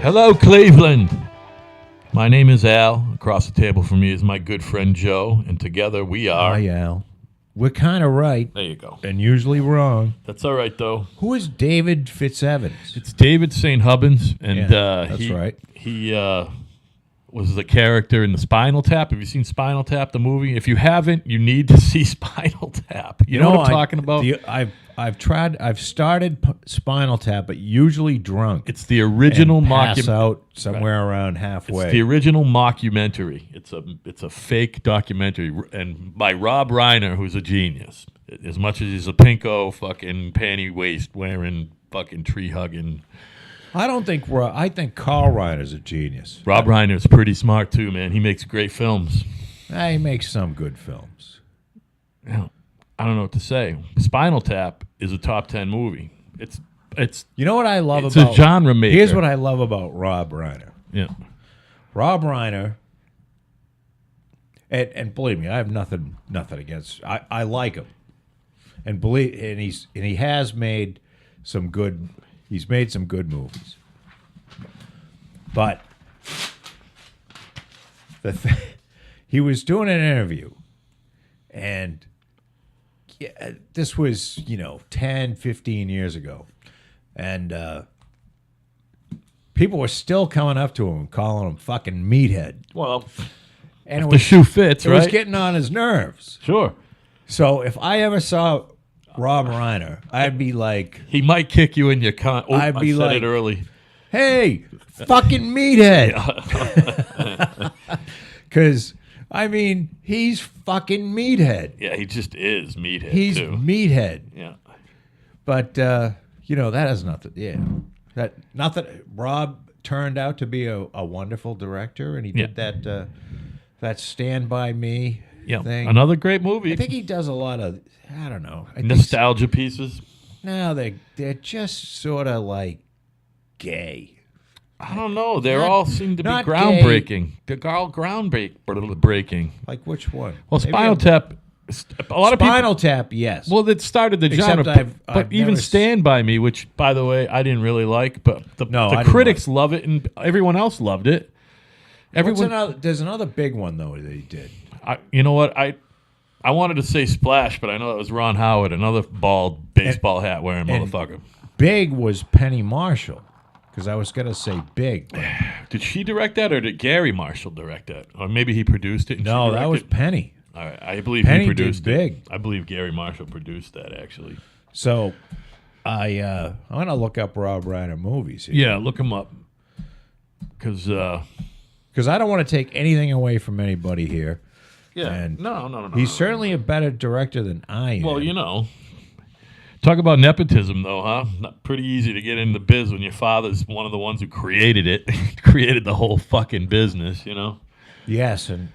Hello, Cleveland. My name is Al. Across the table from me is my good friend Joe, and together we are... Hi, Al. We're kind of right. There you go. And usually wrong. That's all right, though. Who is David Fitzevans? It's David St. Hubbins, and that's right. He was the character in the Spinal Tap. Have you seen Spinal Tap, the movie? If you haven't, you need to see Spinal Tap. You know what I'm talking about? I've started Spinal Tap, but usually drunk. It's the original pass out somewhere around halfway. It's the original mockumentary. It's a fake documentary, and by Rob Reiner, who's a genius. As much as he's a pinko, fucking panty waist wearing, fucking tree hugging. I think Carl Reiner's a genius. Rob Reiner's pretty smart too, man. He makes great films. He makes some good films. Yeah. I don't know what to say. Spinal Tap is a top 10 movie. It's you know what I love it's about a genre maker. Here's what I love about Rob Reiner. Yeah. Rob Reiner, and believe me, I have nothing against. I like him, and he has made some good. He's made some good movies, but he was doing an interview, and this was 10, 15 years ago, and people were still coming up to him and calling him fucking meathead. Well, and the shoe fits, right? It was getting on his nerves. Sure. So if I ever saw Rob Reiner, I'd be like... He might kick you in your cunt. Oh, I'd be I said it early. Hey, fucking meathead. Because, he's fucking meathead. Yeah, he just is meathead, He's too. meathead. Yeah. But, that has nothing... Yeah. Not that Rob turned out to be a wonderful director, and he did that Stand By Me thing. Another great movie. I think he does a lot of... I don't know. Nostalgia pieces? No, they're just sort of like gay. I don't know. They all seem to be not groundbreaking. They're all groundbreaking. Like which one? Well, Spinal Tap. A lot of people. Spinal Tap, yes. Well, that started the Except genre. I've even never Stand By Me, which, by the way, I didn't really like, but the critics love it, and everyone else loved it. There's another big one though that he did. You know what? I wanted to say Splash, but I know that was Ron Howard, another bald baseball hat wearing motherfucker. Big was Penny Marshall, because I was going to say Big. Did she direct that, or did Gary Marshall direct that? Or maybe he produced it? No, that was Penny. All right, I believe Penny he produced did it. Big. I believe Gary Marshall produced that, actually. So, I'm going to look up Rob Reiner movies here. Yeah, look him up. Because I don't want to take anything away from anybody here. Yeah, and no. He's certainly a better director than I am. Well, talk about nepotism, though, huh? Not pretty easy to get in the biz when your father's one of the ones who created it, created the whole fucking business, Yes, and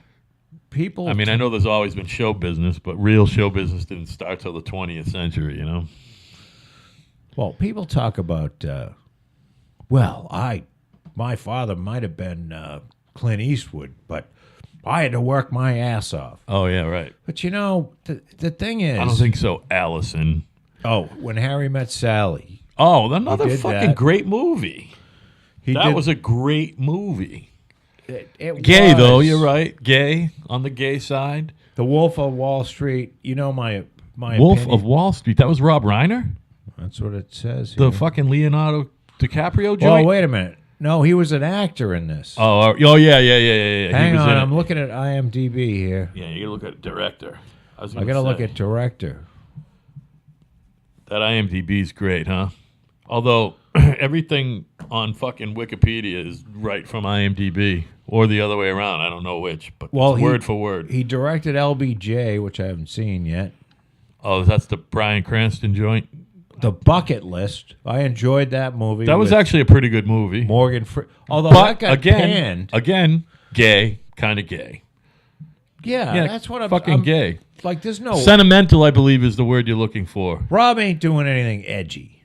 people... I know there's always been show business, but real show business didn't start till the 20th century, Well, people talk about, my father might have been Clint Eastwood, but... I had to work my ass off. Oh, yeah, right. But, the thing is... I don't think so, Allison. Oh, When Harry Met Sally. Oh, another fucking great movie. That was a great movie. It gay, was. Though, you're right. Gay, on the gay side. The Wolf of Wall Street, my Wolf opinion. of Wall Street. That was Rob Reiner? That's what it says here. The fucking Leonardo DiCaprio joint? Oh, wait a minute. No, he was an actor in this. Oh yeah. Hang on, I'm looking at IMDb here. Yeah, you gotta look at director. I gotta look at director. That IMDb is great, huh? Although everything on fucking Wikipedia is right from IMDb, or the other way around. I don't know which, but it's word for word. He directed LBJ, which I haven't seen yet. Oh, that's the Bryan Cranston joint. The Bucket List. I enjoyed that movie. That was actually a pretty good movie. Morgan Freeman. Although that got panned. Again, gay, kind of gay. Yeah, that's what I'm... Fucking gay. Like, there's no... Sentimental, I believe, is the word you're looking for. Rob ain't doing anything edgy.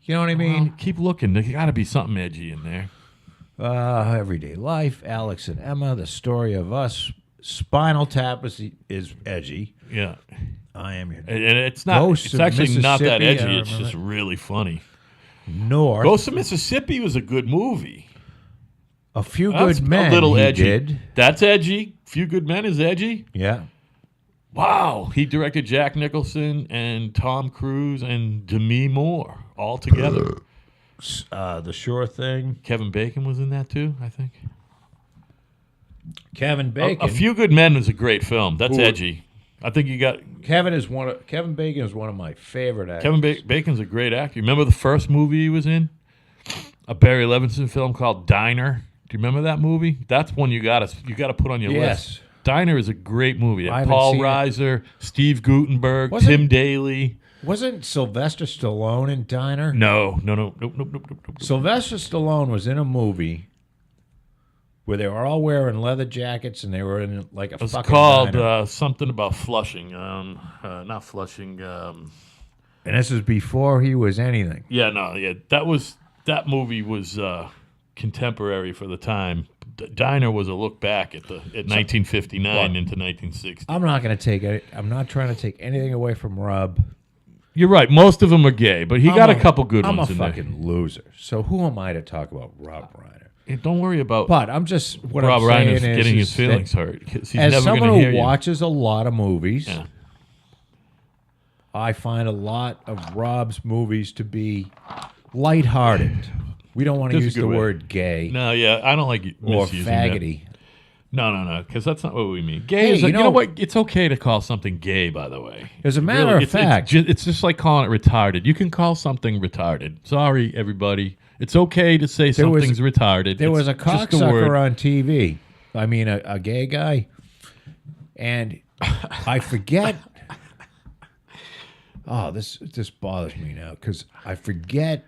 You know what I mean? Well, keep looking. There got to be something edgy in there. Everyday Life, Alex and Emma, The Story of Us, Spinal Tap is edgy. Yeah. I am your and it's not. Ghosts it's of actually not that Mississippi, edgy. It's just really funny. north. Ghost of Mississippi was a good movie. A Few Good Men. A little he edgy. Did. That's edgy. Few Good Men is edgy. Yeah. Wow. He directed Jack Nicholson and Tom Cruise and Demi Moore all together. The Sure Thing. Kevin Bacon was in that too, I think. Kevin Bacon. A Few Good Men was a great film. That's edgy. I think you got Kevin Bacon is one of my favorite actors. Kevin Bacon's a great actor. You remember the first movie he was in? A Barry Levinson film called Diner. Do you remember that movie? That's one you gotta put on your list. Diner is a great movie. Paul Reiser, Steve Guttenberg, Tim Daly. Wasn't Sylvester Stallone in Diner? No. Sylvester Stallone was in a movie where they were all wearing leather jackets and they were in like a fucking called diner. Something about Flushing. Not Flushing. And this is before he was anything. Yeah, that movie was contemporary for the time. Diner was a look back at 1959 into 1960. I'm not trying to take anything away from Rob. You're right. Most of them are gay, but he got a couple good ones in there. I'm a fucking loser. So who am I to talk about Rob Reiner? Hey, don't worry about. But I'm just Rob Reiner's getting his feelings hurt. He's as never someone who watches a lot of movies, yeah. I find a lot of Rob's movies to be lighthearted. We don't want to use the word gay. No, yeah, I don't like or faggoty. That. No, because that's not what we mean. Gay is, you know what? It's okay to call something gay, by the way. As a matter of fact. It's just like calling it retarded. You can call something retarded. Sorry, everybody. It's okay to say something's retarded. There was a cocksucker on TV. I mean, a gay guy. And I forget. Oh, this bothers me now because I forget.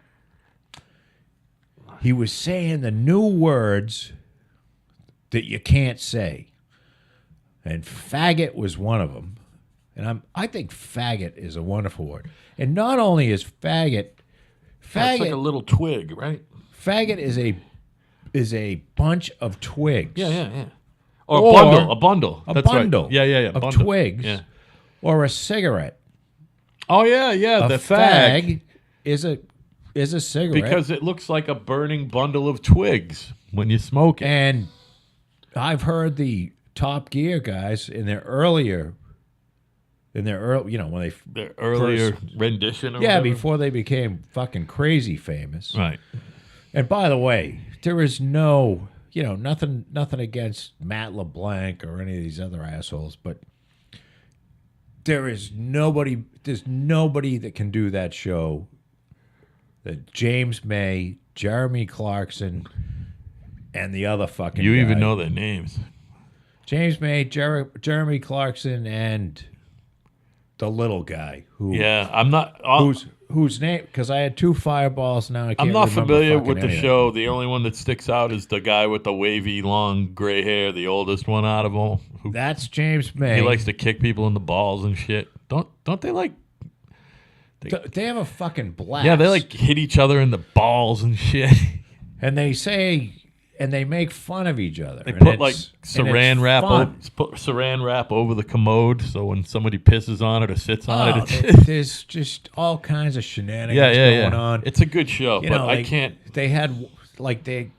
He was saying the new words that you can't say. And faggot was one of them. And I think faggot is a wonderful word. And not only is faggot it's like a little twig, right? Faggot is a bunch of twigs. Yeah. Or a bundle. A That's bundle. Right. Yeah. Of bundle. twigs. Yeah. Or a cigarette. Oh yeah. The fag is a cigarette because it looks like a burning bundle of twigs when you smoke it. And I've heard the Top Gear guys in their earlier, when their earlier rendition. Or whatever. Before they became fucking crazy famous. Right. And by the way, there is no, nothing against Matt LeBlanc or any of these other assholes, but there's nobody that can do that show that James May, Jeremy Clarkson, and the other fucking You guy. even know their names. James May, Jeremy Clarkson, and the little guy who. Yeah, I'm not. Whose name? Because I had two fireballs now. I'm not familiar with the show. The only one that sticks out is the guy with the wavy, long gray hair, the oldest one out of all. That's James May. He likes to kick people in the balls and shit. Don't they like? They have a fucking blast. Yeah, they like hit each other in the balls and shit. And they say, and they make fun of each other. They put like saran wrap over the commode, so when somebody pisses on it or sits on it, there's just all kinds of shenanigans going on. It's a good show, but I can't. They had like they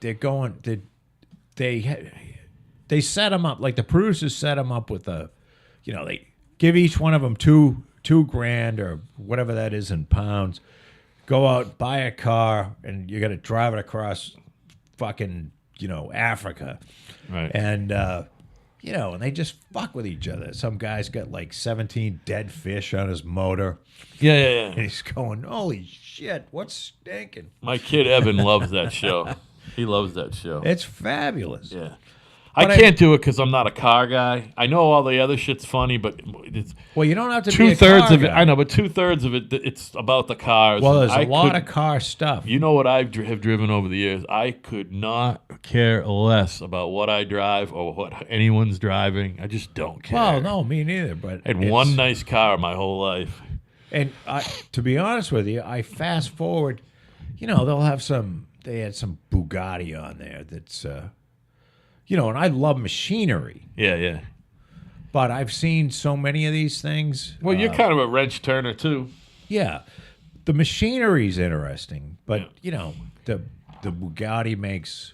set them up, like the producers set them up with they give each one of them $2,000 or whatever that is in pounds. Go out, buy a car, and you got to drive it across fucking, Africa. Right. And, and they just fuck with each other. Some guy's got like 17 dead fish on his motor. Yeah. And he's going, holy shit, what's stinking? My kid Evan loves that show. He loves that show. It's fabulous. Yeah. I can't do it because I'm not a car guy. I know all the other shit's funny, but it's you don't have to be a car two-thirds of it. guy. I know, but 2/3 of it, it's about the cars. Well, there's a lot of car stuff. You know what I have driven over the years? I could not care less about what I drive or what anyone's driving. I just don't care. Well, no, me neither. But I had one nice car my whole life. And to be honest with you, I fast forward. They'll have they had some Bugatti on there that's. And I love machinery. Yeah. But I've seen so many of these things. Well, you're kind of a wrench turner, too. Yeah. the machinery's interesting, but you know, the Bugatti makes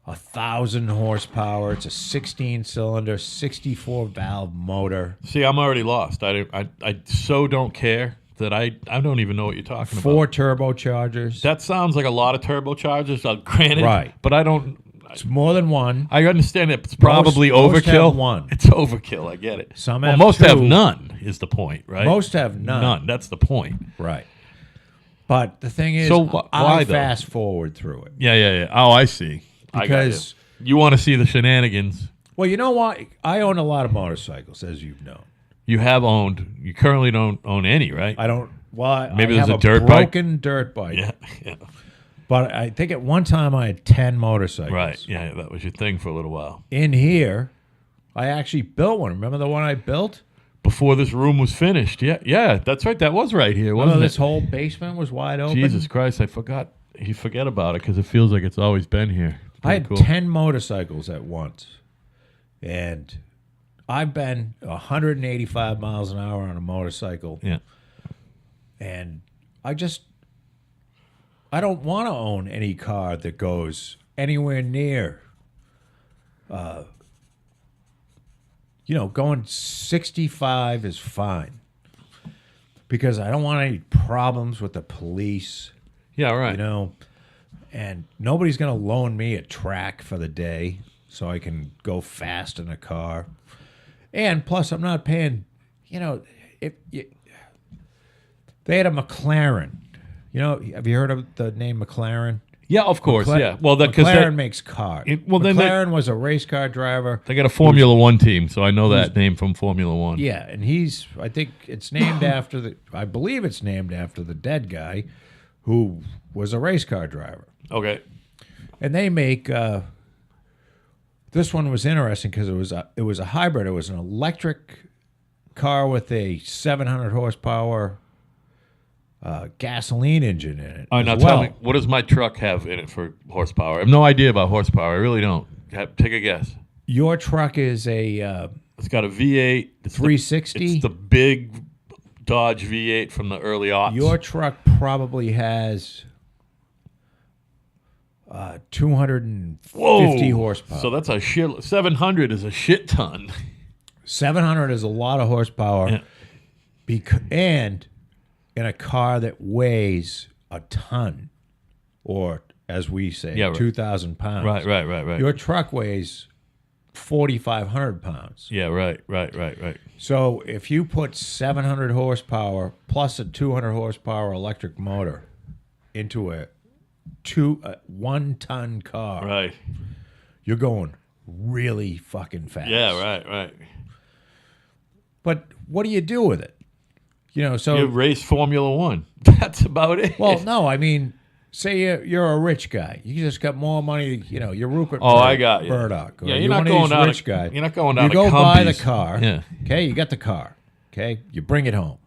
1,000 horsepower. It's a 16-cylinder, 64-valve motor. See, I'm already lost. I so don't care that I don't even know what you're talking about. 4 turbochargers. That sounds like a lot of turbochargers. Granted, right? But I don't. It's more than one. I understand it's probably overkill. Most have one. It's overkill. I get it. Some have most 2. have none. Is the point, right? Most have none. None. That's the point. Right. But the thing is, why I though? fast forward through it. Yeah. Oh, I see. Because you want to see the shenanigans. Well, you know what? I own a lot of motorcycles, as you've known. You have owned. You currently don't own any, right? I don't. Well, maybe I there's have a dirt bike. Broken dirt bike. Yeah. But I think at one time I had 10 motorcycles. Right. Yeah, that was your thing for a little while. In here, I actually built one. Remember the one I built? Before this room was finished. Yeah, that's right. That was right here, wasn't it? This whole basement was wide open. Jesus Christ, I forgot. You forget about it because it feels like it's always been here. I had 10 motorcycles at once. And I've been 185 miles an hour on a motorcycle. Yeah. And I don't want to own any car that goes anywhere near. Going 65 is fine. Because I don't want any problems with the police. Yeah, right. And nobody's going to loan me a track for the day so I can go fast in a car. And plus, I'm not paying, they had a McLaren. Have you heard of the name McLaren? Yeah, of course. Yeah. Well, McLaren makes cars. McLaren then was a race car driver. They got a Formula One team, so I know that name from Formula One. Yeah, and I think it's named after I believe it's named after the dead guy who was a race car driver. Okay. And they make, this one was interesting because it was a hybrid. It was an electric car with a 700 horsepower gasoline engine in it. All right, now tell me, what does my truck have in it for horsepower? I have no idea about horsepower. I really don't. Take a guess. Your truck is a... it's got a V8. 360? It's the big Dodge V8 from the early aughts. Your truck probably has 250 horsepower. So that's a shit. 700 is a shit ton. 700 is a lot of horsepower. Yeah. And in a car that weighs a ton, or as we say, 2,000 pounds. Right. Your truck weighs 4,500 pounds. Yeah, right. So if you put 700 horsepower plus a 200 horsepower electric motor into a 1-ton car, right, you're going really fucking fast. Yeah, right. But what do you do with it? So you race Formula One. That's about it. Well, no, I mean, say you're a rich guy. You just got more money. You're Rupert. I got you. Murdoch. Yeah, you're not going down. Rich guy. You're not going down. You go buy the car. Yeah. Okay, you got the car. Okay, you bring it home.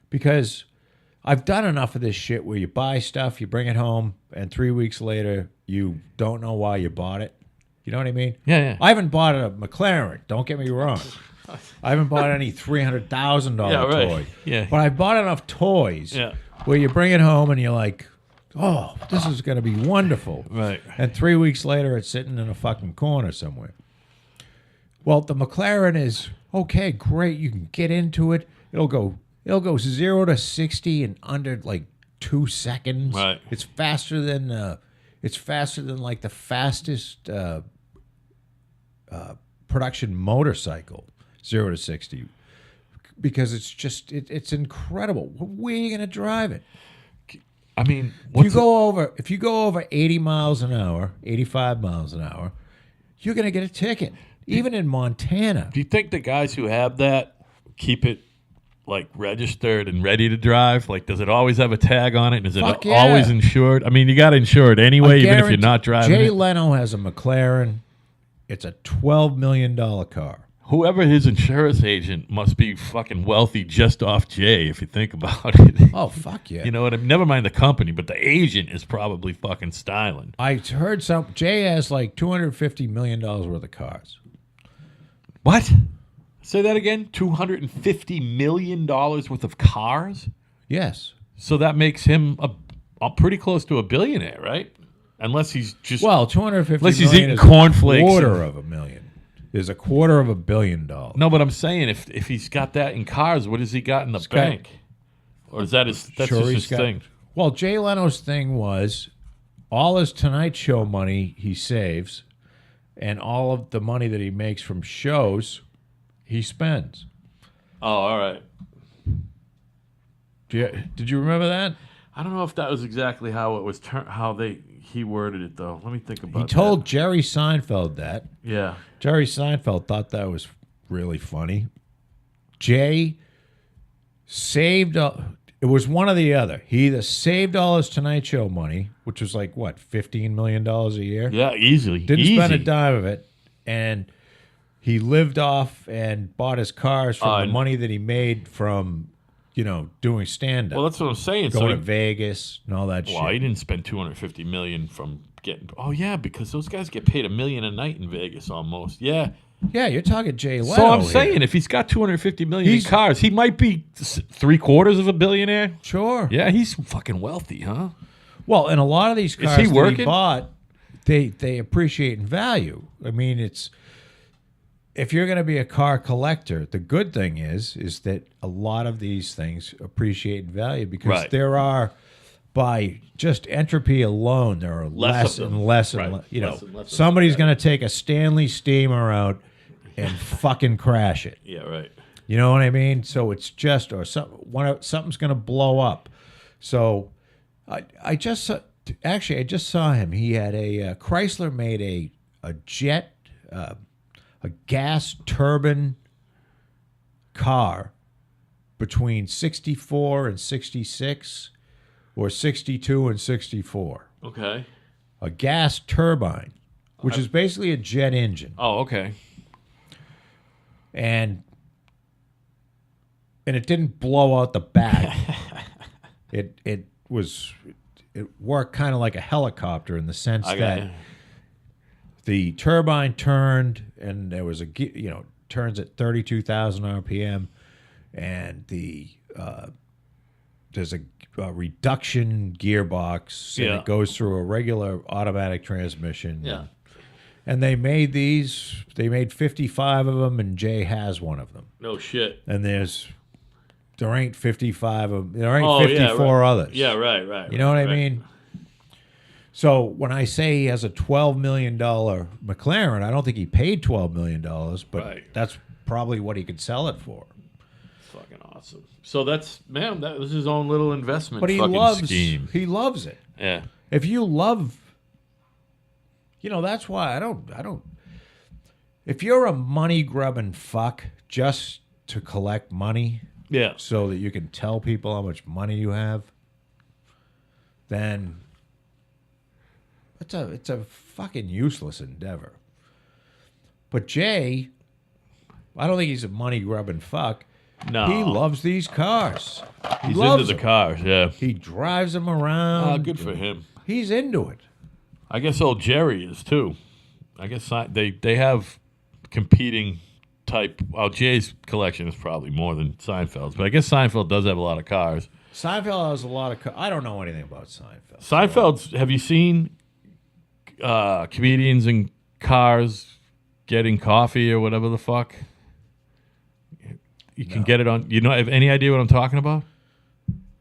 Because I've done enough of this shit where you buy stuff, you bring it home, and 3 weeks later you don't know why you bought it. You know what I mean? Yeah. I haven't bought a McLaren. Don't get me wrong. I haven't bought any $300,000 toy. Yeah. But I bought enough toys where you bring it home and you're like, oh, this is going to be wonderful. Right. And 3 weeks later, it's sitting in a fucking corner somewhere. Well, the McLaren is, okay, great. You can get into it. It'll go 0 to 60 in under like 2 seconds. Right. It's faster than like the fastest production motorcycle. 0 to 60, because it's incredible. Where are you going to drive it? I mean, if you go over 80 miles an hour, 85 miles an hour, you're going to get a ticket, even in Montana. Do you think the guys who have that keep it like registered and ready to drive? Like, does it always have a tag on it? And is it always insured? I mean, you got to insure it anyway, even if you're not driving Jay it. Leno has a McLaren. It's a $12 million car. Whoever his insurance agent must be fucking wealthy just off Jay, if you think about it. Oh, fuck yeah. You know what I mean? Never mind the company, but the agent is probably fucking styling. I heard Jay has like $250 million worth of cars. What? Say that again. $250 million worth of cars. Yes. So that makes him a pretty close to a billionaire, right? Unless he's just 250 unless million he's eating is cornflakes. Quarter of a million. There's $250 million. No, but I'm saying if he's got that in cars, what has he got in the bank? Or is that that's just his thing? Well, Jay Leno's thing was all his Tonight Show money he saves, and all of the money that he makes from shows he spends. Oh, all right. Did you remember that? I don't know if that was exactly how it was he worded it though. Let me think about it. He told Jerry Seinfeld that. Yeah. Jerry Seinfeld thought that was really funny. Jay saved it was one or the other. He either saved all his Tonight Show money, which was like what, $15 million a year? Yeah, easily. Didn't spend a dime of it, and he lived off and bought his cars from the money that he made from doing stand-up. Well, that's what I'm saying. Going to Vegas and all that shit. Well, he didn't spend $250 million from getting... Oh, yeah, because those guys get paid $1 million a night in Vegas almost. Yeah. Yeah, you're talking Jay Leno. So I'm saying, if he's got $250 million in cars, he might be 3/4 of a billionaire. Sure. Yeah, he's fucking wealthy, huh? Well, and a lot of these cars that he bought, they appreciate in value. I mean, if you're going to be a car collector, the good thing is that a lot of these things appreciate in value because there are, by just entropy alone, there are less and less and less. Less and less somebody's going to take a Stanley steamer out and fucking crash it. Yeah, right. You know what I mean? So it's just, or something's going to blow up. So I just saw him. He had Chrysler made a jet, a gas turbine car between 64 and 66 or 62 and 64. Okay. A gas turbine, which is basically a jet engine. Oh, okay. And it didn't blow out the back. It worked kind of like a helicopter in the sense that the turbine turned, and there was turns at 32,000 RPM, and there's a reduction gearbox, and it goes through a regular automatic transmission. Yeah. And they made 55 of them, and Jay has one of them. No shit. And there ain't 55 of them. There ain't 54 others. Yeah, right. You know what I mean? So when I say he has a $12 million McLaren, I don't think he paid $12 million, but that's probably what he could sell it for. Fucking awesome. So that was his own little investment. But scheme. He loves it. Yeah. If you love, that's why I don't. If you're a money grubbing fuck just to collect money, so that you can tell people how much money you have, then it's a fucking useless endeavor. But Jay, I don't think he's a money grubbing fuck. No, he loves these cars. He's into the cars. Yeah, he drives them around. Good for him. He's into it. I guess old Jerry is too. I guess they have competing type. Well, Jay's collection is probably more than Seinfeld's, but I guess Seinfeld does have a lot of cars. Seinfeld has a lot of cars. I don't know anything about Seinfeld. Seinfeld's. Have you seen comedians in cars getting coffee or whatever the fuck? You can get it on. Have any idea what I'm talking about?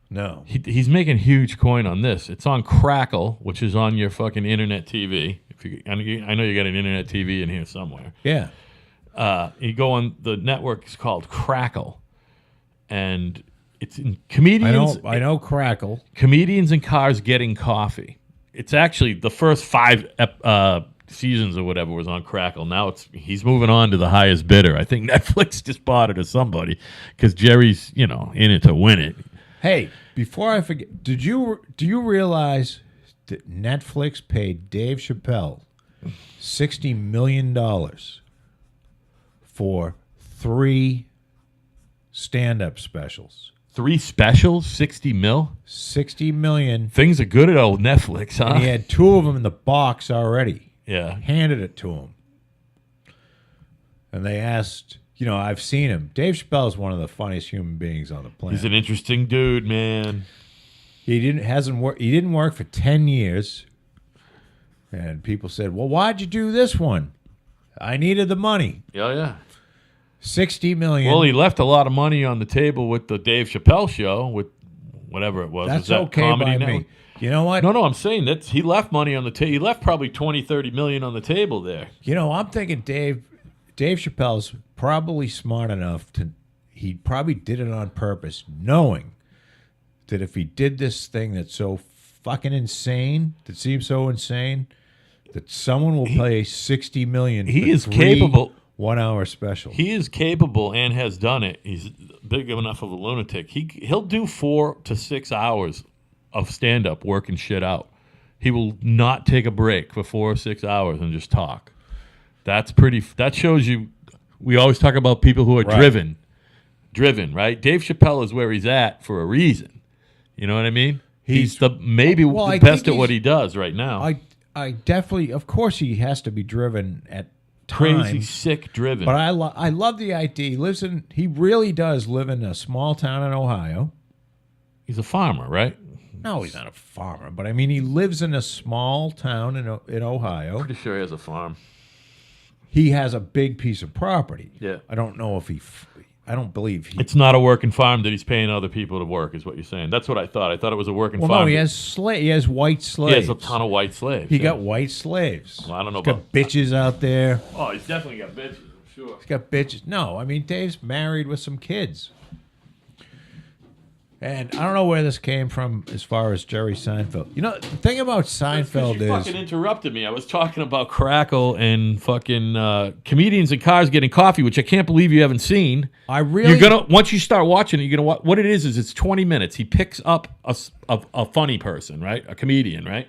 No. He's making huge coin on this. It's on Crackle, which is on your fucking internet TV. I know you got an internet TV in here somewhere. Yeah. You go on the network. It's called Crackle, and it's in comedians. I know Crackle. Comedians in cars getting coffee. It's actually the first 5 seasons or whatever was on Crackle. Now he's moving on to the highest bidder. I think Netflix just bought it or somebody because Jerry's in it to win it. Hey, before I forget, do you realize that Netflix paid Dave Chappelle $60 million for 3 stand-up specials? 3 specials, 60 mil? 60 million. Things are good at old Netflix, huh? And he had 2 of them in the box already. Yeah. Handed it to him. And they asked You know, I've seen him. Dave Chappelle is one of the funniest human beings on the planet. He's an interesting dude, man. He didn't work for 10 years. And people said, "Well, why'd you do this one?" I needed the money. Yeah. $60 million. Well, he left a lot of money on the table with the Dave Chappelle show, with whatever it was. That's that okay Comedy by Network? me. You know what? No, I'm saying that he left money on the table. He left probably 20, 30 million on the table there. You know, I'm thinking Dave Chappelle's probably smart enough he probably did it on purpose, knowing that if he did this thing that's so fucking insane, that seems so insane, that someone will pay $60 million. He is capable. 1 hour special. He is capable and has done it. He's big enough of a lunatic. He'll do 4 to 6 hours of stand-up working shit out. He will not take a break for 4 or 6 hours and just talk. That shows you. We always talk about people who are driven, right? Dave Chappelle is where he's at for a reason. You know what I mean? He's the best at what he does right now. I definitely, of course, he has to be driven at crazy, times, sick driven. But I love the idea. He really does live in a small town in Ohio. He's a farmer, right? No, he's not a farmer, but I mean, he lives in a small town in Ohio. Pretty sure he has a farm. He has a big piece of property. Yeah. I don't know if I don't believe he. It's not a working farm that he's paying other people to work, is what you're saying. That's what I thought. I thought it was a working farm. No, he has He has white slaves. He has a ton of white slaves. He got white slaves. Well, I don't know He's got bitches out there. Oh, he's definitely got bitches, I'm sure. He's got bitches. No, I mean, Dave's married with some kids. And I don't know where this came from as far as Jerry Seinfeld. You know, the thing about Seinfeld you fucking interrupted me. I was talking about Crackle and fucking comedians in cars getting coffee, which I can't believe you haven't seen. Once you start watching it, you're gonna what it is it's 20 minutes. He picks up a funny person, right? A comedian, right?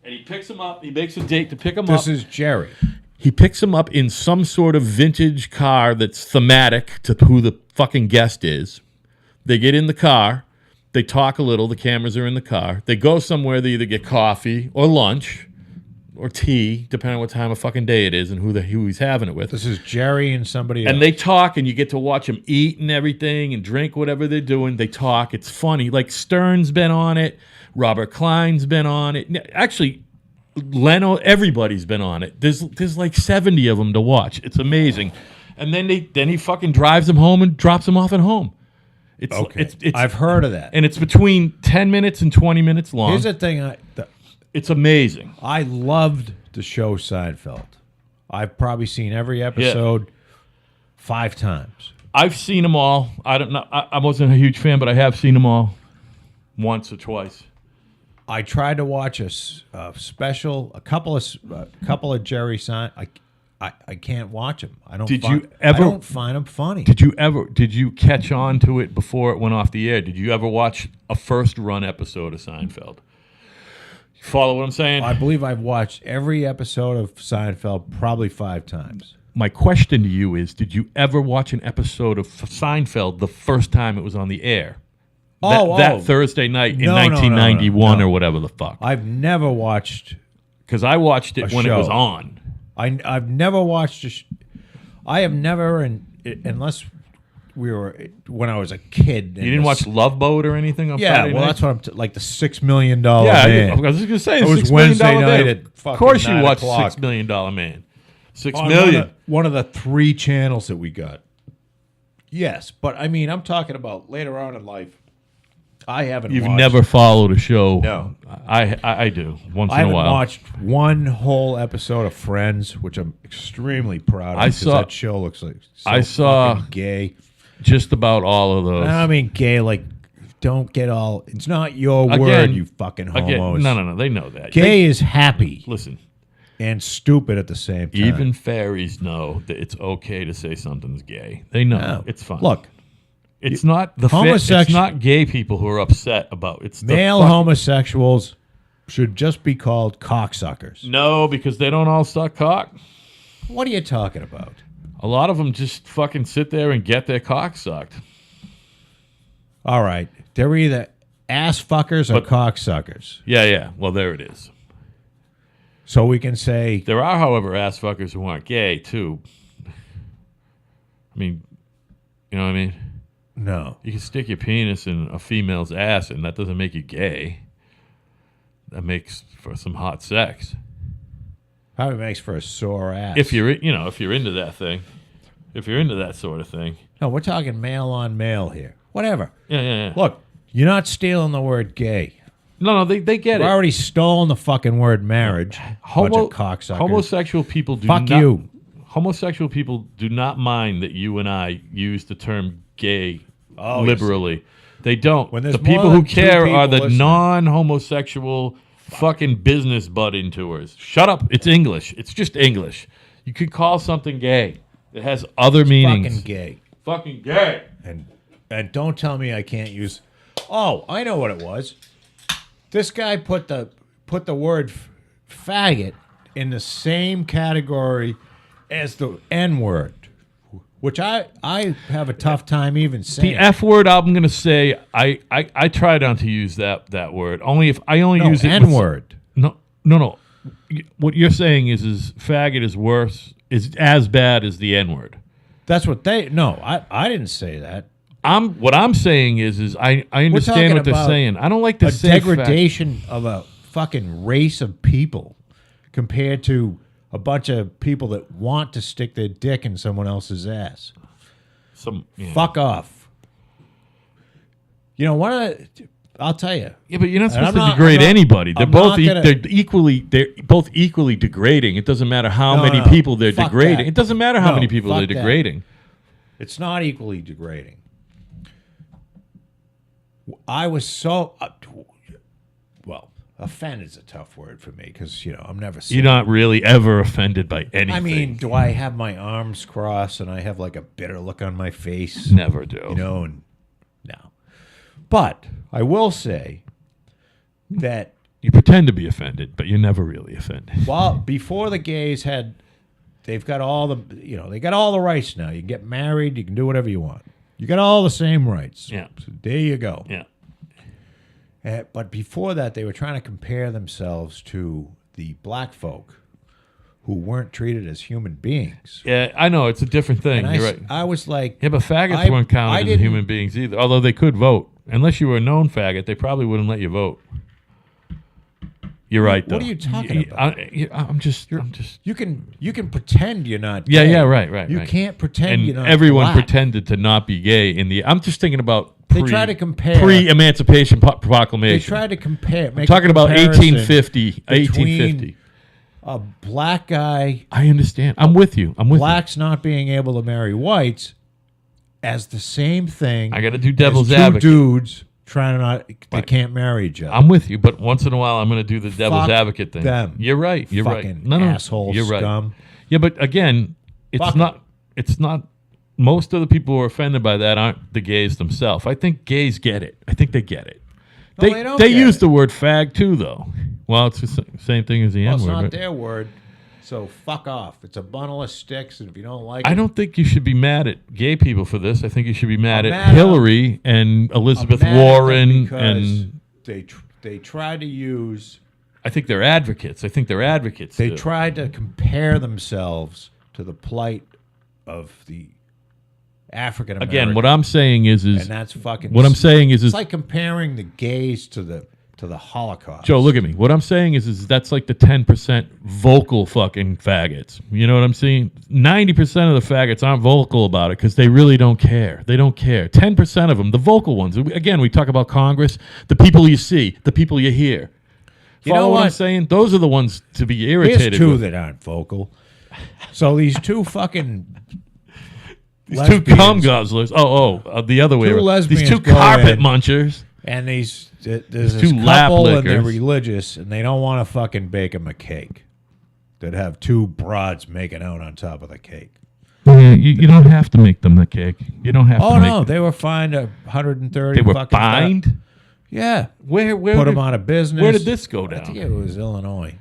And he picks him up. He makes a date to pick him up. This is Jerry. He picks him up in some sort of vintage car that's thematic to who the fucking guest is. They get in the car. They talk a little. The cameras are in the car. They go somewhere. They either get coffee or lunch or tea, depending on what time of fucking day it is and who he's having it with. This is Jerry and somebody else. And they talk, and you get to watch them eat and everything and drink whatever they're doing. They talk. It's funny. Like Stern's been on it. Robert Klein's been on it. Actually, Leno, everybody's been on it. There's like 70 of them to watch. It's amazing. And then he fucking drives them home and drops them off at home. It's I've heard of that. And it's between 10 minutes and 20 minutes long. Here's the thing. It's amazing. I loved the show Seinfeld. I've probably seen every episode 5 times. I've seen them all. I don't know. I wasn't a huge fan, but I have seen them all once or twice. I tried to watch a special, a couple of Jerry Seinfeld. I can't watch them. I don't find them funny. Did you catch on to it before it went off the air? Did you ever watch a first run episode of Seinfeld? You follow what I'm saying? I believe I've watched every episode of Seinfeld probably 5 times. My question to you is, did you ever watch an episode of Seinfeld the first time it was on the air? That Thursday night in 1991 or whatever the fuck. I've never watched. Because I watched it when it was on. I've never watched I have never, unless we were when I was a kid. You didn't watch Love Boat or anything on Friday night? That's what I'm like the $6 million man. I was just gonna say it was $6 Wednesday million night man. at fucking Of course, you 9 watched o'clock. $6 million man. $6 On million. One of the 3 channels that we got. Yes, but I mean, I'm talking about later on in life. I haven't. You've never followed a show. No, I do once in a while. I haven't watched one whole episode of Friends, which I'm extremely proud of. Because that show looks like I saw gay. Just about all of those. I mean, gay. Like, don't get all. It's not your word, you fucking homos. No. They know that. Gay is happy. Listen. And stupid at the same time. Even fairies know that it's okay to say something's gay. They know it's fun. Look. It's not it's not gay people who are upset about it. Male homosexuals should just be called cocksuckers. No, because they don't all suck cock. What are you talking about? A lot of them just fucking sit there and get their cock sucked. All right. They're either ass fuckers or cocksuckers. Yeah. Well, there it is. So we can say... There are, however, ass fuckers who aren't gay, too. I mean, you know what I mean? No. You can stick your penis in a female's ass, and that doesn't make you gay. That makes for some hot sex. Probably makes for a sore ass. If you're into that thing. If you're into that sort of thing. No, we're talking male on male here. Whatever. Yeah. Look, you're not stealing the word gay. No, they get it. We're already stolen the fucking word marriage. Bunch of cocksuckers. Homosexual people do Fuck not. you. Homosexual people do not mind that you and I use the term gay liberally. They don't. When there's the people more who than two care people are the listening. non-homosexual fucking business budding tours. Shut up. It's English. It's just English. You could call something gay. It has other meanings. Fucking gay. Fucking gay. And don't tell me I can't use. Oh, I know what it was. This guy put the word faggot in the same category as the N word, which I have a tough time even saying. The F word, I'm going to say, I try not to use that word. Only if I only use it. N word. No. What you're saying is faggot is worse, is as bad as the N word. That's what they. No, I didn't say that. What I'm saying is I understand what they're saying. I don't like to say degradation of a fucking race of people compared to a bunch of people that want to stick their dick in someone else's ass. Fuck off. You know what? I'll tell you. Yeah, but you're not supposed to degrade anybody. They're both equally degrading. It doesn't matter how many people they're degrading. That. It doesn't matter how many people they're degrading. It's not equally degrading. I was so offended is a tough word for me because I'm never. You're not really ever offended by anything. I mean, do I have my arms crossed and I have like a bitter look on my face? Never do. No. But I will say that you pretend to be offended, but you're never really offended. Well, before the gays they've got all they got all the rights now. You can get married, you can do whatever you want. You got all the same rights. Yeah. So there you go. Yeah. But before that, they were trying to compare themselves to the black folk who weren't treated as human beings. Yeah, I know. It's a different thing. You're right. I was like... Yeah, but faggots weren't counted as human beings either, although they could vote. Unless you were a known faggot, they probably wouldn't let you vote. You're right, though. What are you talking about? I'm just. You can pretend you're not gay. Yeah, right. You can't pretend you're not everyone black. pretended to not be gay in the... I'm just thinking about they try to compare pre-Emancipation Proclamation. They tried to compare. I'm talking about 1850. A black guy. I understand. I'm with you. Blacks not being able to marry whites as the same thing. I got to do devil's two advocate. Dudes trying to not. They can't marry each other. I'm with you, but once in a while, I'm going to do the devil's advocate thing. Them. You're right. You're fucking right. Asshole you're scum. Right. Yeah, but again, it's not. Most of the people who are offended by that aren't the gays themselves. I think gays get it. I think they get it. No, they use the word fag too, though. Well, it's the same thing as the N word. It's not their word, so fuck off. It's a bundle of sticks, and if you don't like it... I don't think you should be mad at gay people for this. I think you should be mad at Hillary and Elizabeth Warren. And they try to use... I think they're advocates. They tried to compare themselves to the plight of the African American. Again, what I'm saying is and that's fucking. What I'm saying is it's like comparing the gays to the Holocaust. Joe, look at me. What I'm saying is that's like the 10% vocal fucking faggots. You know what I'm saying? 90% of the faggots aren't vocal about it because they really don't care. They don't care. 10% of them, the vocal ones. Again, we talk about Congress, the people you see, the people you hear. You know what I'm saying? Those are the ones to be irritated There's two with. that aren't vocal. So these two fucking. These two cum guzzlers. The other way around. These two carpet munchers. And there's this couple and they're religious and they don't want to fucking bake them a cake. That have two broads making out on top of the cake. Yeah, you don't have to make them the cake. You don't have to make them. They were fined $130. They were fined? Yeah. Where put them out of business. Where did this go down? I think it was Illinois.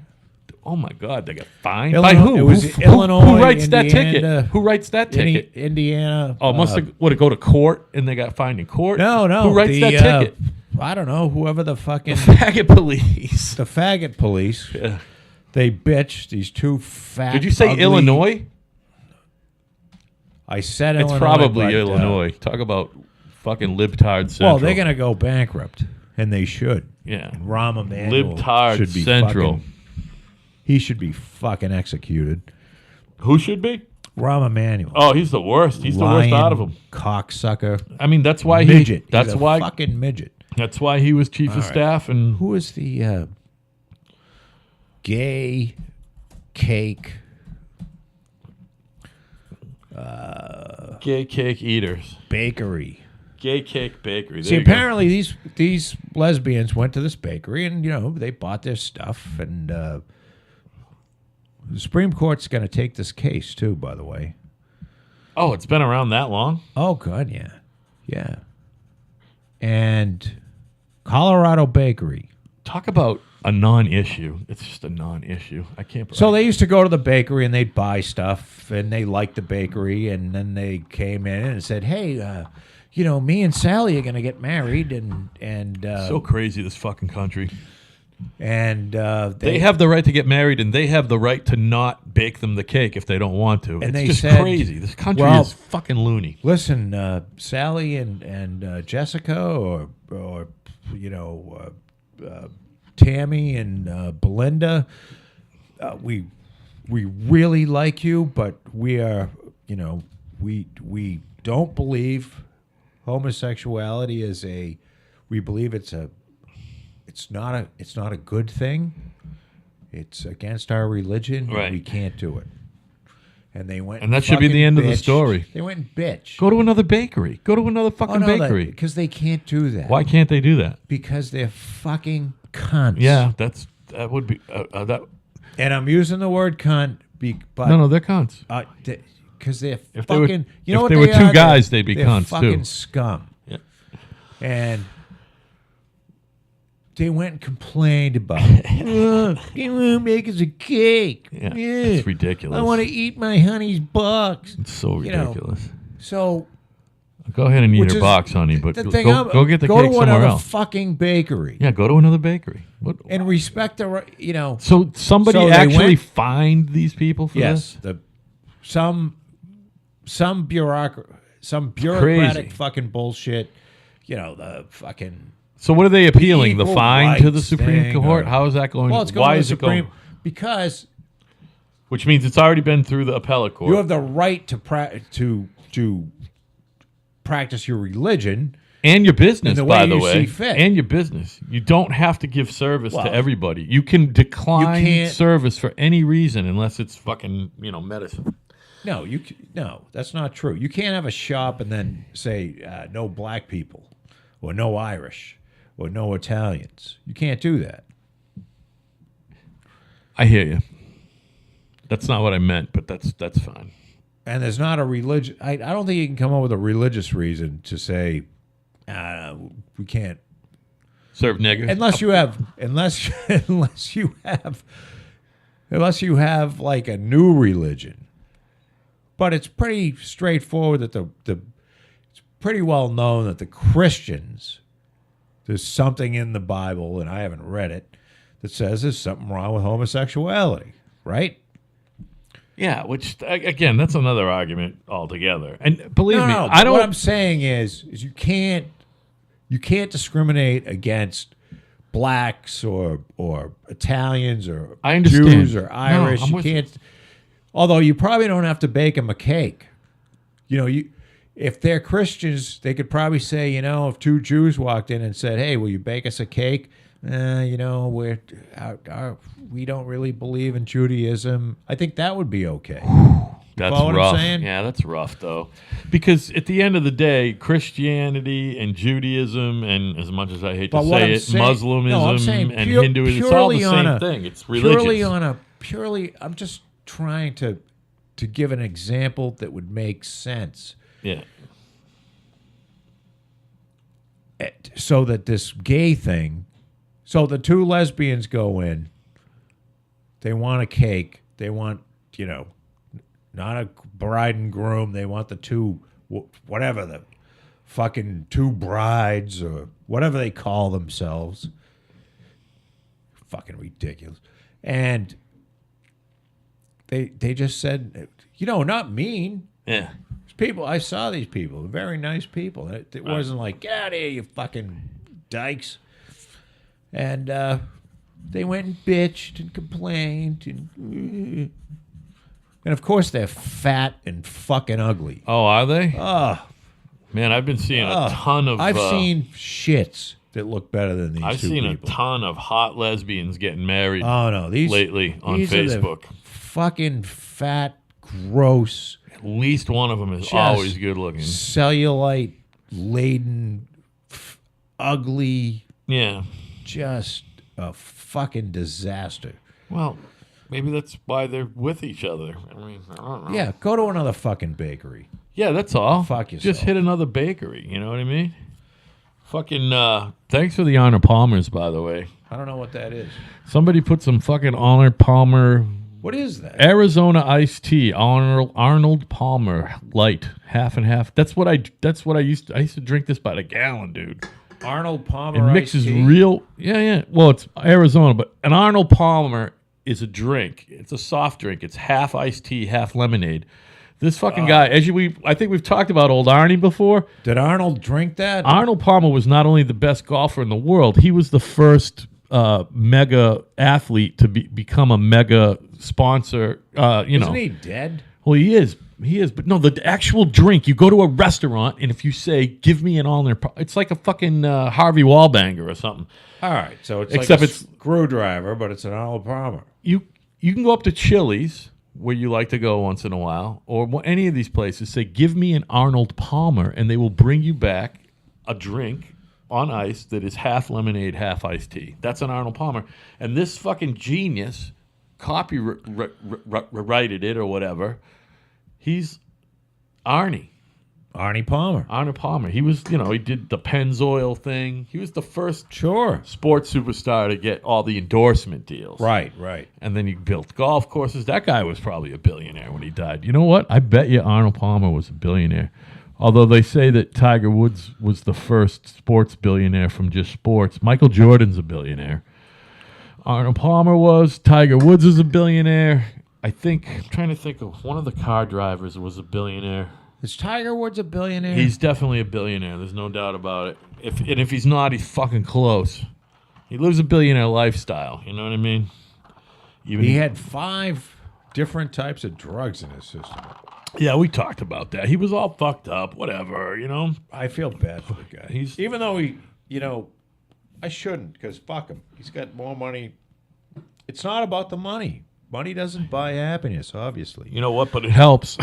Oh my God, they got fined? By who? It was Illinois. Who writes that ticket? Who writes that ticket? Indiana. Oh, must have it go to court and they got fined in court? No. Who writes that ticket? I don't know. Whoever the fucking faggot police. The faggot police. Yeah. They bitch. These two fat. Did you say ugly, Illinois? I said it's Illinois, probably but, Illinois. Talk about fucking Libtard Central. Well, they're going to go bankrupt, and they should. Yeah. And Rahm Emanuel Libtard should be Central. He should be fucking executed. Who should be? Rahm Emanuel. Oh, he's the worst. He's the worst out of them. Cocksucker. I mean, that's why midget. That's He's a why. Fucking midget. That's why he was chief of staff. And who is the gay cake? Gay cake eaters. Bakery. Gay cake bakery. See, apparently these lesbians went to this bakery and they bought their stuff, and the Supreme Court's going to take this case too. By the way. Oh, it's been around that long? Oh, God, yeah, yeah. And Colorado Bakery. Talk about a non-issue. It's just a non-issue. I can't. So they used to go to the bakery and they'd buy stuff, and they liked the bakery, and then they came in and said, "Hey, me and Sally are going to get married," and so crazy, this fucking country. And they have the right to get married, and they have the right to not bake them the cake if they don't want to. And it's they just said, crazy. This country is fucking loony. Listen, Sally and Jessica, or Tammy and Belinda, we really like you, but we are we don't believe homosexuality is we believe it's not a good thing. It's against our religion. Right. And we can't do it. And they went, and that should be the end of the story. They went and bitch. Go to another bakery. Go to another fucking bakery. Because they can't do that. Why can't they do that? Because they're fucking cunts. Yeah, that would be that. And I'm using the word cunt, but no, they're cunts. Because they're if fucking. If they were two guys, they'd be cunts too. Fucking scum. Yeah. And they went and complained about it. You want to make us a cake? Yeah, it's ridiculous. I want to eat my honey's box. It's so ridiculous. So go ahead and eat your box, honey, but go get the cake somewhere else. Go to another fucking bakery. Yeah, go to another bakery. And respect the So somebody actually fined these people for this? Yes, some bureaucratic Crazy. fucking bullshit. The fucking. So what are they appealing? The fine to the Supreme Court? Or, How is that going? Well, it's going Why to the is it going? Because which means it's already been through the appellate court. you have the right to practice your religion and your business, the by way the you way, see fit. and your business. You don't have to give service to everybody. You can decline service for any reason unless it's fucking medicine. No, no, that's not true. You can't have a shop and then say no black people, or no Irish, or no Italians. You can't do that. I hear you. That's not what I meant, but that's fine. And there's not a religion. I don't think you can come up with a religious reason to say we can't serve niggers unless you have like a new religion. But it's pretty straightforward that it's pretty well known that the Christians, there's something in the Bible, and I haven't read it, that says there's something wrong with homosexuality, right? Yeah, which again, that's another argument altogether. And believe me, I don't. What I'm saying is you can't discriminate against blacks or Italians or Jews or Irish. You can't. Although you probably don't have to bake them a cake. If they're Christians, they could probably say, if two Jews walked in and said, "Hey, will you bake us a cake?" We don't really believe in Judaism. I think that would be okay. That's rough. Yeah, that's rough though, because at the end of the day, Christianity and Judaism, and as much as I hate to say it, Muslimism and Hinduism, it's all the same thing. It's religious. I'm just trying to give an example that would make sense. Yeah. So that this gay thing, so the two lesbians go in, they want a cake, they want, not a bride and groom, they want the two, whatever, the fucking two brides or whatever they call themselves. Fucking ridiculous. And they just said, not mean. Yeah. People, I saw these people, very nice people. It wasn't like, get out of here, you fucking dykes. And they went and bitched and complained. And of course, they're fat and fucking ugly. Oh, are they? Oh. Man, I've been seeing a ton of... I've seen shits that look better than these I've two seen people. a ton of hot lesbians getting married lately on Facebook. Fucking fat, gross... At least one of them is always good looking. Cellulite laden, ugly. Yeah. Just a fucking disaster. Well, maybe that's why they're with each other. I mean, I don't know. Yeah, go to another fucking bakery. Yeah, that's all. Fuck yourself. Just hit another bakery. You know what I mean? Fucking, thanks for the Arnold Palmers, by the way. I don't know what that is. Somebody put some fucking Arnold Palmer... What is that? Arizona iced tea, Arnold Palmer light, half and half. That's what I used to drink this by the gallon, dude. Arnold Palmer It mixes iced tea? real, yeah. Well, it's Arizona, but an Arnold Palmer is a drink. It's a soft drink. It's half iced tea, half lemonade. This fucking guy, I think we've talked about old Arnie before. Did Arnold drink that? Arnold Palmer was not only the best golfer in the world, he was the first mega athlete to become a mega sponsor. Isn't he dead? Well, he is. But no, the actual drink. You go to a restaurant, and if you say, "Give me an Arnold," it's like a fucking Harvey Wallbanger or something. All right, so it's Except like a it's screwdriver, but it's an Arnold Palmer. You can go up to Chili's, where you like to go once in a while, or any of these places. Say, "Give me an Arnold Palmer," and they will bring you back a drink on ice that is half lemonade, half iced tea. That's an Arnold Palmer. And this fucking genius copyrighted it or whatever. He's Arnie Palmer. He was, he did the Pennzoil thing. He was the first sports superstar to get all the endorsement deals. Right. And then he built golf courses. That guy was probably a billionaire when he died. You know what? I bet you Arnold Palmer was a billionaire. Although they say that Tiger Woods was the first sports billionaire from just sports. Michael Jordan's a billionaire. Arnold Palmer was. Tiger Woods is a billionaire. I'm trying to think of one of the car drivers was a billionaire. Is Tiger Woods a billionaire? He's definitely a billionaire. There's no doubt about it. If he's not, he's fucking close. He lives a billionaire lifestyle. You know what I mean? He had 5 different types of drugs in his system. Yeah, we talked about that. He was all fucked up, whatever, I feel bad for the guy. Even though I shouldn't, because fuck him. He's got more money. It's not about the money. Money doesn't buy happiness, obviously. You know what? But it helps.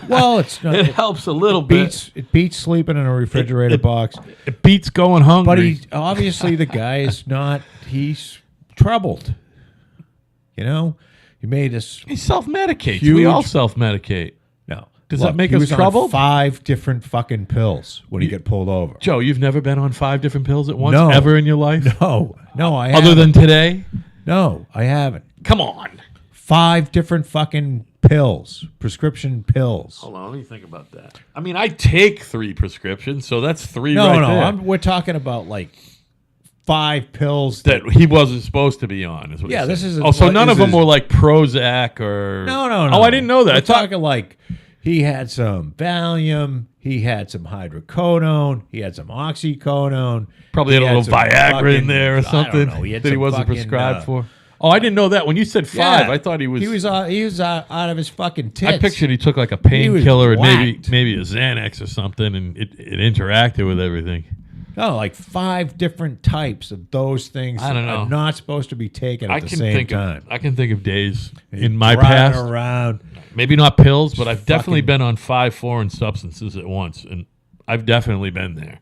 Well, it's not. It helps a little bit. It beats sleeping in a refrigerator box. It beats going hungry. But obviously the guy is not. He's troubled. He made us. He self-medicates. We all self-medicate. No. Does that make us troubled? On 5 different fucking pills when he get pulled over. Joe, you've never been on 5 different pills at once ever in your life? No, I haven't. Other than today? No, I haven't. Come on. 5 different fucking pills, prescription pills. Hold on, let me think about that. I mean, I take 3 prescriptions, so that's 3 right there. We're talking about like 5 pills that he wasn't supposed to be on. Is what this is. So none of them were like Prozac or. No. Oh, I didn't know that. We're talking like he had some Valium, he had some hydrocodone, he had some oxycodone. Probably had a little Viagra in there or something that he wasn't prescribed for. Oh, I didn't know that. When you said 5, I thought he was. He was out of his fucking tits. I pictured he took like a painkiller and maybe a Xanax or something, and it interacted with everything. No, like 5 different types of those things I don't know. are not supposed to be taken at the same time. I can think of days in my past. Around. Maybe not pills, but I've definitely been on 5 foreign substances at once, and I've definitely been there.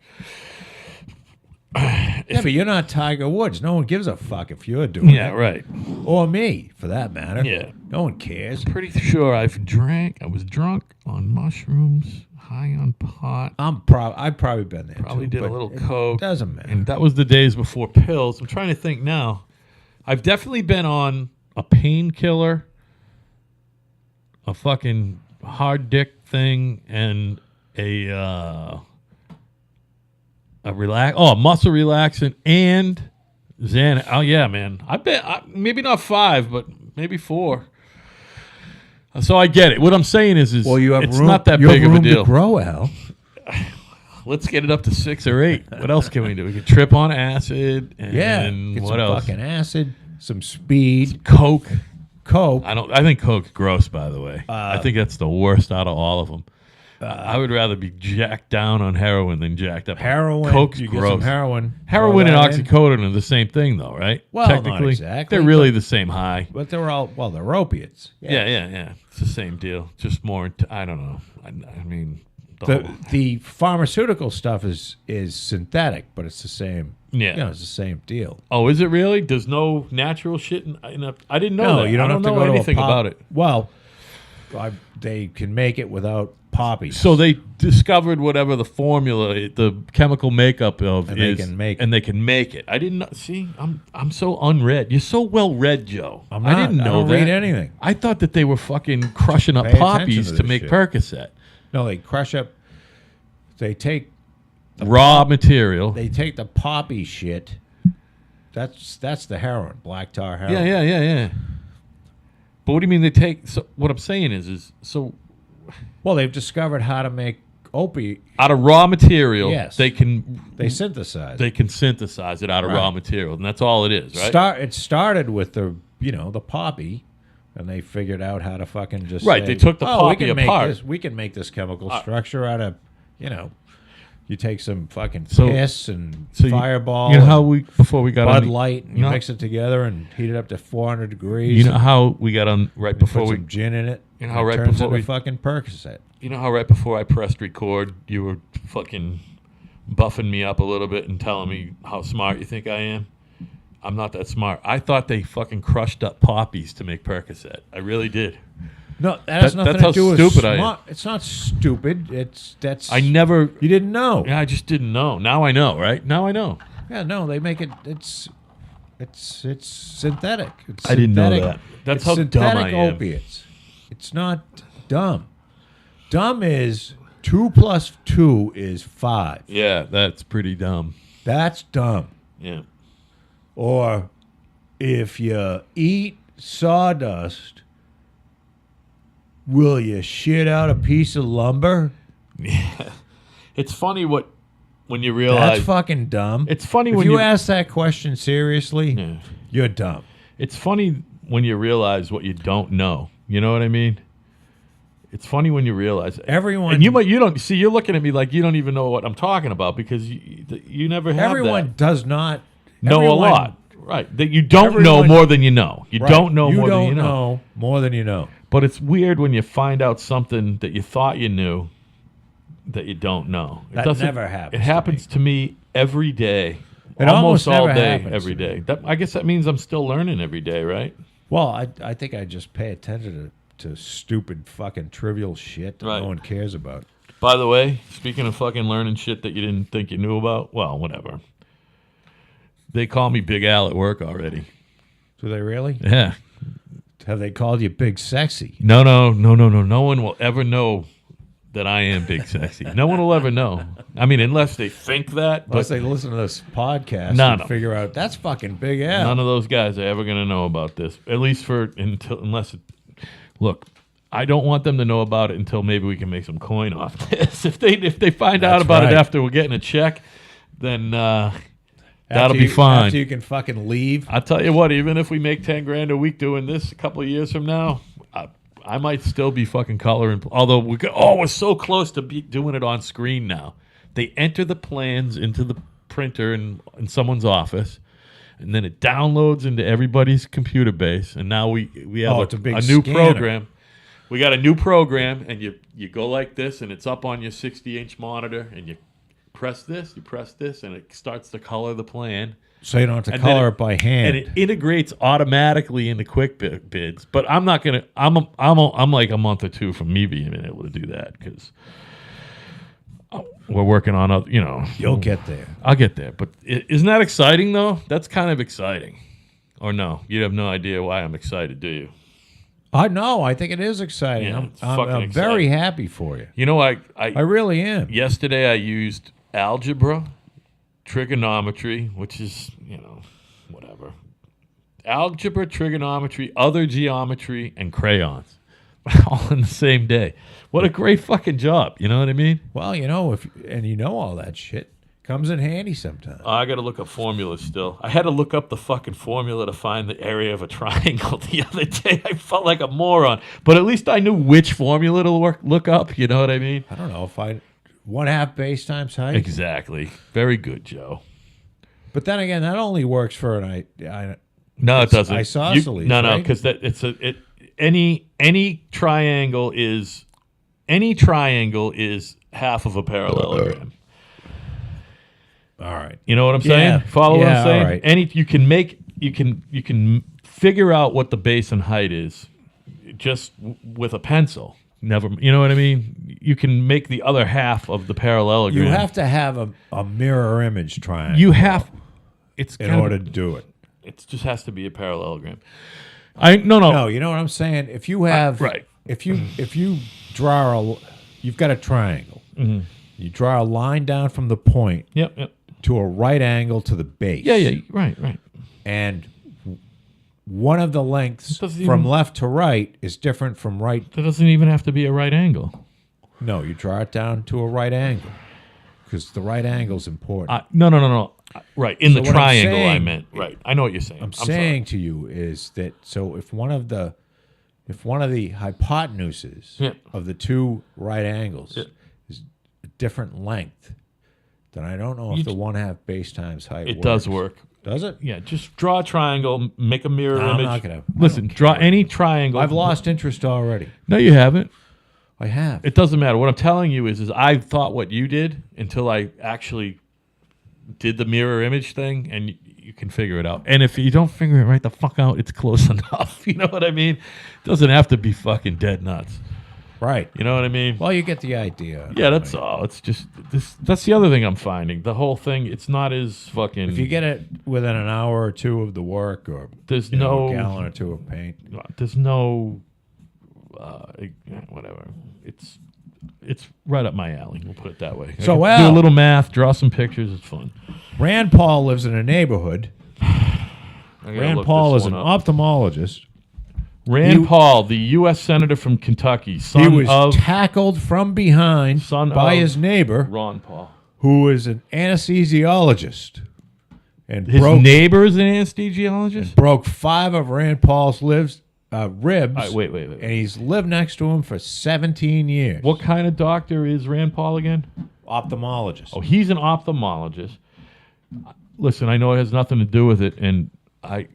Yeah, but you're not Tiger Woods. No one gives a fuck if you're doing it. Yeah, right. Or me, for that matter. Yeah. No one cares. Pretty sure I was drunk on mushrooms, high on pot. I've probably been there. Probably too, did a little coke. Doesn't matter. And that was the days before pills. I'm trying to think now. I've definitely been on a painkiller, a fucking hard dick thing, and a muscle relaxant and Xanax. Oh yeah, man. I bet maybe not 5, but maybe 4. So I get it. What I'm saying is Well, you have it's room, not that you have big of a room deal. to grow, Al. Let's get it up to 6 or 8. What else can we do? We could trip on acid. And Get what some else? fucking acid, some speed, Coke. Coke. I think Coke's gross, by the way. I think that's the worst out of all of them. I would rather be jacked down on heroin than jacked up. Heroin. Coke's you gross. Get some heroin. Heroin and throw that in. oxycodone are the same thing, though, right? Well, technically, not exactly, they're really the same high. But they're they're opiates. Yeah. It's the same deal. Just more. I don't know. I mean, The pharmaceutical stuff is synthetic, but it's the same. Yeah, it's the same deal. Oh, is it really? There's no natural shit in I didn't know that. You don't have to know go anything to about it. Well, they can make it without poppies. So they discovered whatever the formula, the chemical makeup of And is, they can make and they can make it. I didn't know. See, I'm so unread. You're so well read, Joe. I'm not. I didn't know I don't that. read anything. I thought that they were fucking crushing up Pay attention poppies to to this make shit. Percocet. No, they crush up. They take Raw material. They take the poppy shit. That's the heroin, black tar heroin. Yeah. But what do you mean they take? So what I'm saying is so. Well, they've discovered how to make opiate Out of raw material, Yes. they can synthesize. they can synthesize it out of raw Right. material, and that's all it is, right? It started with the poppy, and they figured out how to fucking just Right, say, they took the we poppy can apart. Make this, we can make this chemical structure out of you take some fucking So- piss and So Fireball. You know how before we got Bud on, Light, and you know, mix it together and heat it up to 400 degrees. you know how we got on right and before put we. some gin in it. You know how and it right turns before into we- fucking Percocet. You know how right before I pressed record, you were fucking buffing me up a little bit and telling me how smart you think I am. I'm not that smart. I thought they fucking crushed up poppies to make Percocet. I really did. No, that has nothing that's how to do with stupid I am. smart. It's not stupid. I never. You didn't know. Yeah, I just didn't know. Now I know, right? Now I know. Yeah, no, they make it. It's synthetic. It's I didn't know synthetic- that. That's it's how dumb synthetic I am. opiates. It's not dumb. Dumb is 2 + 2 is 5. Yeah, that's pretty dumb. That's dumb. Yeah. Or if you eat sawdust, will you shit out a piece of lumber? It's funny when you realize. That's fucking dumb. It's funny if when you you ask that question seriously, Yeah. you're dumb. It's funny when you realize what you don't know. You know what I mean? It's funny when you realize Everyone- and you don't see. You're looking at me like you don't even know what I'm talking about because you never have Everyone does not know a everyone- lot, right? That you don't know everyone- more than you know. You Right. don't know You more don't than you know. more than you know. But it's weird when you find out something that you thought you knew that you don't know. That doesn't- never happens It to happens to me every day. It almost almost all never day, happens every to me. day. I guess that means I'm still learning every day, right? Well, I think I just pay attention to stupid fucking trivial shit that Right. no one cares about. By the way, speaking of fucking learning shit that you didn't think you knew about, well, whatever. They call me Big Al at work already. Do they really? Yeah. Have they called you Big Sexy? No. No one will ever know that I am Big Sexy. No one will ever know. I mean, unless they think that. Unless But they listen to this podcast No, and no. figure out that's fucking Big Al. none of those guys are ever going to know about this. At least unless it. Look, I don't want them to know about it until maybe we can make some coin off this. If they find out That's about right. it after we're getting a check, then that'll After be you- fine. After you can fucking leave. I'll tell you what, even if we make 10 grand a week doing this a couple of years from now, I might still be fucking coloring. Although we're so close to doing it on screen now. They enter the plans into the printer in someone's office, and then it downloads into everybody's computer base. And now we have it's a big new scanner. program. We got a new program, and you go like this, and it's up on your 60-inch monitor, and you press this, and it starts to color the plan. So you don't have to And then color it by hand. And it integrates automatically into quick bids. But I'm not gonna. I'm like a month or two from me being able to do that because we're working on other. You'll get there. I'll get there. But isn't that exciting though? That's kind of exciting. Or no? You have no idea why I'm excited, do you? I know. I think it is exciting. Yeah, I'm, it's I'm, fucking I'm very exciting. happy for you. You know, I really am. yesterday I used algebra, trigonometry, which is whatever. Algebra, trigonometry, other geometry, and crayons. all in the same day. What a great fucking job. You know what I mean? Well, all that shit comes in handy sometimes. I got to look up formulas still. I had to look up the fucking formula to find the area of a triangle the other day. I felt like a moron, but at least I knew which formula to look up. You know what I mean? I don't know if 1/2 base times height. Exactly. Very good, Joe. But then again, that only works for No, it doesn't. Isosceles. No, because any triangle is half of a parallelogram. All right. You know what I'm saying? Follow what I'm saying? All right. You can figure out what the base and height is just with a pencil. Never, you know what I mean? You can make the other half of the parallelogram. You have to have a mirror image triangle. You have in order to do it. It just has to be a parallelogram. No. You know what I'm saying? If you have if you draw you've got a triangle. Mm-hmm. You draw a line down from the point. Yep. To a right angle to the base. Yeah, right. And one of the lengths from left to right is different from right. That doesn't even have to be a right angle. No, you draw it down to a right angle because the right angle is important. No. Right, in the triangle I meant. Right, I know what you're saying. I'm saying to you is that if one of the hypotenuses of the two right angles is a different length, then I don't know if the 1/2 base times height works. It does work. Does it? Yeah, just draw a triangle, make a mirror image. I'm not gonna. Listen, draw any triangle. I've lost interest already. No, you haven't. I have. It doesn't matter. What I'm telling you is I thought what you did until I actually did the mirror image thing, and you can figure it out. And if you don't figure it right the fuck out, it's close enough. You know what I mean? It doesn't have to be fucking dead nuts. Right. You know what I mean? Well, you get the idea. Yeah, that's all. It's just that's the other thing I'm finding. The whole thing, it's not as fucking. If you get it within an hour or two of the work, or there's a gallon or two of paint. There's no whatever. It's right up my alley. We'll put it that way. So do a little math, draw some pictures. It's fun. Rand Paul lives in a neighborhood. Rand Paul is an ophthalmologist. Paul, the U.S. Senator from Kentucky, he was tackled from behind by his neighbor, Ron Paul, who is an anesthesiologist. And his neighbor is an anesthesiologist? And broke 5 of Rand Paul's ribs. Right, wait. And he's lived next to him for 17 years. What kind of doctor is Rand Paul again? Ophthalmologist. Oh, he's an ophthalmologist. Listen, I know it has nothing to do with it, and I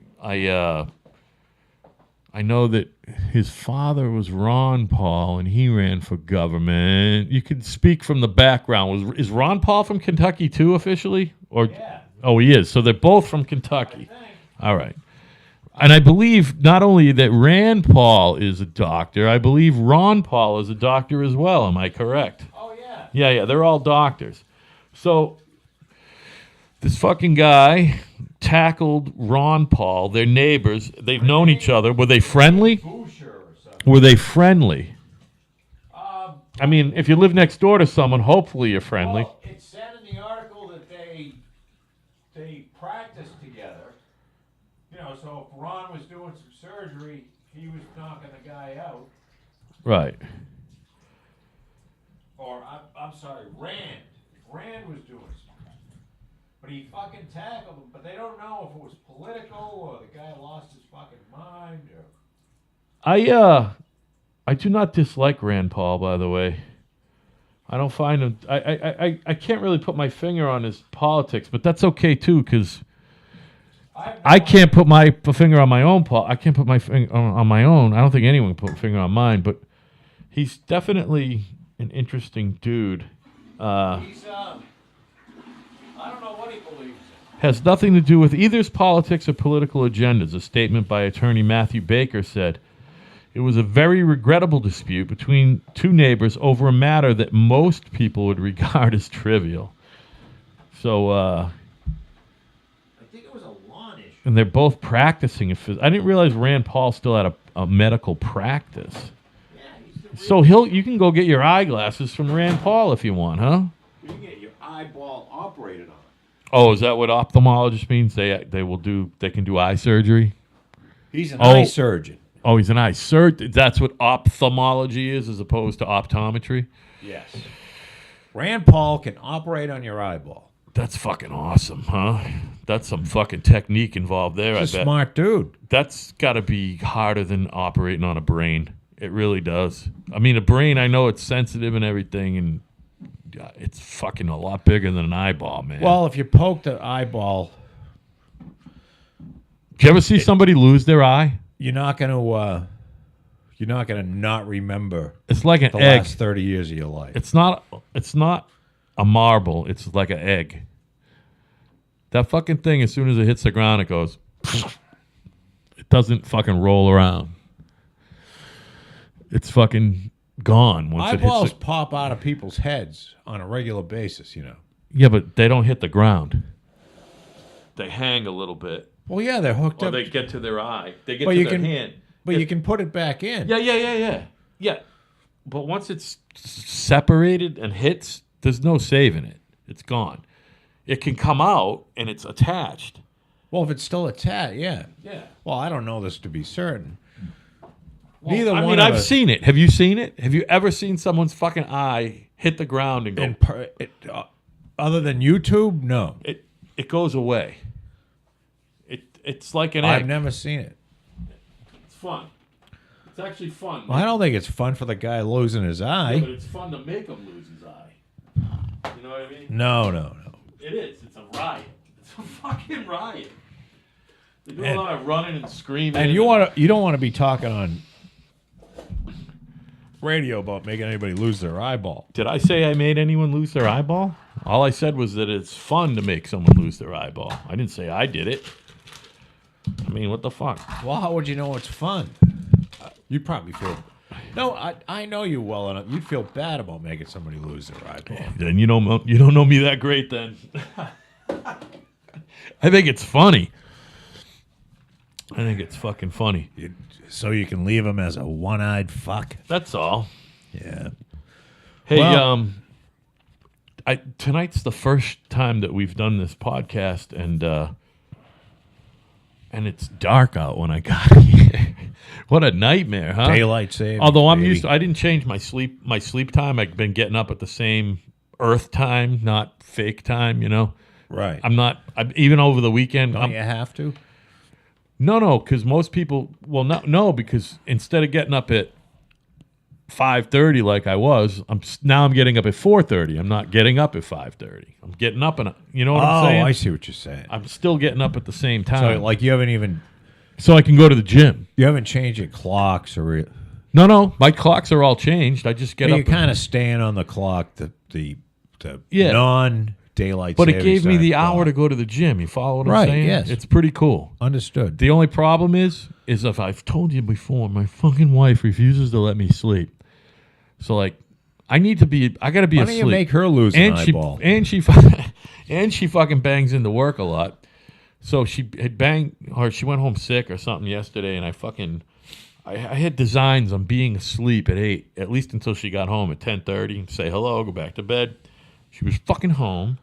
know that his father was Ron Paul, and he ran for government. You could speak from the background. Is Ron Paul from Kentucky too, officially? Yeah. Oh, he is. So they're both from Kentucky. All right. And I believe not only that Rand Paul is a doctor, I believe Ron Paul is a doctor as well. Am I correct? Oh, yeah. Yeah. They're all doctors. So this fucking guy tackled Ron Paul, their neighbors. They've known each other. Were they friendly? Were they friendly? I mean, if you live next door to someone, hopefully you're friendly. Well, it said in the article that they practiced together. You know, so if Ron was doing some surgery, he was knocking the guy out. Right. Or, I'm sorry, Rand. Rand was doing something. But he fucking tackled him. But they don't know if it was political or the guy lost his fucking mind. Or... I do not dislike Rand Paul, by the way. I don't find him... I can't really put my finger on his politics, but that's okay, too, because... I can't put my finger on my own. I can't put my finger on my own. I don't think anyone can put a finger on mine, but he's definitely an interesting dude. I don't know what he believes in. Has nothing to do with either his politics or political agendas. A statement by attorney Matthew Baker said, "It was a very regrettable dispute between two neighbors over a matter that most people would regard as trivial." So, and they're both practicing. I didn't realize Rand Paul still had a medical practice. Yeah, so you can go get your eyeglasses from Rand Paul if you want, huh? You can get your eyeball operated on. Oh, is that what ophthalmologist means? They can do eye surgery? He's an eye surgeon. Oh, he's an eye surgeon. That's what ophthalmology is as opposed to optometry? Yes. Rand Paul can operate on your eyeball. That's fucking awesome, huh? That's some fucking technique involved there, He's I a bet. smart dude. That's got to be harder than operating on a brain. It really does. I mean, a brain, I know it's sensitive and everything, and it's fucking a lot bigger than an eyeball, man. Well, if you poke the eyeball... Did you ever see somebody lose their eye? You're not going to not remember It's like an the egg. last 30 years of your life. It's not a marble. It's like an egg. That fucking thing, as soon as it hits the ground, it goes... It doesn't fucking roll around. It's fucking gone once Eyeballs it hits pop out of people's heads on a regular basis, Yeah, but they don't hit the ground. They hang a little bit. Well, yeah, they're hooked Or up. they get to their eye. They get But to you their can- hand. But you can put it back in. Yeah. But once it's separated and hits, there's no saving it. It's gone. It can come out and it's attached. Well, if it's still attached, yeah. Yeah. Well, I don't know this to be certain. Well, Neither I one mean, of I've us- seen it. Have you seen it? Have you ever seen someone's fucking eye hit the ground and go? Other than YouTube, no. It goes away. It's like an egg. I've never seen it. It's fun. It's actually fun. Well, I don't think it's fun for the guy losing his eye. Yeah, but it's fun to make him lose his eye. You know what I mean? No. It is. It's a riot. It's a fucking riot. They do a lot of running and screaming. And you don't want to be talking on radio about making anybody lose their eyeball. Did I say I made anyone lose their eyeball? All I said was that it's fun to make someone lose their eyeball. I didn't say I did it. I mean, what the fuck? Well, how would you know it's fun? You'd probably feel... No, I know you well enough. You'd feel bad about making somebody lose their eyeball. Then you don't know me that great then. I think it's funny. I think it's fucking funny. So you can leave him as a one-eyed fuck? That's all. Yeah. Hey, Well- tonight's the first time that we've done this podcast, and it's dark out when I got here. What a nightmare, huh? Daylight savings. Although I'm baby. used to, I didn't change my sleep time. I've been getting up at the same Earth time, not fake time, Right. I'm even over the weekend. Don't you have to? No, because most people, because instead of getting up at 5:30 like I was, I'm getting up at 4:30. I'm not getting up at 5:30. I'm getting up and you know what I'm saying? I see what you're saying. I'm still getting up at the same So time, like you haven't so I can go to the gym. changed your clocks or No, my clocks are all changed. I just get up. you're kind of staying on the clock, the Yeah. non-daylight But it savings gave me time the clock. hour to go to the gym. You follow what I'm Right, saying? yes. It's pretty cool. Understood. The only problem is if I've told you before, my fucking wife refuses to let me sleep. So like, I got to be Why asleep. don't you make her lose an eyeball? And she fucking bangs into work a lot. So she had banged, or she went home sick or something yesterday, and I had designs on being asleep at 8, at least until she got home at 10:30, say hello, go back to bed. She was fucking home,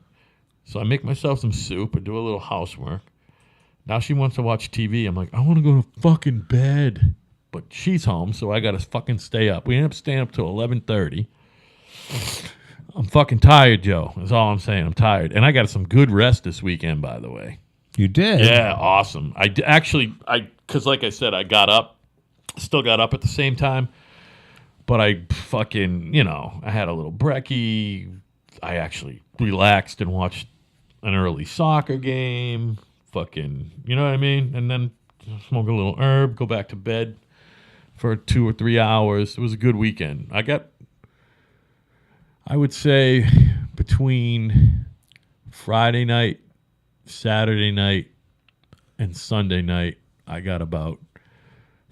so I make myself some soup and do a little housework. Now she wants to watch TV. I'm like, I want to go to fucking bed. But she's home, so I got to fucking stay up. We end up staying up till 11:30. I'm fucking tired, Joe. That's all I'm saying. I'm tired. And I got some good rest this weekend, by the way. You did? Yeah, awesome. Because like I said, I got up, still got up at the same time, but I fucking, I had a little brekkie. I actually relaxed and watched an early soccer game. Fucking, you know what I mean? And then smoke a little herb, go back to bed for 2 or 3 hours. It was a good weekend. I would say between Friday night, Saturday night, and Sunday night, I got about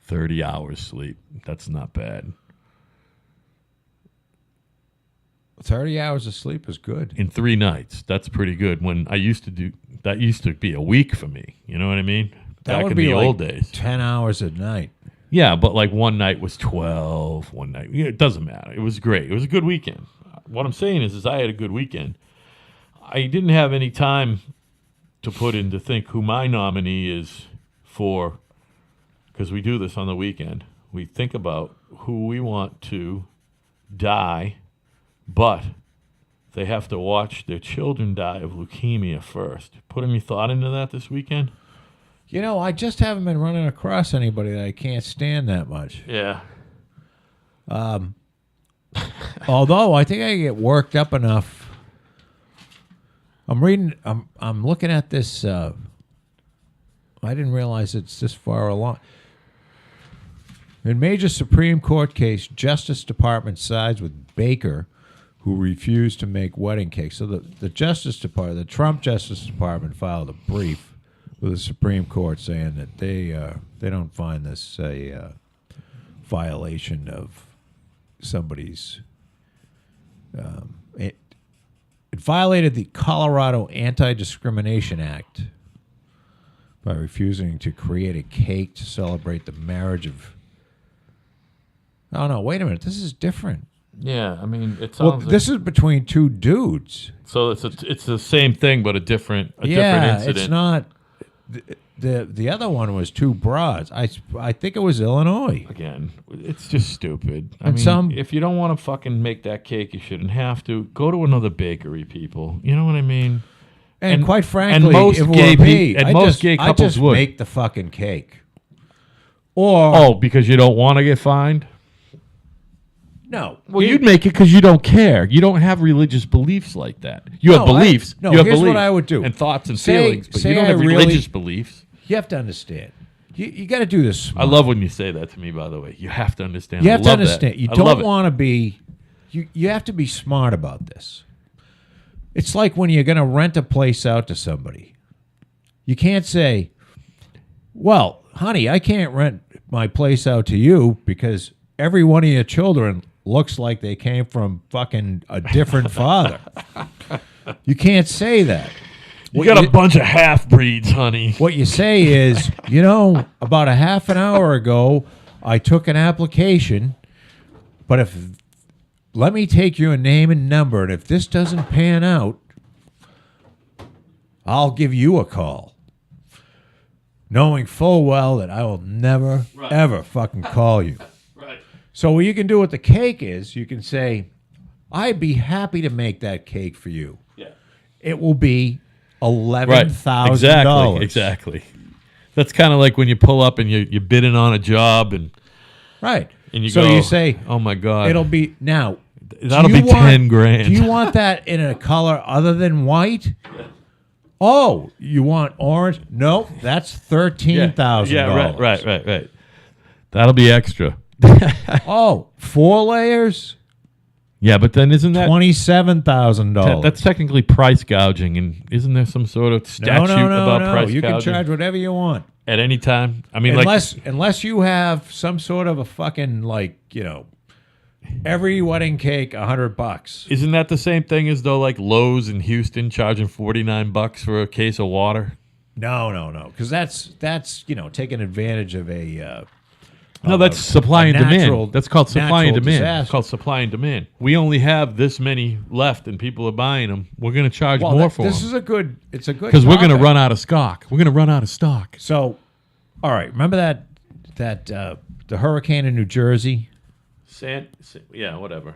30 hours sleep. That's not bad. 30 hours of sleep is good. In 3 nights, that's pretty good. When I used to be a week for me. You know what I mean? That Back would in be the like old days. 10 hours a night. Yeah, but like one night was 12, one night. It doesn't matter. It was great. It was a good weekend. What I'm saying is I had a good weekend. I didn't have any time to put in to think who my nominee is for because we do this on the weekend. We think about who we want to die, but they have to watch their children die of leukemia first. Put any thought into that this weekend? You know, I just haven't been running across anybody that I can't stand that much. Yeah. Although I think I get worked up enough. I'm looking at this. I didn't realize it's this far along. In major Supreme Court case, Justice Department sides with Baker, who refused to make wedding cakes. So the Justice Department, the Trump Justice Department, filed a brief with the Supreme Court saying that they don't find this a violation of somebody's. It violated the Colorado Anti-Discrimination Act by refusing to create a cake to celebrate the marriage of. Oh no! Wait a minute. This is different. Yeah, I mean, it sounds. Well, this is between two dudes. So it's the same thing, but a different incident. It's not. The other one was two broads. I think it was Illinois. Again, it's just stupid. I mean, if you don't want to fucking make that cake, you shouldn't have to. Go to another bakery, people. You know what I mean? And quite frankly, and most if it gay were me, gay couples I just would make the fucking cake. Or because you don't want to get fined. No. Well, you'd make it because you don't care. You don't have religious beliefs like that. You have beliefs. No, you have here's beliefs what I would do. and thoughts and feelings, but you don't I have religious beliefs. You have to understand. You got to do this smart. I love when you say that to me, by the way. You have to understand. You have to understand. That. You don't want to be... You have to be smart about this. It's like when you're going to rent a place out to somebody. You can't say, well, honey, I can't rent my place out to you because every one of your children looks like they came from fucking a different father. You can't say that. You got a bunch of half-breeds, honey. What you say is, about a half an hour ago, I took an application, but let me take your name and number, and if this doesn't pan out, I'll give you a call. Knowing full well that I will never, ever fucking call you. Right. So what you can do with the cake is you can say, I'd be happy to make that cake for you. Yeah. It will be $11,000. Exactly. That's kind of like when you pull up and you're bidding on a job and right. And you you say, oh my God. It'll be now. That'll be $10,000. Do you want that in a color other than white? Yeah. Oh, you want orange? Nope, that's $13,000. Yeah, right. That'll be extra. 4 layers? Yeah, but then isn't that $27,000? That's technically price gouging, and isn't there some sort of statute about price gouging? You can charge whatever you want at any time. I mean, unless you have some sort of a fucking every wedding cake $100. Isn't that the same thing as though like Lowe's in Houston charging $49 for a case of water? No, because that's taking advantage of a. No, that's supply and demand. That's called supply and demand. Disaster. It's called supply and demand. We only have this many left, and people are buying them. We're going to charge more for them. This is a good. It's a good because we're going to run out of stock. We're going to run out of stock. So, all right. Remember that the hurricane in New Jersey. Whatever.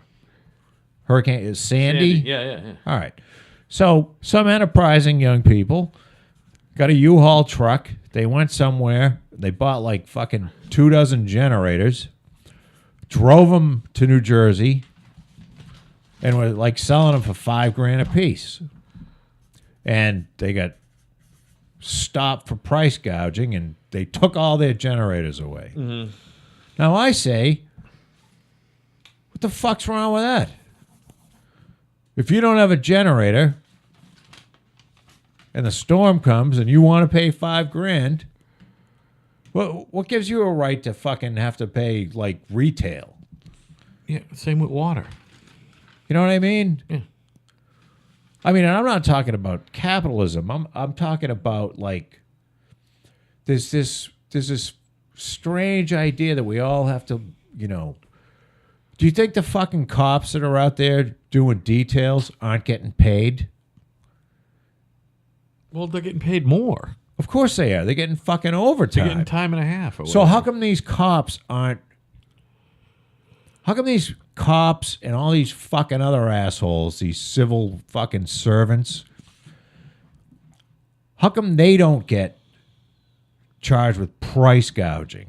Hurricane is Sandy. Yeah. All right. So some enterprising young people got a U-Haul truck. They went somewhere. They bought like fucking 24 generators, drove them to New Jersey, and were like selling them for $5,000 a piece. And they got stopped for price gouging, and they took all their generators away. Mm-hmm. Now I say, what the fuck's wrong with that? If you don't have a generator and the storm comes and you want to pay $5,000, what gives you a right to fucking have to pay like retail? Yeah, same with water. You know what I mean? Yeah. I mean, I'm not talking about capitalism. I'm talking about like there's this strange idea that we all have to, Do you think the fucking cops that are out there doing details aren't getting paid? Well, they're getting paid more. Of course they are. They're getting fucking overtime. They're getting time and a half. Or so whatever. how come these cops aren't? How come these cops and all these fucking other assholes, these civil fucking servants, how come they don't get charged with price gouging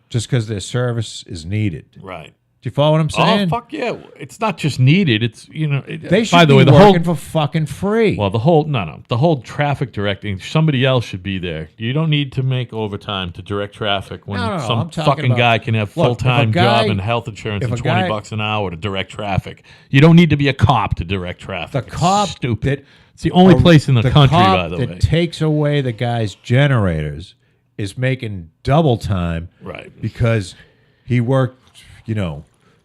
just because their service is needed? Right. Do you follow what I'm saying? Oh, fuck yeah. It's not just needed. It's, They should by the be way, the working whole, for fucking free. well, the whole traffic directing, somebody else should be there. You don't need to make overtime to direct traffic when No, some I'm talking fucking about- guy can have Look, full-time if a guy- job and health insurance if and a guy- $20 an hour to direct traffic. You don't need to be a cop to direct traffic. The It's cop stupid. that- It's the only place in the country, cop by the that way. takes away the guy's generators is making double time Right. because he worked,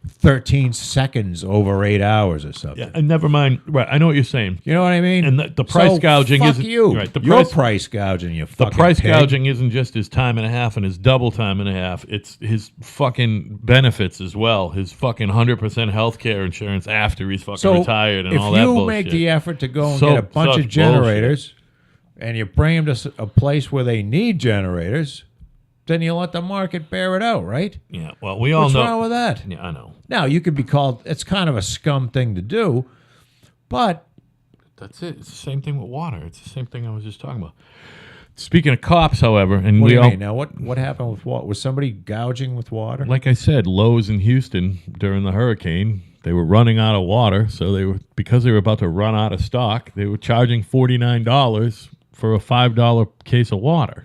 13 seconds over 8 hours or something. Yeah, and never mind. Right, I know what you're saying. You know what I mean? And the price So, gouging fuck isn't you. right. You're price gouging, you The fucking price pig. gouging isn't just his time and a half and his double time and a half. It's his fucking benefits as well. His fucking 100% health care insurance after he's fucking So retired and if all that you bullshit. make the effort to go and So- get a bunch such of generators and you bring them to a place where they need generators, then you let the market bear it out, right? Yeah, well, we all What's know. wrong with that? Yeah, I know. Now, you could be called, it's kind of a scum thing to do, but That's it. It's the same thing with water. It's the same thing I was just talking about. Speaking of cops, however, and what we do you all, mean? Now, what happened with water? Was somebody gouging with water? like I said, Lowe's in Houston during the hurricane, they were running out of water, so because they were about to run out of stock, they were charging $49 for a $5 case of water.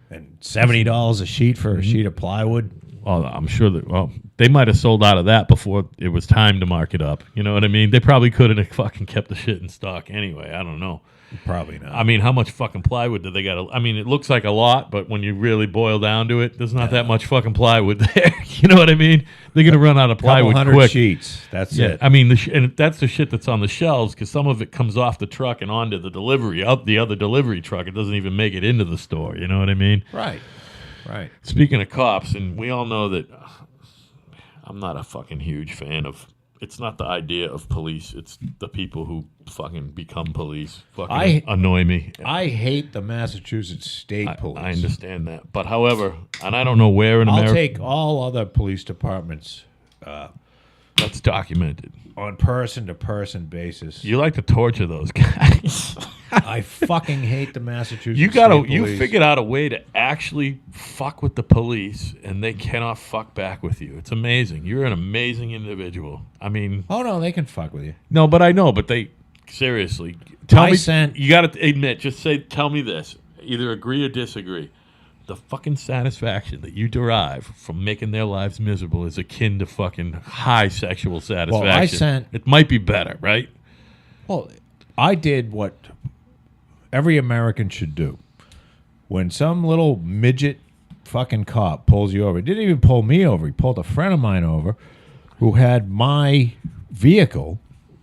And $70 a sheet for a sheet of plywood? Well, I'm sure that they might have sold out of that before it was time to mark it up. You know what I mean? They probably couldn't have fucking kept the shit in stock anyway. I don't know. Probably not. I mean, how much fucking plywood do they got? I mean, it looks like a lot, but when you really boil down to it, there's not that much fucking plywood there. You know what I mean? They're gonna run out of plywood Couple hundred quick. sheets. That's Yeah, it. I mean, and that's the shit that's on the shelves because some of it comes off the truck and onto the delivery, up the other delivery truck. It doesn't even make it into the store. You know what I mean? Right. Right. Speaking of cops, and we all know that I'm not a fucking huge fan of. It's not the idea of police. It's the people who fucking become police. Fucking annoy me. I hate the Massachusetts State Police. I understand that, but however, and I don't know where in America. I'll take all other police departments that's documented on person-to-person basis. You like to torture those guys. I fucking hate the Massachusetts You State Police. figured out a way to actually fuck with the police, and they cannot fuck back with you. It's amazing. You're an amazing individual. I mean, Oh, no, they can fuck with you. no, but I know, but they seriously you got to admit, tell me this, either agree or disagree. The fucking satisfaction that you derive from making their lives miserable is akin to fucking high sexual satisfaction. It might be better, right? Well, I did what every American should do. When some little midget fucking cop pulls you over, he didn't even pull me over. He pulled a friend of mine over who had my vehicle.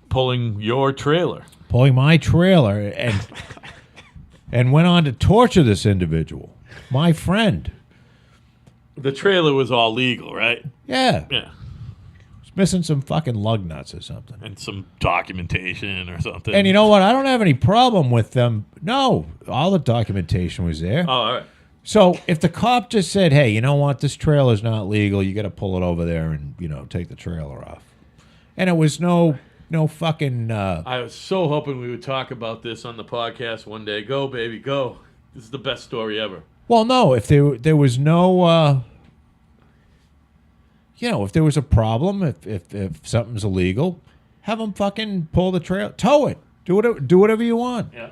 Pulling your trailer. Pulling my trailer and went on to torture this individual, my friend. The trailer was all legal, right? Yeah. Yeah. It's missing some fucking lug nuts or something. And some documentation or something. And you know what? I don't have any problem with them. No, all the documentation was there. Oh, all right. So if the cop just said, hey, you know what? This trailer's not legal. You got to pull it over there and, take the trailer off. And it was no fucking... I was so hoping we would talk about this on the podcast one day. Go, baby, go. This is the best story ever. Well, no, if there was no... if there was a problem, if something's illegal, have them fucking pull the trailer. Tow it. Do whatever you want. Yeah.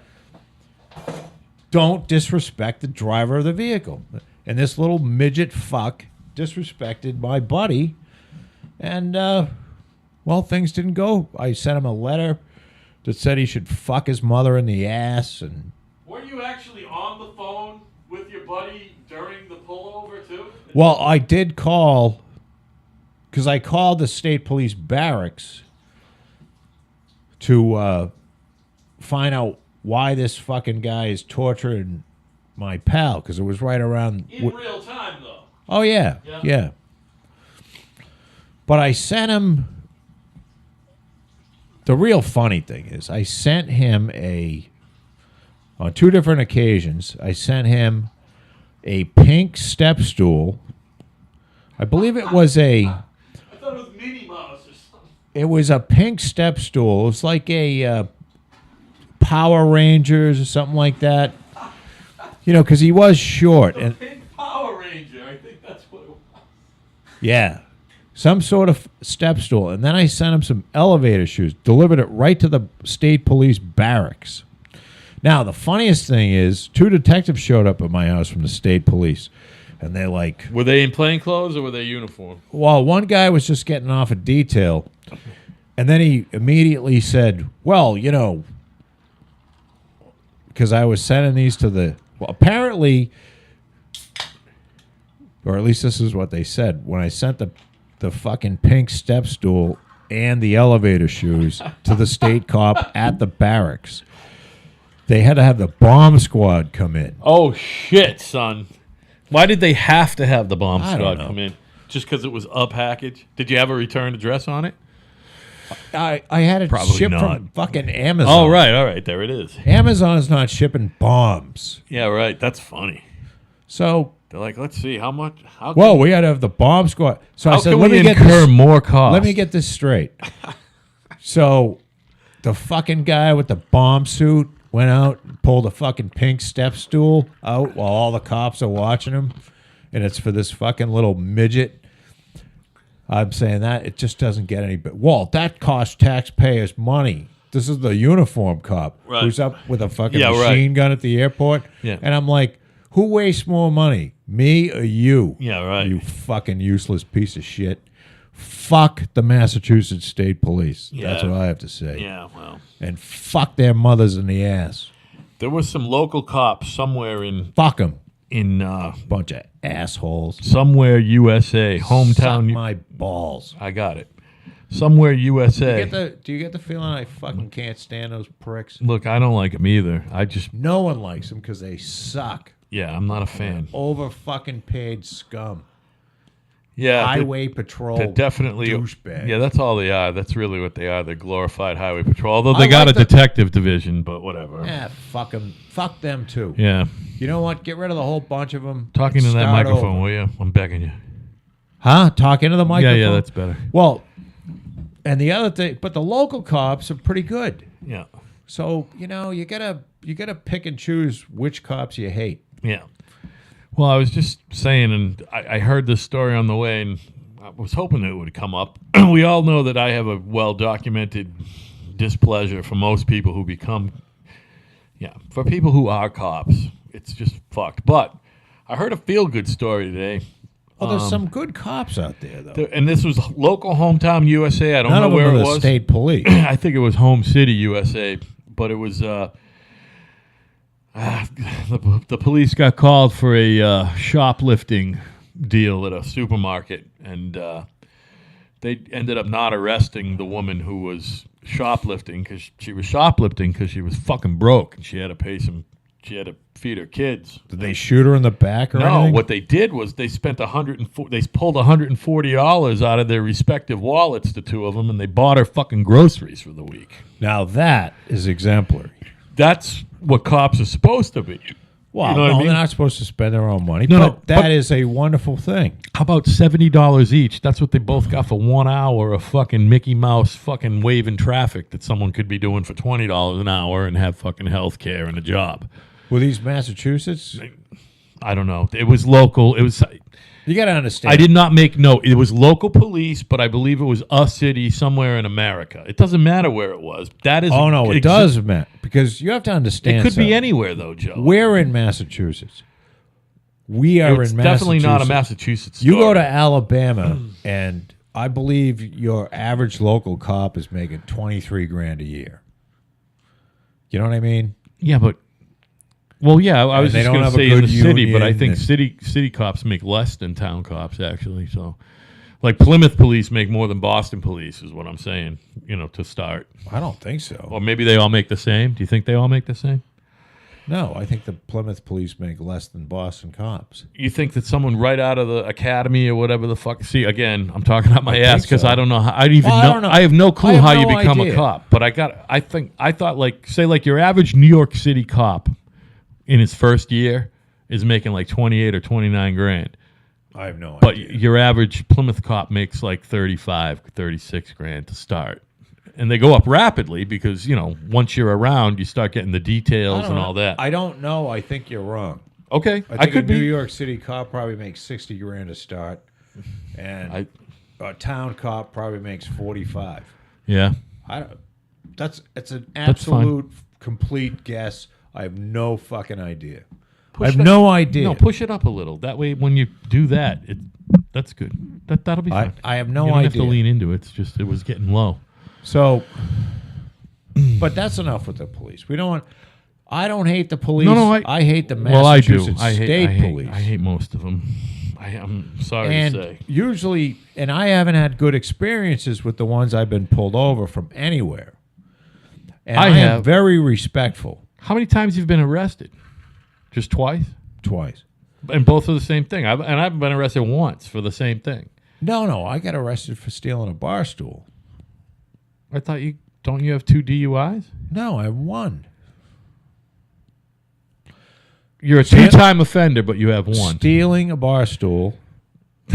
Don't disrespect the driver of the vehicle. And this little midget fuck disrespected my buddy. And, things didn't go. I sent him a letter that said he should fuck his mother in the ass. And Were you actually on the phone with your buddy during the pullover, too? well, I did call, because I called the state police barracks to find out why this fucking guy is torturing my pal, because it was right around... In real time, though. Oh, yeah. But I sent him... The real funny thing is I sent him a On 2 different occasions, I sent him a pink step stool. I believe it was I thought it was Minnie Mouse or something. It was a pink step stool. It was like a Power Rangers or something like that. You know, because he was short. A pink Power Ranger. I think that's what it was. Yeah. Some sort of step stool. And then I sent him some elevator shoes. Delivered it right to the state police barracks. Now, the funniest thing is 2 detectives showed up at my house from the state police. And they're like... Were they in plain clothes or were they uniform? Well, one guy was just getting off a detail. And then he immediately said, well, you know... Because I was sending these to the... Well, apparently... Or at least this is what they said. When I sent the fucking pink step stool and the elevator shoes to the state cop at the barracks, they had to have the bomb squad come in. Oh, shit, son. Why did they have to have the bomb I squad don't know. come in? Just because it was a package? Did you have a return address on it? I had it Probably shipped not. from fucking Amazon. Oh, right, all right. There it is. Amazon's not shipping bombs. Yeah, right. That's funny. So... They're like, let's see, how much... Well, we had to have the bomb squad. So I How said, can let we me get incur this. more costs? Let me get this straight. So, the fucking guy with the bomb suit went out and pulled a fucking pink step stool out while all the cops are watching him, and it's for this fucking little midget. I'm saying that it just doesn't get any better. Walt, that costs taxpayers money. This is the uniform cop Right. who's up with a fucking Yeah, right. machine gun at the airport. Yeah. And I'm like, who wastes more money, me or you? Yeah, right. You fucking useless piece of shit. Fuck the Massachusetts State Police. That's Yeah. what I have to say. Yeah, well. And fuck their mothers in the ass. There was some local cops somewhere in Fuck them. Bunch of assholes. somewhere USA, Suck hometown. my balls. I got it. Somewhere USA. Do you get the feeling I fucking can't stand those pricks? Look, I don't like them either. I just, No one likes them because they suck. yeah, I'm not a fan. Over fucking paid scum. Yeah, Highway patrol. they're definitely douchebags. Yeah, that's all they are. That's really what they are. They're glorified highway patrol. Although they I got like a detective division, but whatever. Yeah, fuck them. Fuck them too. Yeah. You know what? Get rid of the whole bunch of them. Talking to that Start microphone, over. will you? I'm begging you. Huh? Talk into the microphone? Yeah, that's better. Well, and the other thing, but the local cops are pretty good. Yeah. So, you know, you gotta pick and choose which cops you hate. Yeah. Well, I was just saying, and I heard this story on the way, and I was hoping it would come up. We all know that I have a well-documented displeasure for most people who become, for people who are cops. It's just fucked. But I heard a feel-good story today. Well, there's some good cops out there, though. And this was local hometown USA. I don't None know of them where are it the was. state police. I think it was Home City, USA. But it was the police got called for a shoplifting deal at a supermarket, and they ended up not arresting the woman who was shoplifting because she was fucking broke and she had to feed her kids. Did they shoot her in the back or No, anything? what they did was they spent they pulled $140 out of their respective wallets, the two of them, and they bought her fucking groceries for the week. Now that is exemplary. That's what cops are supposed to be. Well, You know what I mean? they're not supposed to spend their own money, No, but no, that is a wonderful thing. How about $70 each? That's what they both got for 1 hour of fucking Mickey Mouse fucking waving traffic that someone could be doing for $20 an hour and have fucking health care and a job. Were these Massachusetts? I don't know. It was local. It was. You got to understand. I did not make note. It was local police, but I believe it was a city somewhere in America. It doesn't matter where it was. That is. Oh, no, it does, Matt, because you have to understand It could be something. anywhere, though, Joe. We're in Massachusetts. We are It's in Massachusetts. definitely not a Massachusetts You go story. to Alabama, and I believe your average local cop is making $23,000 a year. You know what I mean? Yeah, but. Well, yeah, I was they just don't going to have a say in good the city, but I union think and- city cops make less than town cops, actually. So, like Plymouth police make more than Boston police, is what I'm saying, to start. I don't think so. Or maybe they all make the same. Do you think they all make the same? No, I think the Plymouth police make less than Boston cops. You think that someone right out of the academy or whatever the fuck? See, again, I'm talking out my I ass think because so. I don't know how. I don't know. I have no clue I have how you no become idea. a cop. But I thought, say, like your average New York City cop in his first year is making like 28 or 29 grand. I have no But idea. your average Plymouth cop makes like 35, 36 grand to start. And they go up rapidly because, once you're around, you start getting the details and all that. I don't know. I think you're wrong. Okay. I think could a be. New York City cop probably makes 60 grand to start. And a town cop probably makes 45. Yeah. It's an absolute complete guess. I have no fucking idea. I have that- no idea. No, push it up a little. That way, when you do that, that's good. That'll be fine. I have no you don't idea. have to lean into it. It's just it was getting low. So, but that's enough with the police. We don't want. I don't hate the police. No, I hate the Well, I do. Massachusetts I hate, state police. I hate most of them. I'm sorry And to say. usually, and I haven't had good experiences with the ones I've been pulled over from anywhere. And I am have. very respectful. How many times you've been arrested? Just twice? Twice. And both for the same thing. I've been arrested once for the same thing. No, I got arrested for stealing a bar stool. I thought don't you have 2 DUIs? No, I won. You're a 2-time offender, but you have one. Stealing a bar stool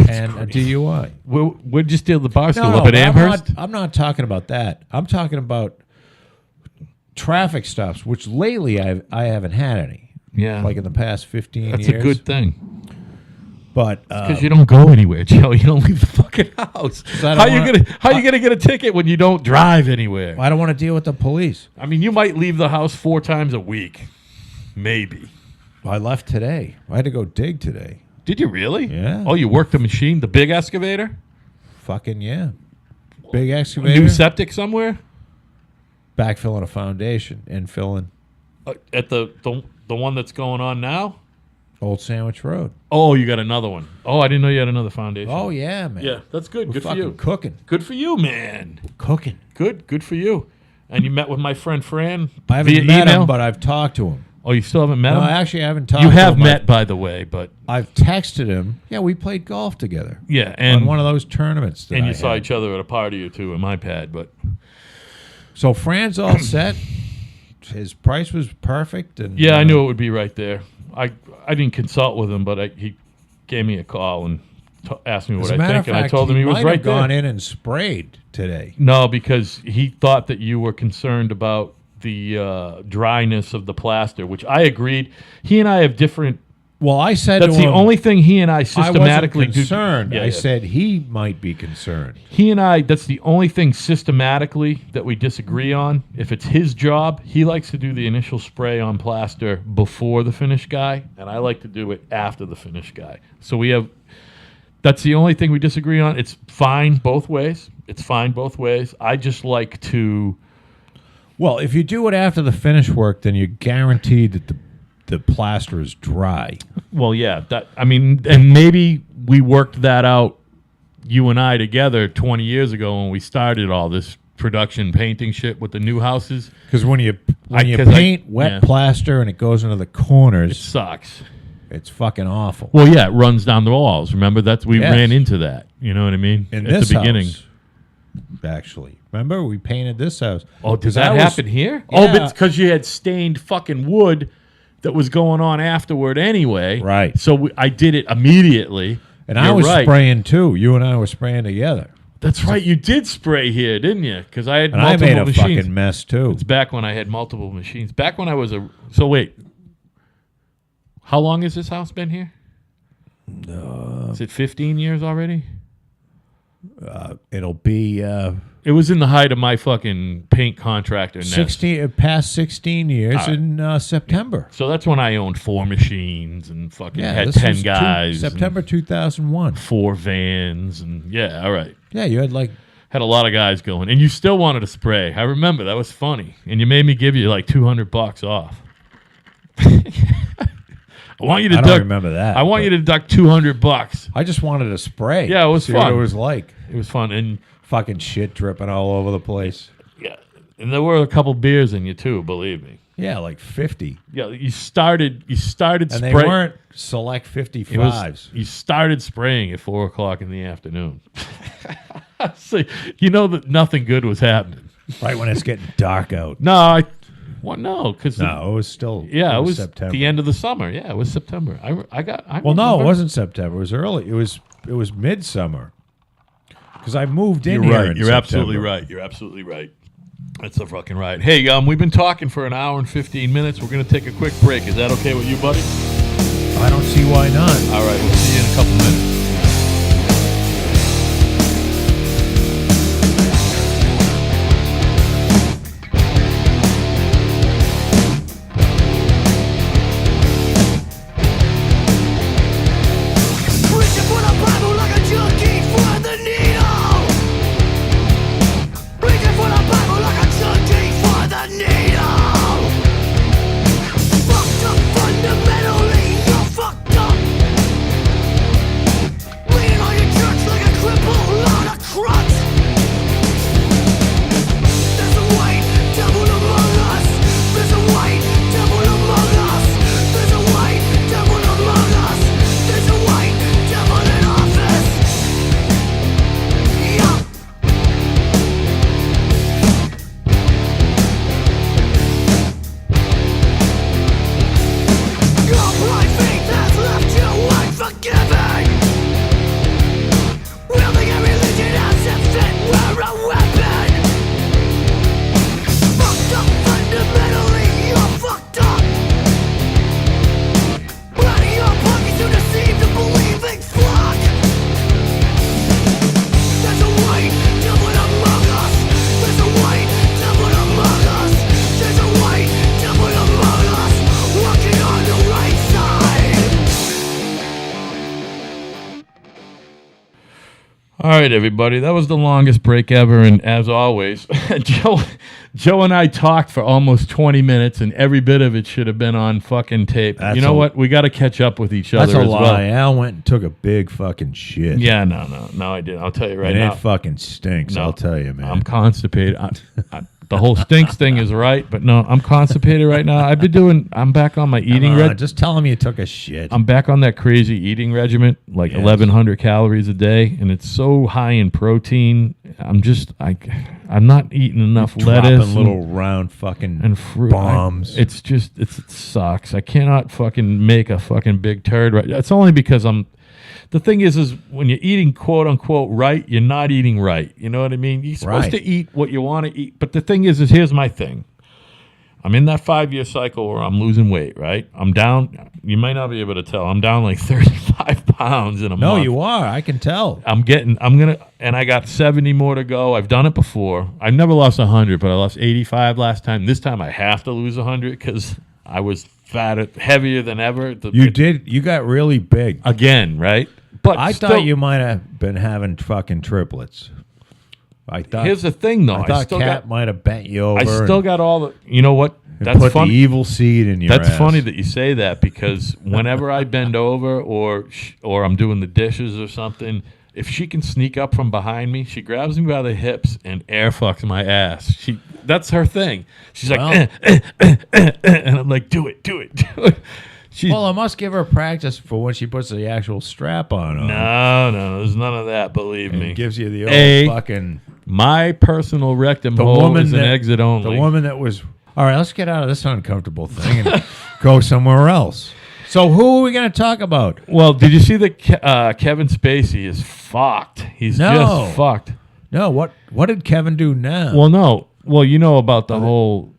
and a DUI. Where'd you steal the bar stool? No, Up at but Amherst? I'm not talking about that. I'm talking about traffic stops, which lately I haven't had any. Yeah. Like in the past 15 years. That's a good thing. But Because you don't go anywhere, Joe. You don't leave the fucking house. I How don't you gonna get a ticket when you don't drive anywhere? I don't want to deal with the police. I mean, you might leave the house 4 times a week, maybe. I left today. I had to go dig today. Did you really? Yeah. Oh, you worked the machine, the big excavator, Fucking yeah. Big a excavator. new septic somewhere Backfilling a foundation. Infilling at the one that's going on now. Old Sandwich Road. Oh, you got another one. Oh, I didn't know you had another foundation. Oh, yeah, man. Yeah, that's good. We're Good for fucking you. cooking. Good for you, man. Cooking. Good for you. And you met with my friend Fran I haven't via met email? him, but I've talked to him. Oh, you still haven't met No, him? actually, I haven't talked You to have him. met, by the way, but I've texted him. Yeah, we played golf together. yeah, On and one of those tournaments. That and I you saw had. each other at a party or two in my pad, but So Fran's all set. His price was perfect. And yeah, I knew it would be right there. I didn't consult with him, but he gave me a call and asked me As what a I matter think, of and I fact, told him he was might right have gone there. in and sprayed today. No, because he thought that you were concerned about the dryness of the plaster, which I agreed. He and I have different. Well, I said That's to the him, only thing he and I systematically I wasn't concerned. do. I said he might be concerned. He and I, that's the only thing systematically that we disagree on. If it's his job, he likes to do the initial spray on plaster before the finish guy, and I like to do it after the finish guy. So that's the only thing we disagree on. It's fine both ways. I just like to. Well, if you do it after the finish work, then you're guaranteed that the plaster is dry. Well, yeah, and maybe we worked that out, you and I together 20 years ago when we started all this production painting shit with the new houses. Because when you paint wet yeah. plaster and it goes into the It corners, sucks. it's fucking awful. Well, yeah, it runs down the walls. Remember we Yes. ran into that. You know what I mean? In At this the beginning. house, actually. Remember, we painted this house. Oh, did 'Cause that was- happen here? Yeah. Oh, but it's because you had stained fucking wood that was going on afterward anyway. Right. So I did it immediately. And I You're was right. spraying too. You and I were spraying together. That's right. You did spray here, didn't you? Because I had And I multiple made a machines. fucking mess too. It's back when I had multiple machines. Back when I was So wait. How long has this house been here? Is it 15 years already? It'll be It was in the height of my fucking paint contractor nest. 16, past 16 years in September. So that's when I owned 4 machines and fucking had this 10 was guys. and September 2001. 4 vans and yeah, all right. Yeah, you had like Had a lot of guys going, and you still wanted to spray. I remember that was funny, and you made me give you like $200 off. I want you to I don't remember that. I want you to deduct $200. I just wanted to spray. Yeah, it was see fun. what it was like. It was fun, and Fucking shit dripping all over the place. yeah, and there were a couple beers in you too. Believe me. Yeah, like 50. Yeah, you started And spraying. they weren't select It 55s. was, you started spraying at 4:00 in the afternoon. So you know that nothing good was happening. Right when it's getting dark out. No, What? No, because No, it was still. Yeah, it was September. the end of the summer. Yeah, it was September. I Well, no, remember. it wasn't September. It was early. It was midsummer. Because I moved in You're here. right. in You're September. absolutely right. You're absolutely right. That's a fucking right. Hey, we've been talking for an hour and 15 minutes. We're gonna take a quick break. Is that okay with you, buddy? I don't see why not. All right. We'll see you in a couple minutes. All right, everybody. That was the longest break ever, and as always, Joe and I talked for almost 20 minutes, and every bit of it should have been on fucking tape. You know what? We got to catch up with each other. That's a as lie. well. Al went and took a big fucking shit. Yeah, no, I didn't. I'll tell you right and now. it fucking stinks. No, I'll tell you, man. I'm constipated. The whole stinks thing is right, but no, I'm constipated right now. I'm back on my eating regimen. Just tell him you took a shit. I'm back on that crazy eating regimen, like 1,100 calories a day, and it's so high in protein. I'm not eating enough lettuce, dropping little round fucking and fruit bombs. It sucks. I cannot fucking make a fucking big turd. Right, it's only because The thing is when you're eating quote unquote right, you're not eating right. You know what I mean? You're supposed to eat what you want to eat. But the thing is here's my thing. I'm in that 5-year cycle where I'm losing weight, right? I'm down. You might not be able to tell. I'm down like 35 pounds in a month. No, you are. I can tell. And I got 70 more to go. I've done it before. I've never lost 100, but I lost 85 last time. This time I have to lose 100 because I was heavier than ever. You got really big. Again, right? But I thought you might have been having fucking triplets. Here's the thing, though. I thought Cat might have bent you over. I still got all the. You know what? That's put funny. The evil seed in your That's ass. funny that you say that because whenever I bend over or I'm doing the dishes or something, if she can sneak up from behind me, she grabs me by the hips and air fucks my ass. That's her thing. She's like, and I'm like, do it. Well, I must give her practice for when she puts the actual strap on. No, there's none of that. Believe me, it gives you the old fucking. My personal rectum hole is an exit only. The woman that was. All right, let's get out of this uncomfortable thing and go somewhere else. So who are we going to talk about? Well, did you see that Kevin Spacey is fucked? He's just fucked. No, what did Kevin do now? Well, no. Well, you know about the whole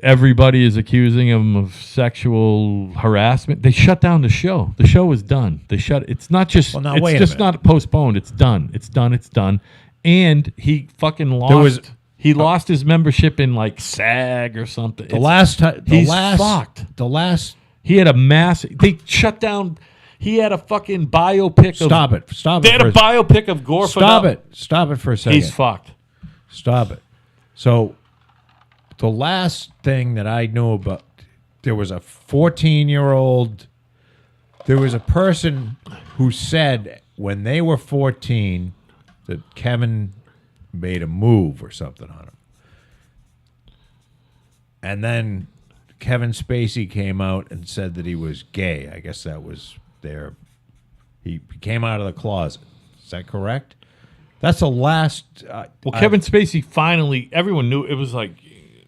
everybody is accusing him of sexual harassment. They shut down the show. The show is done. It's not just it's just not postponed. It's done. It's done. And he fucking lost he lost his membership in like SAG or something. He's fucked. He had they shut down. He had a fucking biopic. Stop it. They had a biopic of Gore. Stop it for a second. He's fucked. Stop it. So the last thing that I knew about, there was a 14-year-old. There was a person who said when they were 14 that Kevin made a move or something on him. And then Kevin Spacey came out and said that he was gay. I guess that was he came out of the closet. Is that correct? That's the last. Kevin Spacey finally, everyone knew it was like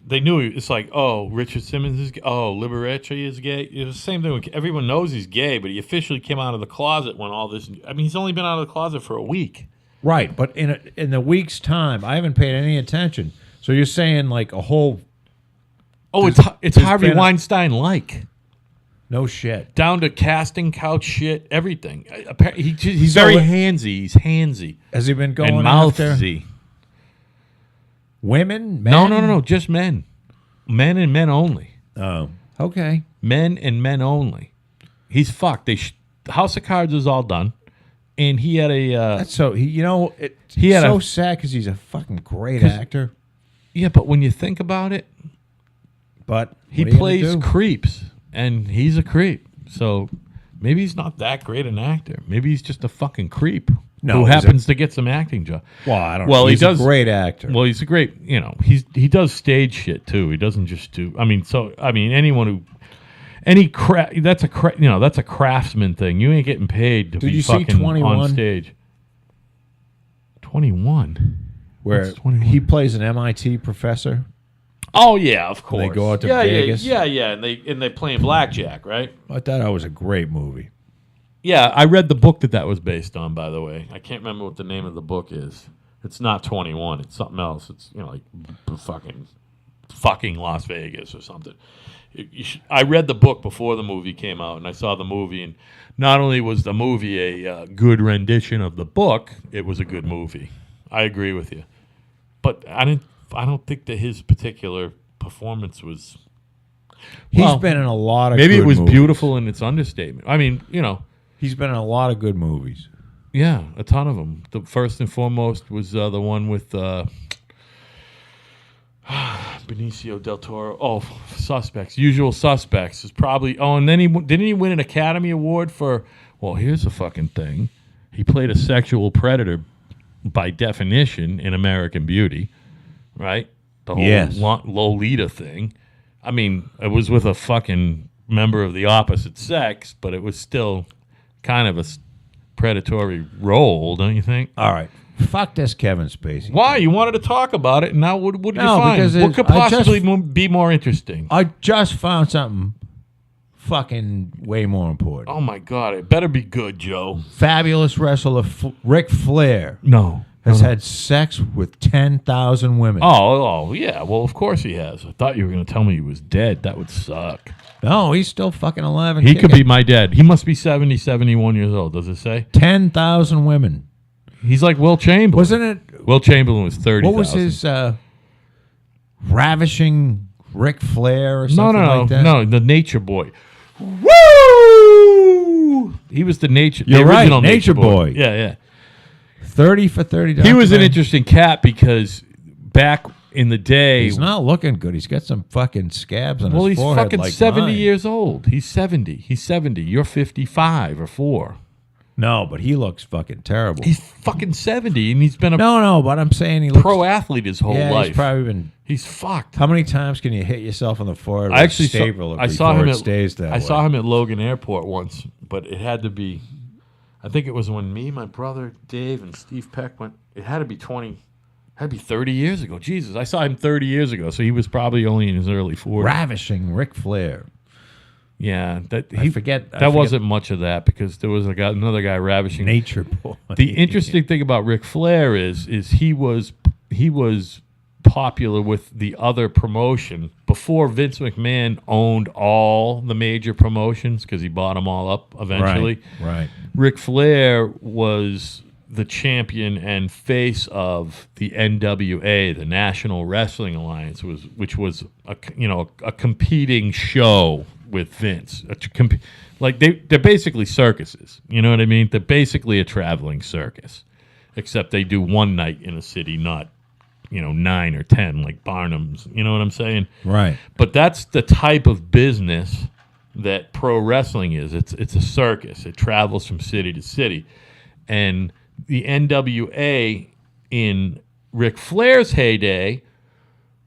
they knew it's like, oh, Richard Simmons is gay. Oh, Liberace is gay. It was the same thing. Everyone knows he's gay, but he officially came out of the closet when all this. I mean, he's only been out of the closet for a week. Right, but in the week's time, I haven't paid any attention. So you're saying like a whole? Oh, it's Harvey Weinstein like. No shit. Down to casting couch shit, everything. He's very handsy. He's handsy. Has he been going and after mouthy? Women? Men? No. Just men. Men and men only. Oh, okay. Men and men only. He's fucked. House of Cards is all done. And he had a... That's so... He's so sad because he's a fucking great actor. Yeah, but when you think about it... But he plays creeps. And he's a creep. So maybe he's not that great an actor. Maybe he's just a fucking creep. Who happens to get some acting job. Well, I don't know. He's a great actor. Well, he's a great... he does stage shit, too. He doesn't just do... anyone who... that's a craftsman thing. You ain't getting paid to be fucking on stage. 21? Where 21? He plays an MIT professor? Oh yeah, of course. They go out to Vegas. Yeah, and they playing blackjack, right? I thought that was a great movie. Yeah, I read the book that was based on, by the way. I can't remember what the name of the book is. It's not 21. It's something else. It's like fucking Las Vegas or something. I read the book before the movie came out, and I saw the movie, and not only was the movie a good rendition of the book, it was a good movie. I agree with you, but I don't think that his particular performance was. He's been in a lot of. Maybe good it was movies. Beautiful in its understatement. I mean, he's been in a lot of good movies. Yeah, a ton of them. The first and foremost was the one with. Benicio del Toro. Oh, Suspects. Usual Suspects is probably. Oh, and then didn't he win an Academy Award for? Well, here's the fucking thing. He played a sexual predator, by definition, in American Beauty, right? The whole Lolita thing. I mean, it was with a fucking member of the opposite sex, but it was still kind of a predatory role, don't you think? All right. Fuck this Kevin Spacey. Why? You wanted to talk about it, and now what did you find? Because what could possibly be more interesting? I just found something fucking way more important. Oh, my God. It better be good, Joe. Fabulous wrestler Ric Flair has had sex with 10,000 women. Oh, yeah. Well, of course he has. I thought you were going to tell me he was dead. That would suck. No, he's still fucking alive. He could be my dad. He must be 70, 71 years old. Does it say? 10,000 women. He's like Will Chamberlain. Wasn't it? Will Chamberlain was 30,000. What was his ravishing Ric Flair or something like that? No, the Nature Boy. Woo! He was the original Nature Boy. Yeah. 30 for 30. He was an interesting cat because back in the day... He's not looking good. He's got some fucking scabs on his forehead. Well, he's fucking like 70 mine. years old. He's 70. You're 55 or 4. No, but he looks fucking terrible. He's fucking 70, and he's been a but I'm saying he looks pro athlete his whole life. He's probably been. He's fucked. How many times can you hit yourself on the forehead? I actually saw him at Logan Airport once, but it had to be. I think it was when me, my brother Dave, and Steve Peck went. It had to be 30 years ago. Jesus, I saw him 30 years ago, so he was probably only in his early 40s. Ravishing Ric Flair. Yeah, I forget. Wasn't much of that because there was another guy ravishing Nature Boy. The interesting thing about Ric Flair is he was popular with the other promotion before Vince McMahon owned all the major promotions because he bought them all up eventually. Right. Ric Flair was the champion and face of the NWA, the National Wrestling Alliance, which was a competing show with Vince. They're basically circuses. You know what I mean? They're basically a traveling circus, except they do one night in a city, not 9 or 10 like Barnum's. You know what I'm saying? Right. But that's the type of business that pro wrestling is. It's a circus. It travels from city to city, and the NWA in Ric Flair's heyday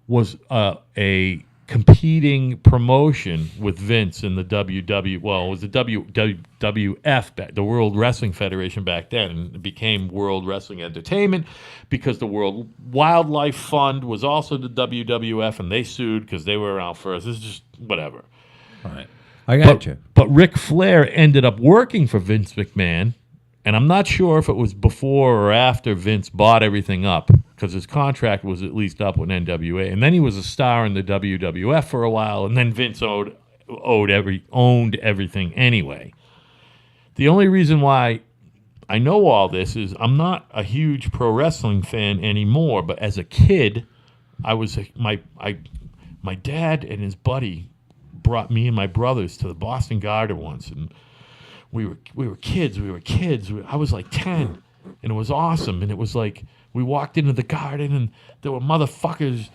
was a competing promotion with Vince in the WW. Well, it was the WWF, the World Wrestling Federation back then, and it became World Wrestling Entertainment because the World Wildlife Fund was also the WWF, and they sued because they were around first. This is just whatever. All right, I got you. But Ric Flair ended up working for Vince McMahon, and I'm not sure if it was before or after Vince bought everything up, because his contract was at least up with NWA, and then he was a star in the WWF for a while, and then Vince owned everything anyway. The only reason why I know all this is I'm not a huge pro wrestling fan anymore, but as a kid, my dad and his buddy brought me and my brothers to the Boston Garden once, and we were kids. I was like 10, and it was awesome, and it was like, we walked into the garden, and there were motherfuckers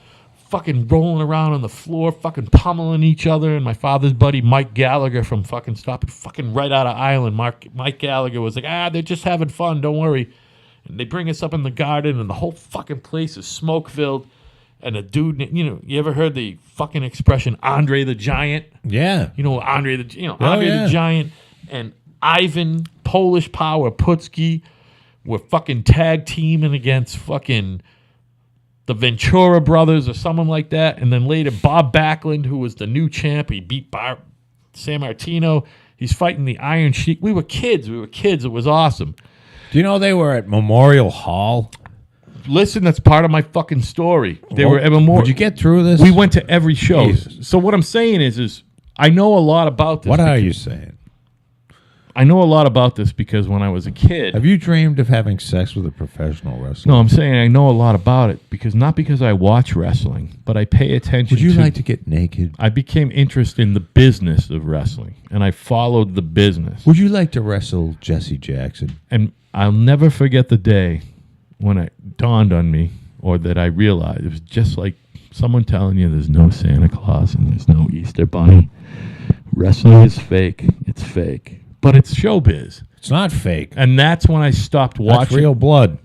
fucking rolling around on the floor, fucking pummeling each other. And my father's buddy, Mike Gallagher from fucking right out of Ireland. Mike Gallagher was like, they're just having fun, don't worry. And they bring us up in the garden, and the whole fucking place is smoke-filled. And a dude, you ever heard the fucking expression, Andre the Giant? Yeah. Andre the Giant and Ivan, Polish Power, Putski, were fucking tag teaming against fucking the Ventura brothers or someone like that. And then later, Bob Backlund, who was the new champ, he beat San Martino. He's fighting the Iron Sheik. We were kids. It was awesome. Do you know they were at Memorial Hall? Listen, that's part of my fucking story. They were at Memorial. Did you get through this? We went to every show. Jesus. So what I'm saying is I know a lot about this. What are you saying? I know a lot about this because when I was a kid... Have you dreamed of having sex with a professional wrestler? No, I'm saying I know a lot about it not because I watch wrestling, but I pay attention to... Would you like to get naked? I became interested in the business of wrestling, and I followed the business. Would you like to wrestle Jesse Jackson? And I'll never forget the day when it dawned on me, or that I realized, it was just like someone telling you there's no Santa Claus and there's no Easter Bunny. Wrestling is fake. It's fake. But it's showbiz. It's not fake. And that's when I stopped watching. That's real blood.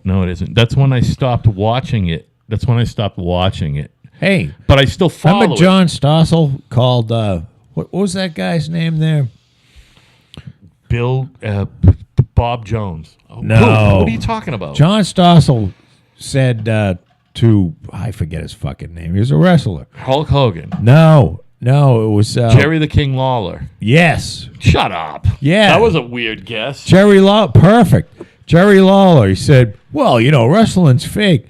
No, it isn't. That's when I stopped watching it. Hey. But I still follow remember John Stossel called, what was that guy's name there? Bob Jones. No. What are you talking about? John Stossel said to, I forget his fucking name. He was a wrestler. Hulk Hogan. No, it was... Jerry the King Lawler. Yes. Shut up. Yeah. That was a weird guess. Perfect. Jerry Lawler. He said, well, wrestling's fake.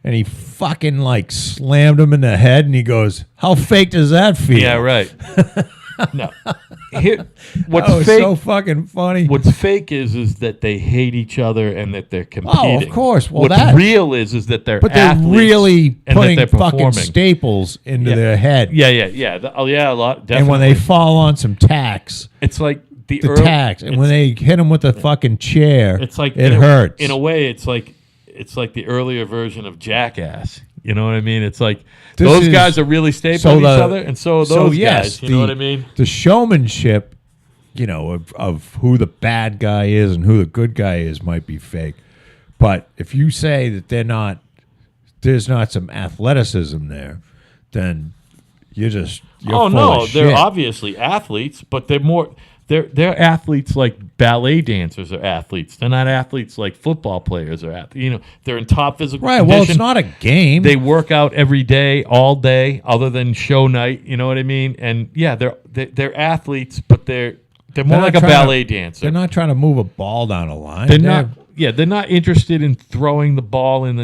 And he fucking slammed him in the head, and he goes, how fake does that feel? Yeah, right. No. What's fake, so fucking funny. What's fake is that they hate each other and that they're competing. Oh, of course. Well, what's real is that they're but athletes. They're really putting they're fucking staples into their head. Yeah. A lot. Definitely. And when they fall on some tacks, it's like the tacks. And when they hit them with a fucking chair, it's like it hurts. In a way, it's like the earlier version of Jackass. You know what I mean? It's like those guys are really stapling each other, and so are those guys. You know what I mean? The showmanship, of who the bad guy is and who the good guy is might be fake. But if you say that there's not some athleticism there, then you're full of shit. They're obviously athletes, but they're more... They're athletes like ballet dancers are athletes. They're not athletes like football players are athletes. They're in top physical condition. Well, it's not a game. They work out every day, all day, other than show night. You know what I mean? And yeah, they're athletes, but they're more like a ballet dancer. They're not trying to move a ball down a line. They're not interested in throwing the ball in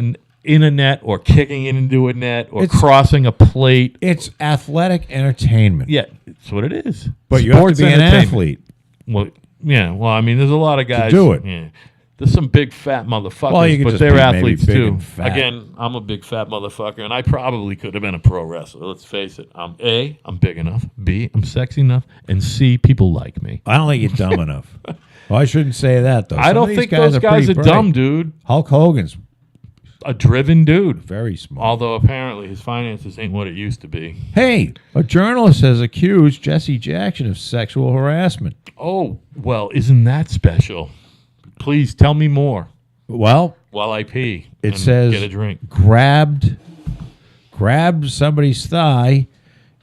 a net or kicking it into a net or crossing a plate. It's athletic entertainment. Yeah, that's what it is. But you have to be an athlete. Well, yeah. Well, I mean, there's a lot of guys to do it. Yeah. There's some big fat motherfuckers, but they're athletes too. Again, I'm a big fat mmotherfucker, and I probably could have been a pro wrestler. Let's face it. I'm big enough. B, I'm sexy enough. And C, people like me. I don't think you're dumb enough. Well, I shouldn't say that, though. I don't think those guys are dumb, dude. Hulk Hogan's a driven dude. Very smart. Although apparently his finances ain't what it used to be. Hey, a journalist has accused Jesse Jackson of sexual harassment. Oh, well, isn't that special? Please tell me more. Well, while I pee, it says get a drink. Grabbed somebody's thigh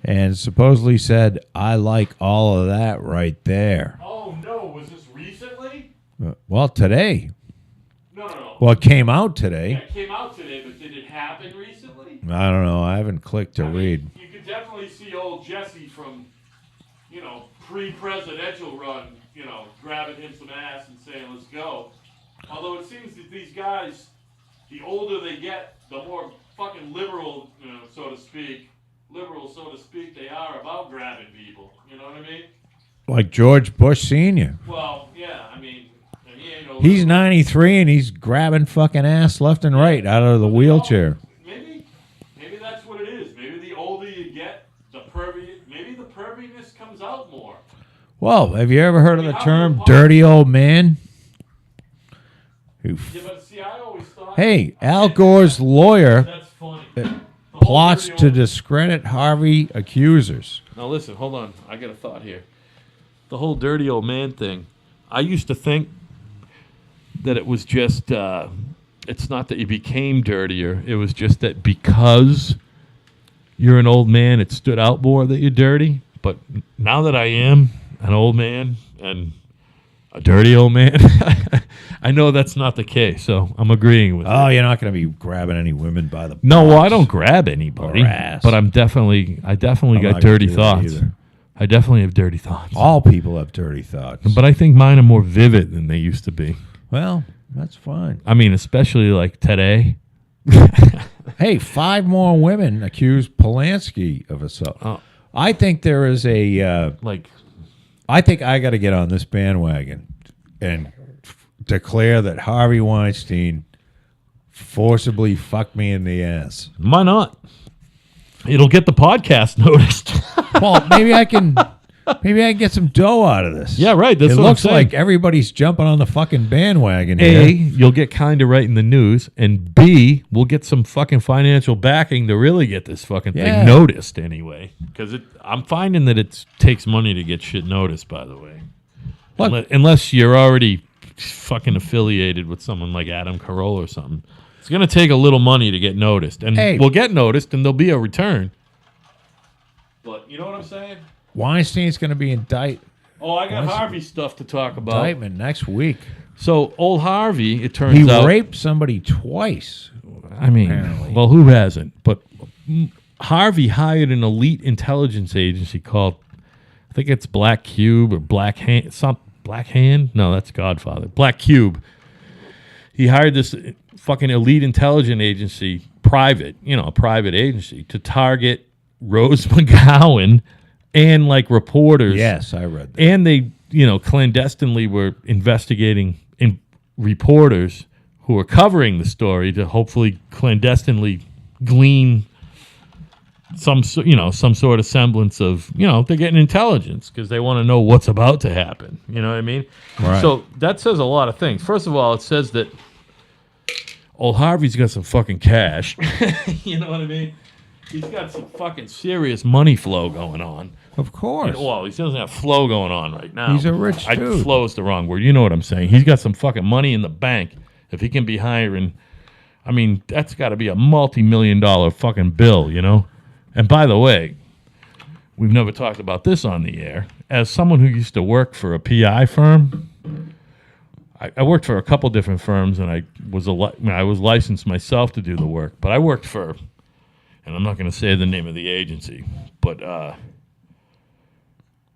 and supposedly said, "I like all of that right there." Oh no, was this recently? Well, today. No. Well, it came out today. Yeah, it came out today, but did it happen recently? I don't know. I haven't clicked to read. You could definitely see old Jesse from, pre-presidential run, grabbing him some ass and saying, "Let's go." Although it seems that these guys, the older they get, the more fucking liberal, so to speak, they are about grabbing people. You know what I mean? Like George Bush Sr. Well, yeah, I mean, and he ain't no He's liberal. 93 and he's grabbing fucking ass left and right out of the wheelchair. Maybe that's what it is. Maybe the older you get, maybe the perviness comes out more. Well, have you ever heard of the term "dirty old man"? Yeah, but see, I always thought. Hey, Al Gore's lawyer That's funny. plots to discredit Harvey accusers. Now listen, hold on. I got a thought here. The whole dirty old man thing. I used to think that it was just. It's not that you became dirtier. It was just that because you're an old man, it stood out more that you're dirty. But now that I am an old man and a dirty old man, I know that's not the case. So I'm agreeing with you. Oh, you're not going to be grabbing any women by the No, well, I don't grab anybody, ass. but I definitely I'm got not dirty gonna do that thoughts. either. I definitely have dirty thoughts. All people have dirty thoughts. But I think mine are more vivid than they used to be. Well, that's fine. I mean, especially like today. Hey, 5 more women accused Polanski of assault. Oh. I think there is a. I think I got to get on this bandwagon and declare that Harvey Weinstein forcibly fucked me in the ass. Why not? It'll get the podcast noticed. Well, maybe I can get some dough out of this. Yeah, right. That's it what looks I'm saying. like everybody's jumping on the fucking bandwagon A, here. you'll get kind of right in the news, and B, we'll get some fucking financial backing to really get this fucking thing noticed anyway. Because I'm finding that it takes money to get shit noticed, by the way. Unless you're already fucking affiliated with someone like Adam Carolla or something. It's going to take a little money to get noticed. And we'll get noticed, and there'll be a return. But you know what I'm saying? Weinstein's going to be indicted. Oh, I got Harvey stuff to talk about. Indictment next week. So, old Harvey, it turns out... He raped somebody twice. I mean, apparently. Well, who hasn't? But Harvey hired an elite intelligence agency called, I think it's Black Cube or Black Hand. Black Hand? No, that's Godfather. Black Cube. He hired this fucking elite intelligence agency, a private agency, to target Rose McGowan and like reporters. Yes, I read that. And they, clandestinely were investigating reporters who were covering the story to hopefully clandestinely glean some sort of semblance of, they're getting intelligence because they want to know what's about to happen. You know what I mean? Right. So that says a lot of things. First of all, it says that old Harvey's got some fucking cash. You know what I mean? He's got some fucking serious money flow going on. Of course. Well, he doesn't have flow going on right now. He's a rich dude. Flow is the wrong word. You know what I'm saying? He's got some fucking money in the bank. If he can be hiring, I mean, that's got to be a multi-million-dollar fucking bill, And by the way, we've never talked about this on the air. As someone who used to work for a PI firm, I worked for a couple different firms, and I was licensed myself to do the work. But I worked for, and I'm not going to say the name of the agency, but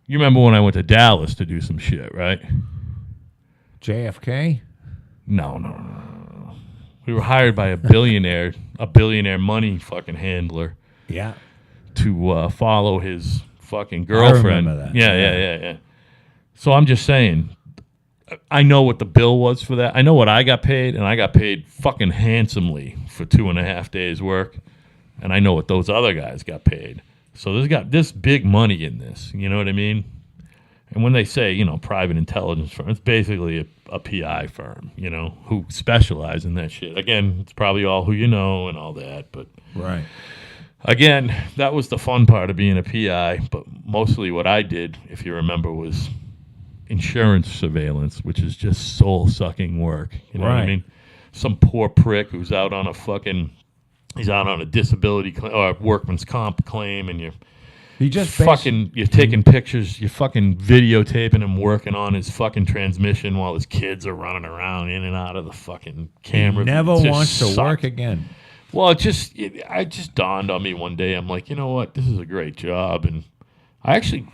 you remember when I went to Dallas to do some shit, right? JFK? No. We were hired by a billionaire money fucking handler. Yeah. To follow his fucking girlfriend. I remember that. Yeah. So I'm just saying, I know what the bill was for that. I know what I got paid, and I got paid fucking handsomely for 2.5 days work. And I know what those other guys got paid. So there's got this big money in this. You know what I mean? And when they say, private intelligence firm, it's basically a PI firm, who specialize in that shit. Again, it's probably all who you know and all that. But right. Again, that was the fun part of being a PI. But mostly what I did, if you remember, was insurance surveillance, which is just soul-sucking work. You know what I mean? Some poor prick who's out on a disability or workman's comp claim, and He just fucking, you're taking pictures, you're fucking videotaping him working on his fucking transmission while his kids are running around in and out of the fucking camera. He never wants to work again. Well, it just dawned on me one day. I'm like, you know what? This is a great job. And I actually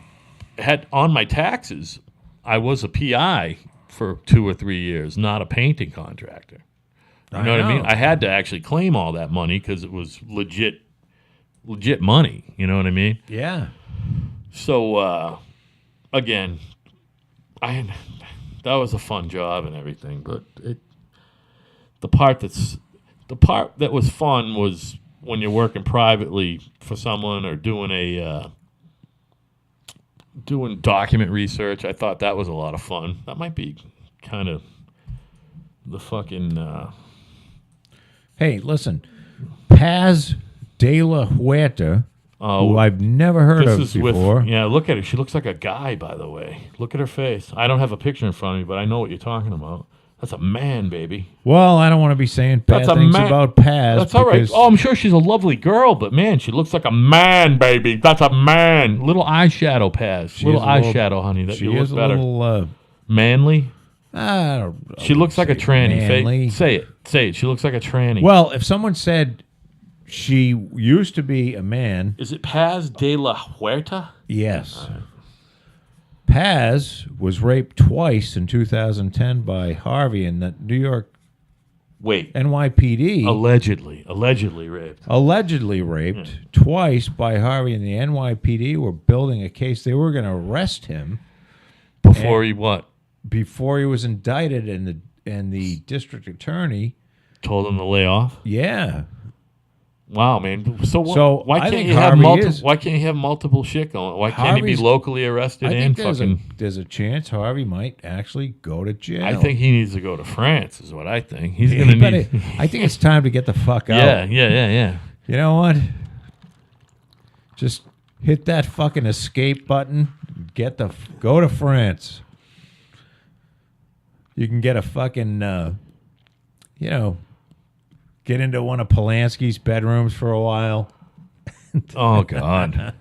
had on my taxes, I was a PI for 2 or 3 years, not a painting contractor. You know what I mean? I had to actually claim all that money because it was legit money. You know what I mean? Yeah. So, again, that was a fun job and everything, but the part that was fun was when you're working privately for someone or doing doing document research. I thought that was a lot of fun. That might be kind of the fucking. Hey, listen, Paz de la Huerta, who I've never heard of before. Look at her. She looks like a guy, by the way. Look at her face. I don't have a picture in front of me, but I know what you're talking about. That's a man, baby. Well, I don't want to be saying bad things about Paz. That's all right. Oh, I'm sure she's a lovely girl, but man, she looks like a man, baby. That's a man. Little eyeshadow, Paz. Little eyeshadow, honey. That she you is look better. A little manly. I don't know. She looks like a tranny. Say it. She looks like a tranny. Well, if someone said she used to be a man. Is it Paz de la Huerta? Yes. Paz was raped twice in 2010 by Harvey in the New York NYPD. Allegedly raped. Allegedly raped twice by Harvey, and the NYPD were building a case. They were going to arrest him. Before he what? Before he was indicted, and the district attorney told him to lay off. Yeah. Wow, man. So why can't you have multiple shit going? Why can't he be locally arrested and fucking? There's a chance Harvey might actually go to jail. I think he needs to go to France. Is what I think. He's gonna need. I think it's time to get the fuck out. Yeah. You know what? Just hit that fucking escape button. Go to France. You can get a fucking, get into one of Polanski's bedrooms for a while. Oh God,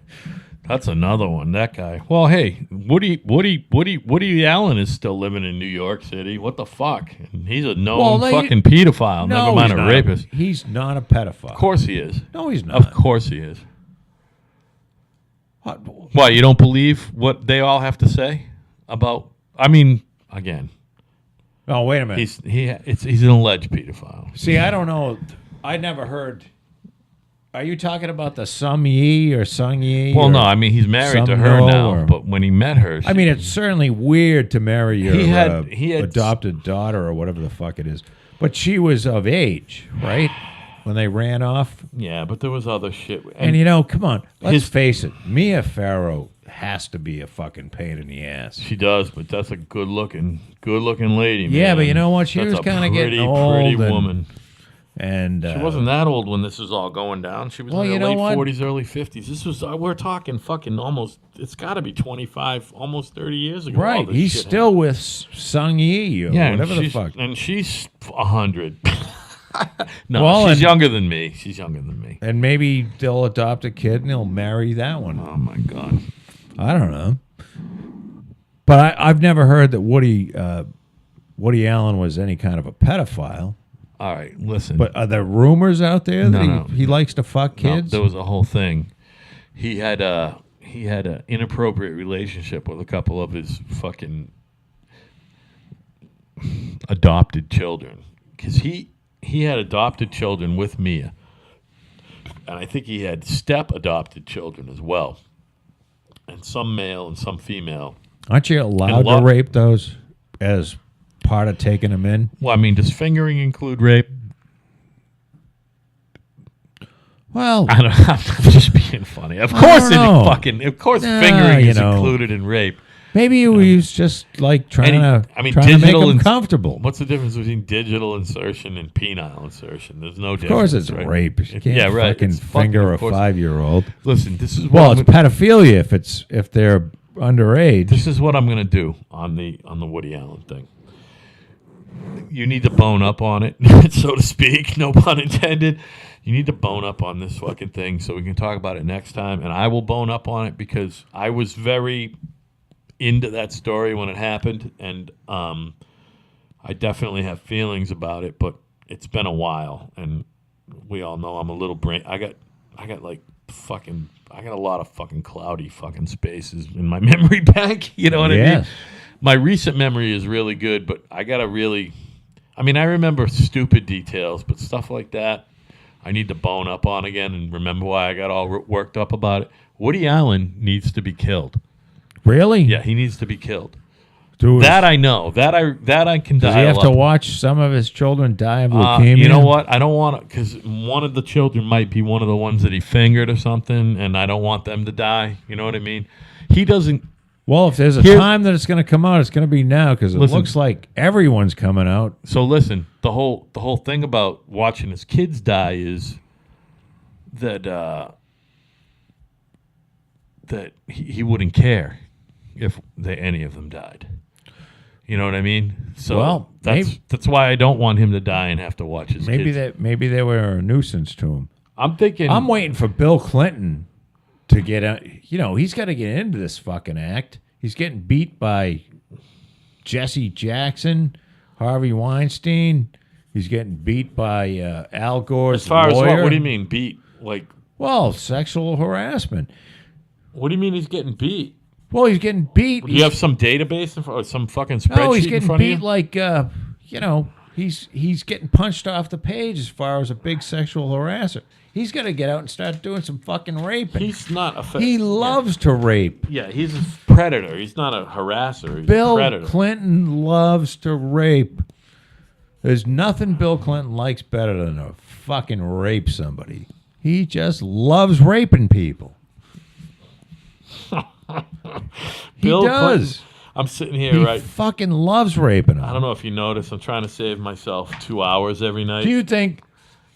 that's another one. That guy. Well, hey, Woody Allen is still living in New York City. What the fuck? And he's a known fucking pedophile. Never mind a rapist. He's not a pedophile. Of course he is. No, he's not. Of course he is. Why, you don't believe what they all have to say about? I mean, again. Oh, wait a minute. He's an alleged pedophile. See, I don't know. I never heard. Are you talking about the Sung Yi or Sung Yi? Well, no. I mean, he's married to her now. But when he met her, I mean, it's certainly weird to marry your adopted daughter or whatever the fuck it is. But she was of age, right? When they ran off. Yeah, but there was other shit. And come on. Let's face it. Mia Farrow has to be a fucking pain in the ass. She does, but that's a good looking lady. Yeah, man. but you know what? She was kind of getting old. Pretty woman. And she wasn't that old when this was all going down. She was in her late 40s, early 50s. This was we're talking fucking almost. It's got to be 25, almost 30 years ago. Right. He's still with Sung Yi or whatever the fuck. And she's 100. No, she's younger than me. She's younger than me. And maybe they'll adopt a kid and he'll marry that one. Oh my God. I don't know. But I've never heard that Woody Allen was any kind of a pedophile. All right, listen. But are there rumors out there that he likes to fuck kids? No, there was a whole thing. He had an inappropriate relationship with a couple of his fucking adopted children. Because he had adopted children with Mia. And I think he had step-adopted children as well. And some male and some female. Aren't you allowed to rape those as part of taking them in? Well, I mean, does fingering include rape? Well, I don't know. I'm just being funny. Of course fingering is included in rape. Maybe he was just like trying to make them comfortable. What's the difference between digital insertion and penile insertion? There's no difference. Of course it's right? rape. You can't fucking finger a 5-year-old. Listen, this is it's pedophilia if they're underage. This is what I'm going to do on the Woody Allen thing. You need to bone up on it, so to speak. No pun intended. you need to bone up on this fucking thing so we can talk about it next time. And I will bone up on it because I was very into that story when it happened, and I definitely have feelings about it. But it's been a while, and we all know I'm a little brain. I got a lot of fucking cloudy fucking spaces in my memory bank. You know what I mean? My recent memory is really good, but I remember stupid details, but stuff like that, I need to bone up on again and remember why I got all worked up about it. Woody Allen needs to be killed. Really? Yeah, he needs to be killed. That I know. That I can die. Does he have to watch some of his children die of leukemia? You know what? I don't want to, because one of the children might be one of the ones that he fingered or something, and I don't want them to die. You know what I mean? He doesn't. Well, if there's a time that it's going to come out, it's going to be now, because it looks like everyone's coming out. So listen, the whole thing about watching his kids die is that he wouldn't care if any of them died. You know what I mean? So that's why I don't want him to die and have to watch his kids. Maybe they were a nuisance to him. I'm waiting for Bill Clinton to get out. You know, he's got to get into this fucking act. He's getting beat by Jesse Jackson, Harvey Weinstein. He's getting beat by Al Gore's As far lawyer. as what do you mean beat? Like, well, sexual harassment. What do you mean he's getting beat? Well, he's getting beat. Do you have some database or some fucking spreadsheet? No, he's getting beat like he's getting punched off the page as far as a big sexual harasser. He's got to get out and start doing some fucking raping. He's not He loves to rape. Yeah, he's a predator. He's not a harasser. He's Bill a predator. Clinton loves to rape. There's nothing Bill Clinton likes better than to fucking rape somebody. He just loves raping people. Bill he does. Clinton. I'm sitting here, He fucking loves raping them. I don't know if you noticed. I'm trying to save myself 2 hours every night. Do you think?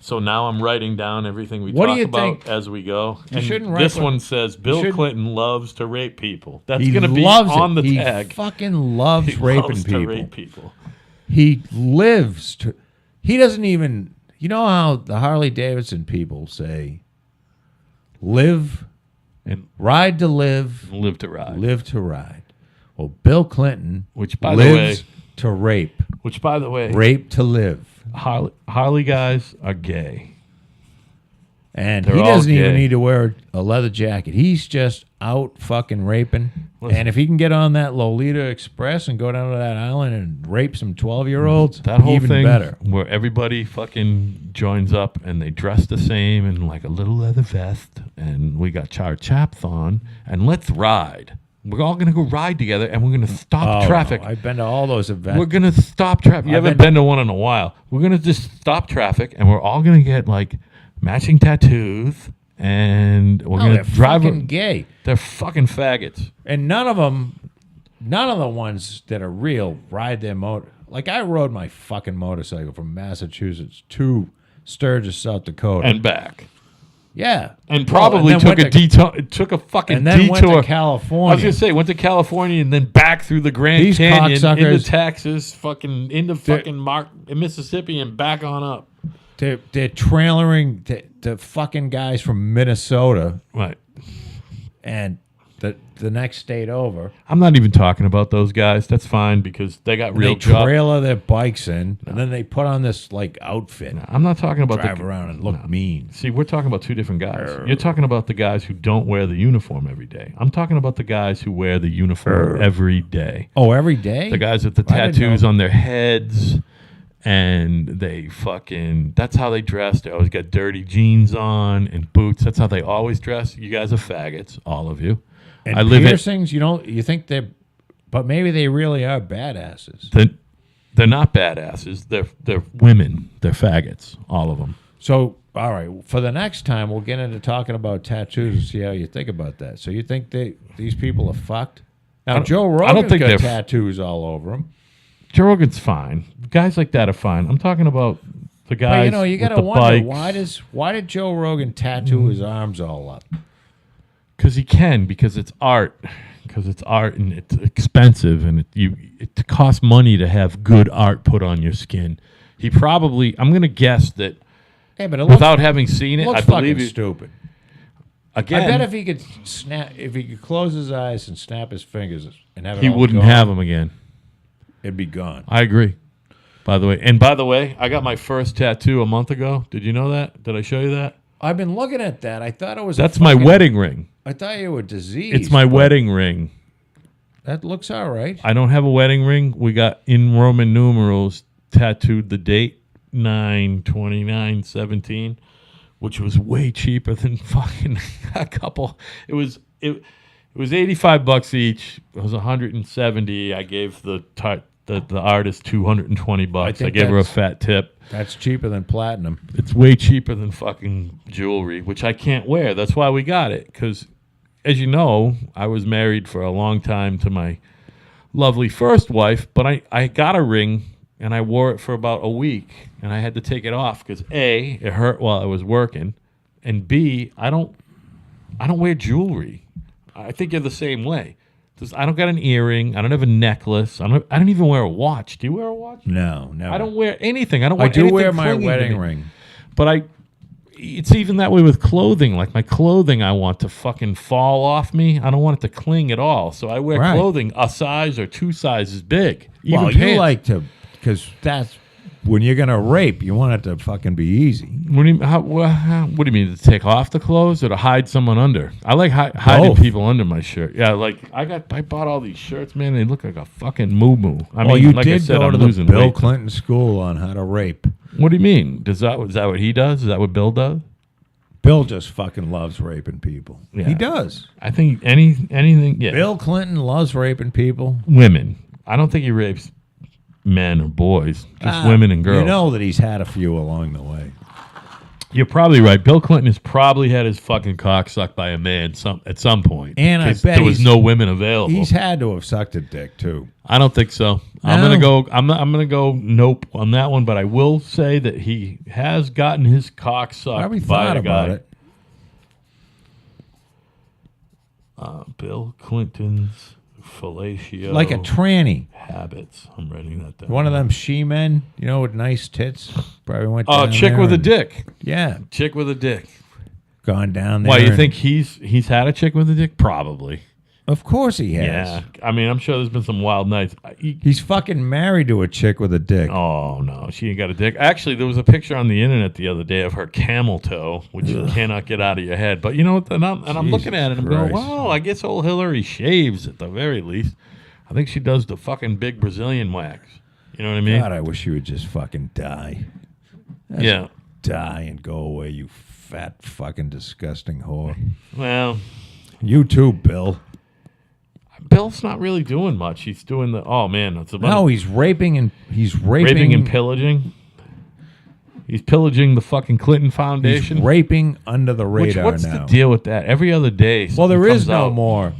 So now I'm writing down everything we talk about as we go. You shouldn't write this one says Bill Clinton loves to rape people. That's going to be on the tag. He fucking loves raping loves people. To rape people. He lives to. He doesn't even. You know how the Harley Davidson people say, "Live and ride to live, live to ride, live to ride." Well, Bill Clinton, which by lives the way, to rape. Which by the way, rape to live. Harley guys are gay. And he doesn't even need to wear a leather jacket. He's just out fucking raping. Listen, and if he can get on that Lolita Express and go down to that island and rape some 12-year-olds, that whole even thing better. Where everybody fucking joins up and they dress the same in like a little leather vest, and we got our chaps on, and let's ride. We're all going to go ride together, and we're going to stop traffic. No, I've been to all those events. We're going to stop traffic. You haven't been to one in a while. We're going to just stop traffic, and we're all going to get, like, matching tattoos, and we're going to drive. They're fucking gay. They're fucking faggots. And none of the ones that are real ride their motor. Like, I rode my fucking motorcycle from Massachusetts to Sturgis, South Dakota. And back. Yeah, and probably took a detour. Took a fucking and then detour. Went to California. I was gonna say went to California and then back through the Grand Canyon into Texas, fucking into fucking Mississippi and back on up. They're trailering the fucking guys from Minnesota, right? And the next state over. I'm not even talking about those guys. That's fine because they got real jobs. They trailer their bikes in, and then they put on this like outfit. No, I'm not talking about drive around and look mean. See, we're talking about two different guys. You're talking about the guys who don't wear the uniform every day. I'm talking about the guys who wear the uniform every day. Oh, every day? The guys with the tattoos on their heads, and they fucking. That's how they dress. They always got dirty jeans on and boots. That's how they always dress. You guys are faggots, all of you. And piercings, you think they're, but maybe they really are badasses. They're not badasses. They're women. They're faggots, all of them. So, all right, for the next time, we'll get into talking about tattoos and see how you think about that. So you think these people are fucked? Now, Joe Rogan's got tattoos all over him. Joe Rogan's fine. Guys like that are fine. I'm talking about the guys. But, you got to wonder, why did Joe Rogan tattoo his arms all up? Because he can, because it's art. Because it's art and it's expensive and it costs money to have good art put on your skin. He probably, I'm going to guess that Hey, but it without having seen it, looks I believe fucking you. stupid. Again, I bet if he could close his eyes and snap his fingers and have it he all wouldn't gone, have them again. it'd be gone. I agree. By the way, I got my first tattoo a month ago. Did you know that? Did I show you that? I've been looking at that. I thought it was. That's my wedding ring. I thought you were diseased. It's my wedding ring. That looks all right. I don't have a wedding ring. We got in Roman numerals tattooed the date 9/29/17, which was way cheaper than fucking a couple. It was $85 each. It was $170. I gave the artist $220. I gave her a fat tip. That's cheaper than platinum. It's way cheaper than fucking jewelry, which I can't wear. That's why we got it. Because, as you know, I was married for a long time to my lovely first wife, but I got a ring and I wore it for about a week, and I had to take it off because A, it hurt while I was working, and B, I don't wear jewelry. I think you're the same way. I don't got an earring. I don't have a necklace. I don't even wear a watch. Do you wear a watch? No, never. I don't wear anything. I do wear my wedding ring. But it's even that way with clothing. Like my clothing, I want to fucking fall off me. I don't want it to cling at all. So I wear clothing a size or two sizes big. Even well, pants. you like to, because that's when you're gonna rape. You want it to fucking be easy. What do you mean, to take off the clothes or to hide someone under? I like hiding people under my shirt. Yeah, like I bought all these shirts, man. They look like a fucking moo-moo. You like did go to the Bill Clinton school on how to rape. What do you mean? Is that what he does? Is that what Bill does? Bill just fucking loves raping people. Yeah. He does. I think anything. Yeah. Bill Clinton loves raping people. Women. I don't think he rapes men or boys, just women and girls. You know that he's had a few along the way. You're probably right. Bill Clinton has probably had his fucking cock sucked by a man at some point. And I bet there was no women available. He's had to have sucked a dick too. I don't think so. No. I'm gonna go nope on that one. But I will say that he has gotten his cock sucked by a guy. Bill Clinton's fellatio, like a tranny habits. I'm writing that down. One of them she-men, with nice tits. Probably went down chick there with a dick. Yeah. Chick with a dick. Gone down there. Why, you think he's had a chick with a dick? Probably. Of course he has. Yeah. I mean, I'm sure there's been some wild nights. He's fucking married to a chick with a dick. Oh, no. She ain't got a dick. Actually, there was a picture on the internet the other day of her camel toe, which you cannot get out of your head. But you know what? I'm looking at it and I'm going, wow, I guess old Hillary shaves at the very least. I think she does the fucking big Brazilian wax. You know what I mean? God, I wish you would just fucking die. Die and go away, you fat fucking disgusting whore. Well. You too, Bill. Bill's not really doing much. He's doing he's raping and pillaging. He's pillaging the fucking Clinton Foundation. He's raping under the radar what's now. the deal with that? Every other day. Well, there is no more.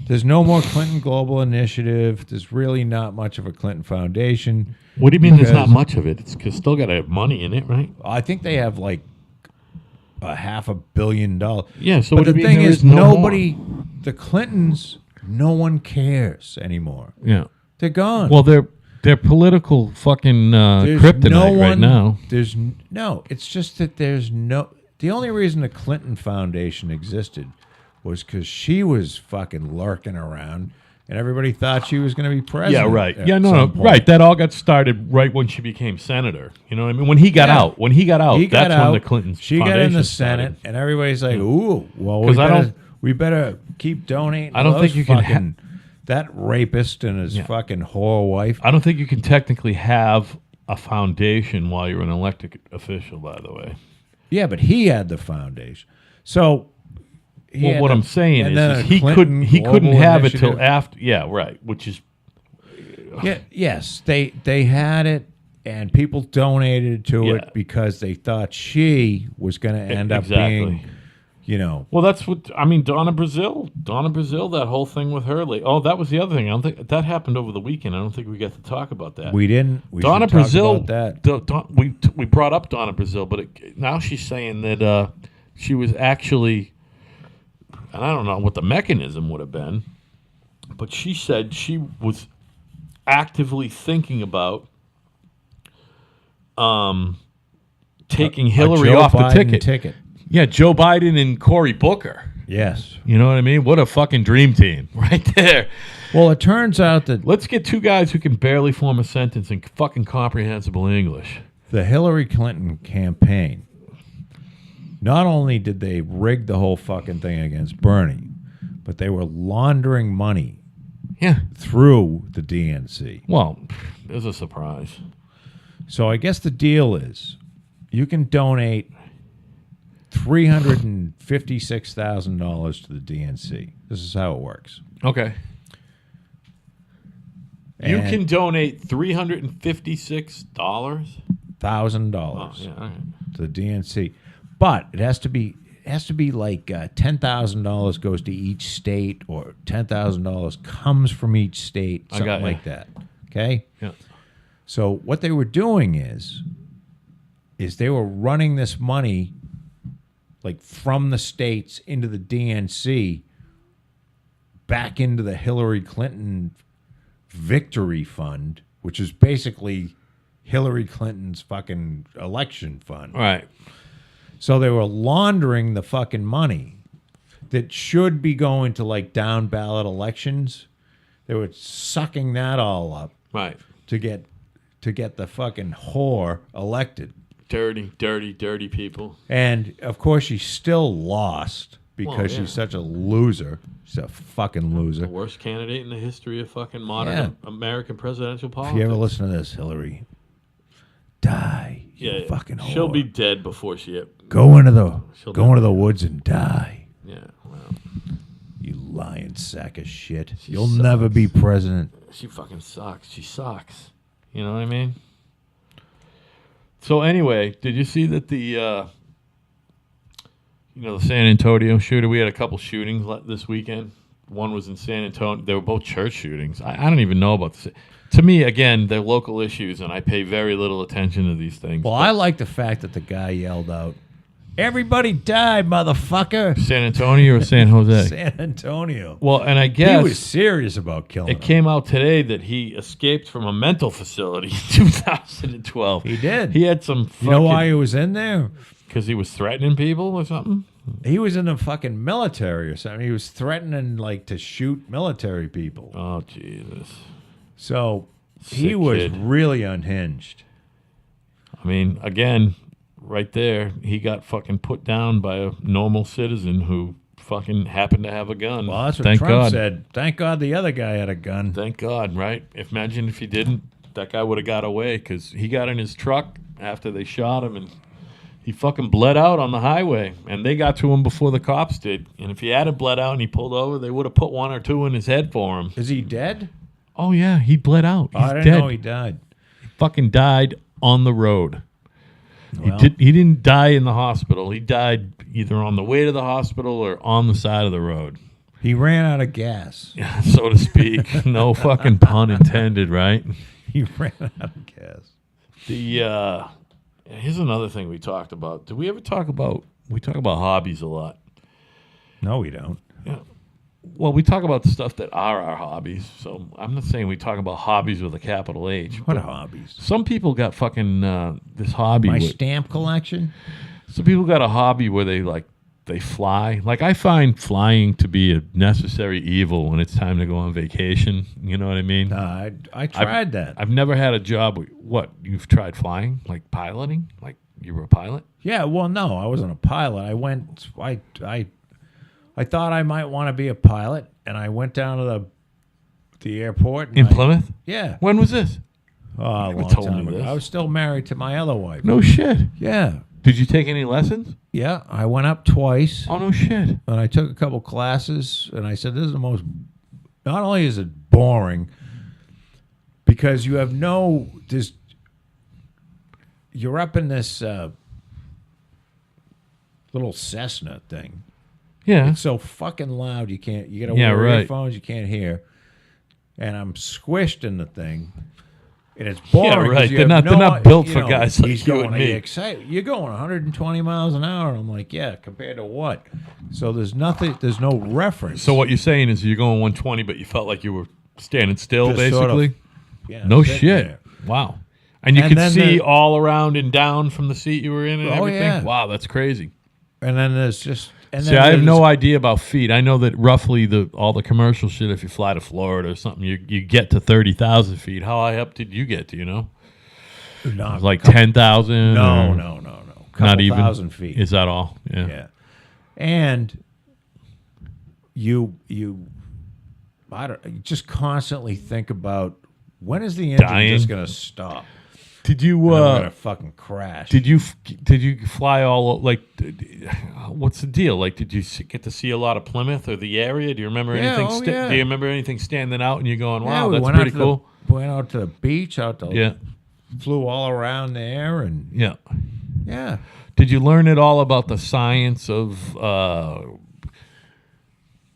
There's no more Clinton Global Initiative. There's really not much of a Clinton Foundation. What do you mean there's not much of it? It's still got to have money in it, right? I think they have like $500 million. Yeah, so but the thing is, nobody, the Clintons, no one cares anymore. Yeah. They're gone. Well, they're political fucking kryptonite right now. It's just that the only reason the Clinton Foundation existed was because she was fucking lurking around and everybody thought she was going to be president. Yeah, right. Right. That all got started right when she became senator. You know what I mean? When he got out, when the Clintons she got in the Senate, and everybody's like, "Ooh, well, we better keep donating." I don't think you can that rapist and his fucking whore wife. I don't think you can technically have a foundation while you're an elected official. By the way. Yeah, but he had the foundation, so. Well, what I'm saying is he couldn't have it till after. Yeah, right. Which is. Yes, they had it, and people donated to it because they thought she was going to end up being, Well, that's what I mean. Donna Brazil, that whole thing with her. That was the other thing. I don't think that happened over the weekend. I don't think we got to talk about that. We didn't. Donna Brazil. Talk about that. We brought up Donna Brazil, but now she's saying that she was actually. And I don't know what the mechanism would have been, but she said she was actively thinking about taking Hillary off the ticket. Yeah, Joe Biden and Cory Booker. Yes. You know what I mean? What a fucking dream team right there. Well, it turns out that let's get two guys who can barely form a sentence in fucking comprehensible English. The Hillary Clinton campaign, not only did they rig the whole fucking thing against Bernie, but they were laundering money through the DNC. Well, there's a surprise. So I guess the deal is you can donate $356,000 to the DNC. This is how it works. Okay. You can donate $356. $1,000 to the DNC, but it has to be like $10,000 goes to each state, or $10,000 comes from each state, something like that. Okay. Yeah. So what they were doing is they were running this money like from the states into the DNC back into the Hillary Clinton Victory Fund, which is basically Hillary Clinton's fucking election fund. Right. So they were laundering the fucking money that should be going to like down ballot elections. They were sucking that all up. Right. To get the fucking whore elected. Dirty, dirty, dirty people. And of course she still lost because she's such a loser. She's a fucking loser. The worst candidate in the history of fucking modern American presidential politics. If you ever listen to this, Hillary, die. You fucking whore. She'll be dead before she go into the woods and die. Yeah, well. You lying sack of shit. She You'll sucks. never be president. She fucking sucks. She sucks. You know what I mean? So anyway, did you see that the San Antonio shooter? We had a couple shootings this weekend. One was in San Antonio. They were both church shootings. I don't even know about this. To me, again, they're local issues, and I pay very little attention to these things. Well, I like the fact that the guy yelled out, "Everybody die, motherfucker!" San Antonio or San Jose? San Antonio. Well, and I guess he was serious about killing him. It came out today that he escaped from a mental facility in 2012. He did. He had some fucking... You know why he was in there? Because he was threatening people or something? He was in the fucking military or something. He was threatening, like, to shoot military people. Oh, Jesus. So he was really unhinged. I mean, again, right there, he got fucking put down by a normal citizen who fucking happened to have a gun. Well, that's what Trump said. Thank God the other guy had a gun. Thank God, right? Imagine if he didn't, that guy would have got away, because he got in his truck after they shot him, and he fucking bled out on the highway, and they got to him before the cops did. And if he hadn't bled out and he pulled over, they would have put one or two in his head for him. Is he dead? Oh, yeah, he bled out. He's I didn't know he died. He fucking died on the road. Well, he didn't die in the hospital. He died either on the way to the hospital or on the side of the road. He ran out of gas. Yeah, so to speak. No fucking pun intended, right? He ran out of gas. Here's another thing we talked about. Did we ever talk about... We talk about hobbies a lot. No, we don't. Yeah. Well, we talk about the stuff that are our hobbies. So I'm not saying we talk about hobbies with a capital H. What hobbies? Some people got fucking this hobby. My stamp collection? Some people got a hobby where they fly. Like, I find flying to be a necessary evil when it's time to go on vacation. You know what I mean? I tried that. I've never had a job. What? You've tried flying? Like piloting? Like you were a pilot? Yeah, well, no, I wasn't a pilot. I thought I might want to be a pilot, and I went down to the airport. In Plymouth? Yeah. When was this? Oh, a long time ago. I was still married to my other wife. No shit. Yeah. Did you take any lessons? Yeah, I went up twice. Oh, no shit. And I took a couple classes, and I said, this is the most... Not only is it boring, because you have you're up in this little Cessna thing. Yeah. It's so fucking loud you can't... You got to wear earphones, you can't hear. And I'm squished in the thing. And it's boring. Yeah, right. They're not built for guys like you and me. You're going 120 miles an hour. And I'm like, yeah, compared to what? So there's no reference. So what you're saying is you're going 120, but you felt like you were standing still, Just basically? sort of, no shit. There. Wow. And you could see all around and down from the seat you were in and everything? Yeah. Wow, that's crazy. And then there's just... See, I have no idea about feet. I know that roughly all the commercial shit, if you fly to Florida or something, you get to 30,000 feet. How high up did you get? Do you know? Like 10,000? No. Not even 1,000 feet. Is that all? Yeah. And you just constantly think about, when is the engine just going to stop? Did you I'm gonna fucking crash? Did you fly all like? What's the deal? Like, did you get to see a lot of Plymouth or the area? Do you remember anything? Do you remember anything standing out and you're going, "Wow, that's pretty cool"? Went out to the beach, flew all around there, and yeah. Did you learn it all about the science of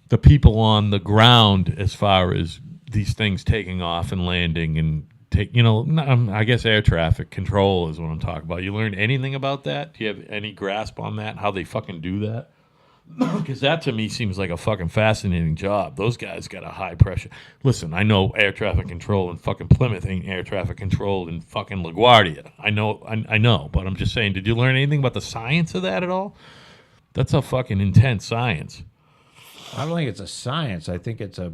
the people on the ground as far as these things taking off and landing and I guess air traffic control is what I'm talking about. You learned anything about that? Do you have any grasp on that? How they fucking do that? Because that to me seems like a fucking fascinating job. Those guys got a high pressure. Listen, I know air traffic control in fucking Plymouth ain't air traffic control in fucking LaGuardia. I know, but I'm just saying, did you learn anything about the science of that at all? That's a fucking intense science. I don't think it's a science. I think it's a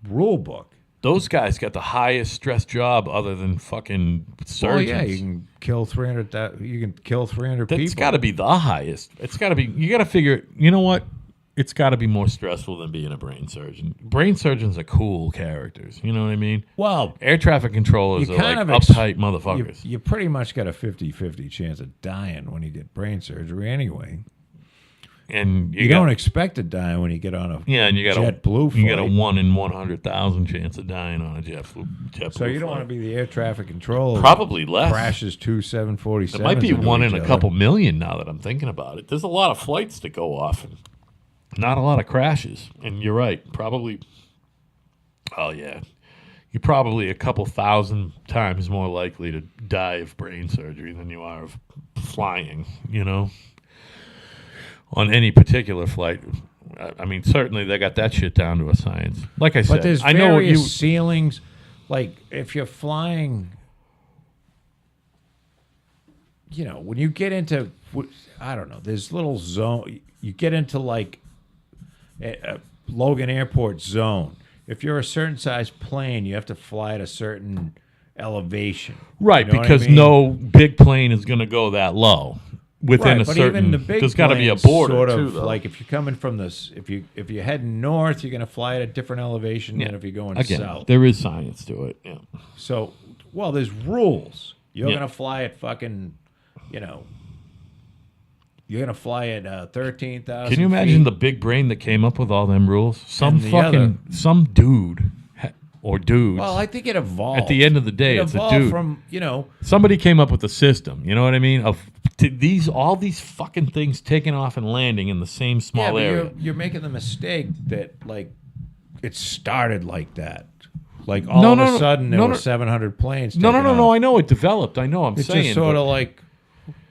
rule book. Those guys got the highest stress job other than fucking surgeons. Oh yeah, you can kill 300. You can kill 300 people. It's got to be the highest. It's got to be. You got to figure. You know what? It's got to be more stressful than being a brain surgeon. Brain surgeons are cool characters. You know what I mean? Well, air traffic controllers are like uptight motherfuckers. You pretty much got a 50-50 chance of dying when you get brain surgery anyway. And you don't expect to die when you get on a and you got JetBlue flight. You got a 1 in 100,000 chance of dying on a JetBlue. So you don't want to be the air traffic controller. Probably less. Crashes 2 747s. It might be 1 in a couple million now that I'm thinking about it. There's a lot of flights to go off and not a lot of crashes. And you're right. Probably. Oh yeah. You're probably a couple thousand times more likely to die of brain surgery than you are of flying. You know. On any particular flight, I mean, certainly they got that shit down to a science. Like I said, but there's various ceilings. Like if you're flying, when you get into, I don't know, there's little zone. You get into like a Logan Airport zone. If you're a certain size plane, you have to fly at a certain elevation. Right, because no big plane is going to go that low. Within a certain, there's got to be a border too, though. Like if you're coming from this, if you're heading north, you're going to fly at a different elevation than if you're going south. There is science to it. Yeah. So, there's rules. You're going to fly at fucking, you're going to fly at 13,000. Can you imagine the big brain that came up with all them rules? Some dude. Or dudes. Well, I think it evolved. At the end of the day, it's a dude. From somebody came up with a system. You know what I mean? Of all these fucking things taking off and landing in the same small area. You're making the mistake that it started like that. Like all of a sudden there were 700 planes. No. I know it developed. I know. It's saying just sort of like.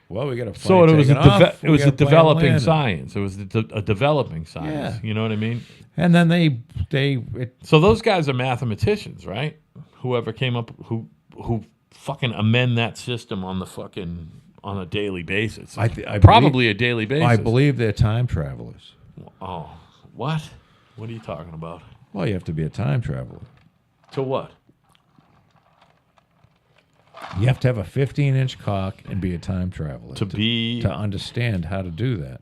Well, we got to. So it was a developing science. It was a developing science. Yeah. You know what I mean? And then so those guys are mathematicians, right? Whoever came up, who fucking amend that system on a daily basis. Probably a daily basis. I believe they're time travelers. Oh, what? What are you talking about? Well, you have to be a time traveler. To what? You have to have a 15-inch cock and be a time traveler to understand how to do that.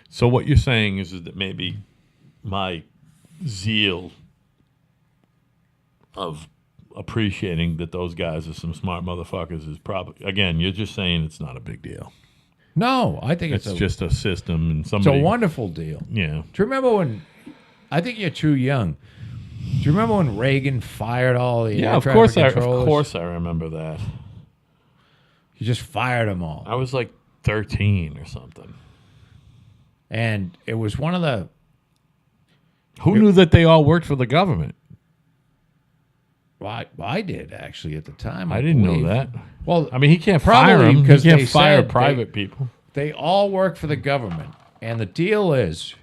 So what you're saying is that maybe my zeal of appreciating that those guys are some smart motherfuckers is probably, again, you're just saying it's not a big deal. No, I think it's just a system and somebody. It's a wonderful deal. Yeah. Do you remember when? I think you're too young. Do you remember when Reagan fired all the air traffic controllers? Of course I remember that. He just fired them all. I was like 13 or something. And it was one of the... Who knew that they all worked for the government? Well, I did, actually, at the time. I didn't know that. Well, I mean, he can't fire them because he can't fire private people. They all work for the government. And the deal is,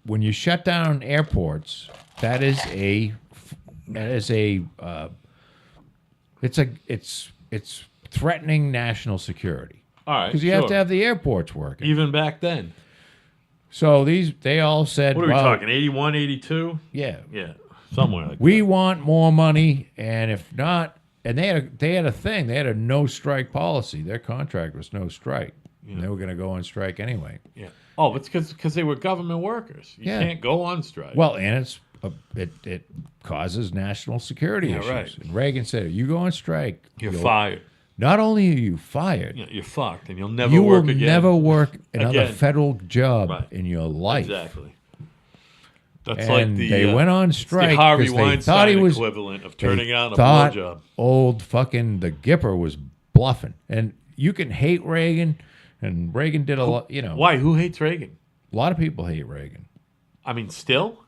when you shut down airports, that is as a it's threatening national security. All right, because you have to have the airports working. Even back then. So they all said, what are we talking, 81, 82? Yeah. Yeah, somewhere like we that. want more money, and if not, and they had a thing. They had a no strike policy. Their contract was no strike. And they were going to go on strike anyway. Yeah. Oh, it's because they were government workers. You can't go on strike. Well, and it causes national security issues. Right. And Reagan said, if you go on strike, you're fired. Not only are you fired, you're fucked, and you'll never work again. You will never work another federal job in your life. Exactly. That's and like they went on strike the Harvey because Weinstein they thought he was equivalent of turning out a thought blowjob. Old fucking the Gipper was bluffing, and you can hate Reagan, and Reagan did a lot. Why? Who hates Reagan? A lot of people hate Reagan. I mean, still.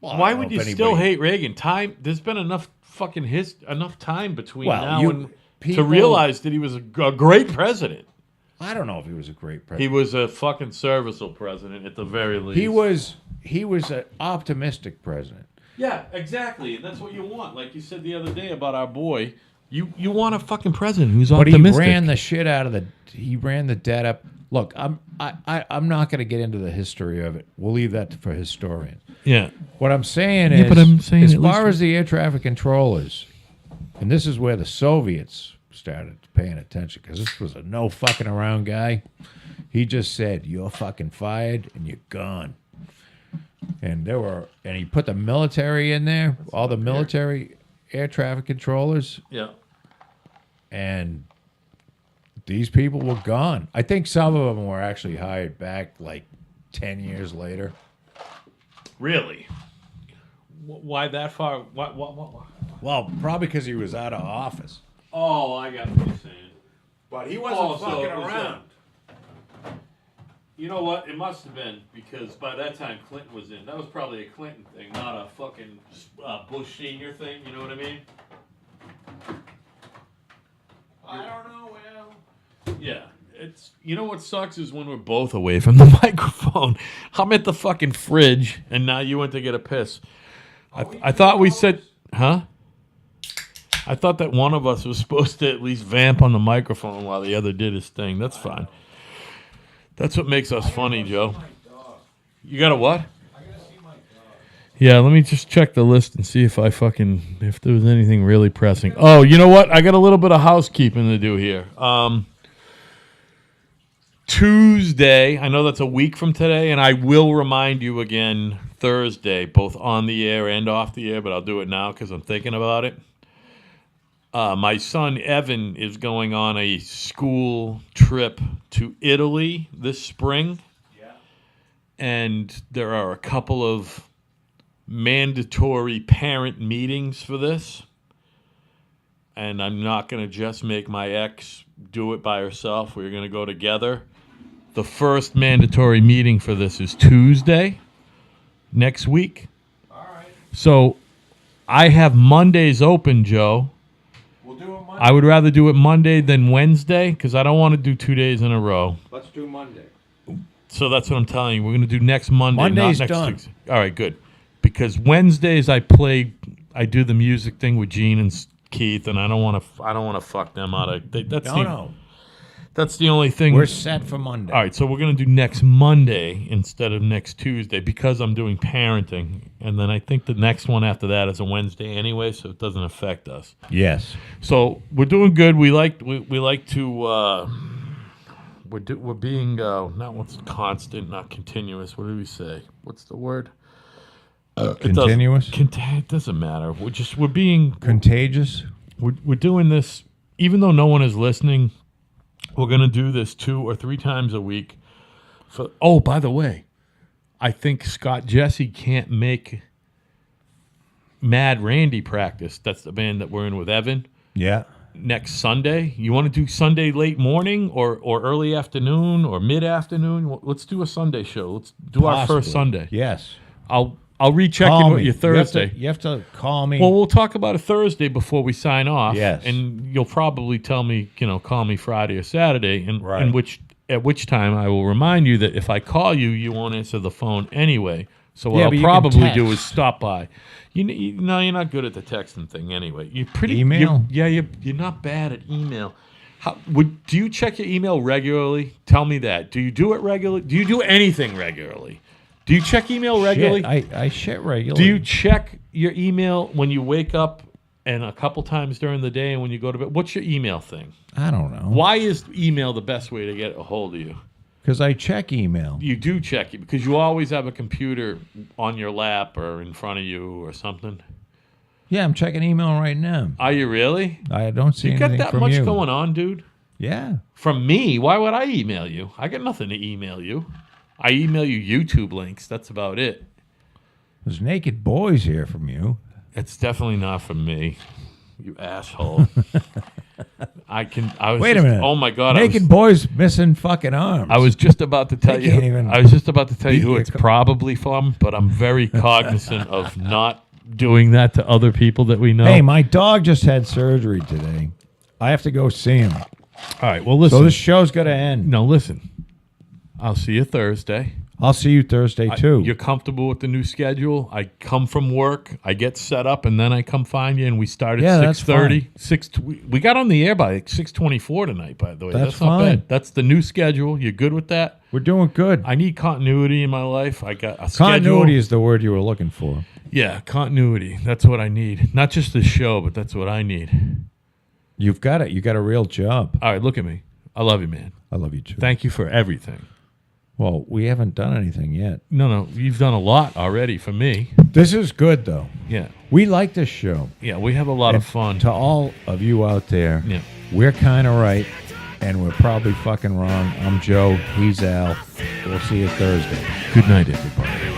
Well, why would you still hate Reagan? There's been enough fucking enough time between now and to realize that he was a great president. I don't know if he was a great president. He was a fucking serviceable president at the very least. He was an optimistic president. Yeah, exactly, and that's what you want. Like you said the other day about our boy, you want a fucking president who's optimistic. But he ran the shit out of he ran the debt up. Look, I'm not going to get into the history of it. We'll leave that for historians. Yeah. What I'm saying is, as far as the air traffic controllers, and this is where the Soviets started paying attention, because this was a no fucking around guy. He just said, "You're fucking fired and you're gone." And he put the military in there, all the military air traffic controllers. Yeah. And these people were gone. I think some of them were actually hired back like 10 years later. Really? Why that far? What? Well, probably because he was out of office. Oh, I got what you're saying. But he wasn't fucking around. You know what? It must have been because by that time Clinton was in. That was probably a Clinton thing, not a fucking Bush Senior thing. You know what I mean? I don't know, well. Yeah. You know what sucks is when we're both away from the microphone. I'm at the fucking fridge, and now you went to get a piss. I thought we said, huh? I thought that one of us was supposed to at least vamp on the microphone while the other did his thing. That's fine. That's what makes us funny, Joe. You got a what? I gotta see my dog. Yeah, let me just check the list and see if if there was anything really pressing. Oh, you know what? I got a little bit of housekeeping to do here. Tuesday, I know that's a week from today, and I will remind you again Thursday, both on the air and off the air, but I'll do it now because I'm thinking about it. My son, Evan, is going on a school trip to Italy this spring. Yeah. And there are a couple of mandatory parent meetings for this. And I'm not going to just make my ex do it by herself. We're going to go together. The first mandatory meeting for this is Tuesday next week. All right. So I have Mondays open, Joe. We'll do it Monday. I would rather do it Monday than Wednesday because I don't want to do 2 days in a row. Let's do Monday. So that's what I'm telling you. We're going to do next Monday. Monday's not next done. Tuesday. All right, good. Because Wednesdays I do the music thing with Gene and Keith, and I don't want to fuck them out of. No. That's the only thing. We're set for Monday. All right, so we're going to do next Monday instead of next Tuesday because I'm doing parenting. And then I think the next one after that is a Wednesday anyway, so it doesn't affect us. Yes. So we're doing good. We like to we're being not what's constant, not continuous. What do we say? What's the word? Continuous? It doesn't matter. We're being contagious. We're doing this even though no one is listening. We're going to do this 2 or 3 times a week. Oh, by the way, I think Scott Jesse can't make Mad Randy practice. That's the band that we're in with Evan. Yeah. Next Sunday. You want to do Sunday late morning or early afternoon or mid-afternoon? Let's do a Sunday show. Let's do our first Sunday. Yes. I'll recheck in with you Thursday. You have to call me. Well, we'll talk about it Thursday before we sign off. Yes. And you'll probably tell me, call me Friday or Saturday, right. at which time I will remind you that if I call you, you won't answer the phone anyway. So what Yeah, I'll but you can probably do text. is stop by. No, you're not good at the texting thing anyway. You're pretty Email? You're not bad at email. Do you check your email regularly? Tell me that. Do you do it regularly? Do you do anything regularly? Do you check email regularly? Shit, I shit regularly. Do you check your email when you wake up and a couple times during the day and when you go to bed? What's your email thing? I don't know. Why is email the best way to get a hold of you? Because I check email. You do check it because you always have a computer on your lap or in front of you or something. Yeah, I'm checking email right now. Are you really? I don't see You anything got that from much you. going on, dude? Yeah. From me? Why would I email you? I got nothing to email you. I email you YouTube links. That's about it. There's naked boys here from you. It's definitely not from me. You asshole. Wait a minute. Oh my God. Naked boys missing fucking arms. I was just about to tell They you. can't even I was just about to tell you beat who your it's probably from, but I'm very cognizant of not doing that to other people that we know. Hey, my dog just had surgery today. I have to go see him. All right. Well, listen. So this show's got to end. No, listen. I'll see you Thursday. I'll see you Thursday, too. You're comfortable with the new schedule? I come from work, I get set up, and then I come find you, and we start at 6:30. We got on the air by 6:24 tonight, by the way. That's not fine. bad. That's the new schedule. You're good with that? We're doing good. I need continuity in my life. I got a schedule. Continuity is the word you were looking for. Yeah, continuity. That's what I need. Not just this show, but that's what I need. You've got it. You got a real job. All right, look at me. I love you, man. I love you, too. Thank you for everything. Well, we haven't done anything yet. No, you've done a lot already for me. This is good, though. Yeah. We like this show. Yeah, we have a lot of fun. To all of you out there, Yeah. we're kind of right, and we're probably fucking wrong. I'm Joe. He's Al. We'll see you Thursday. Good night, everybody.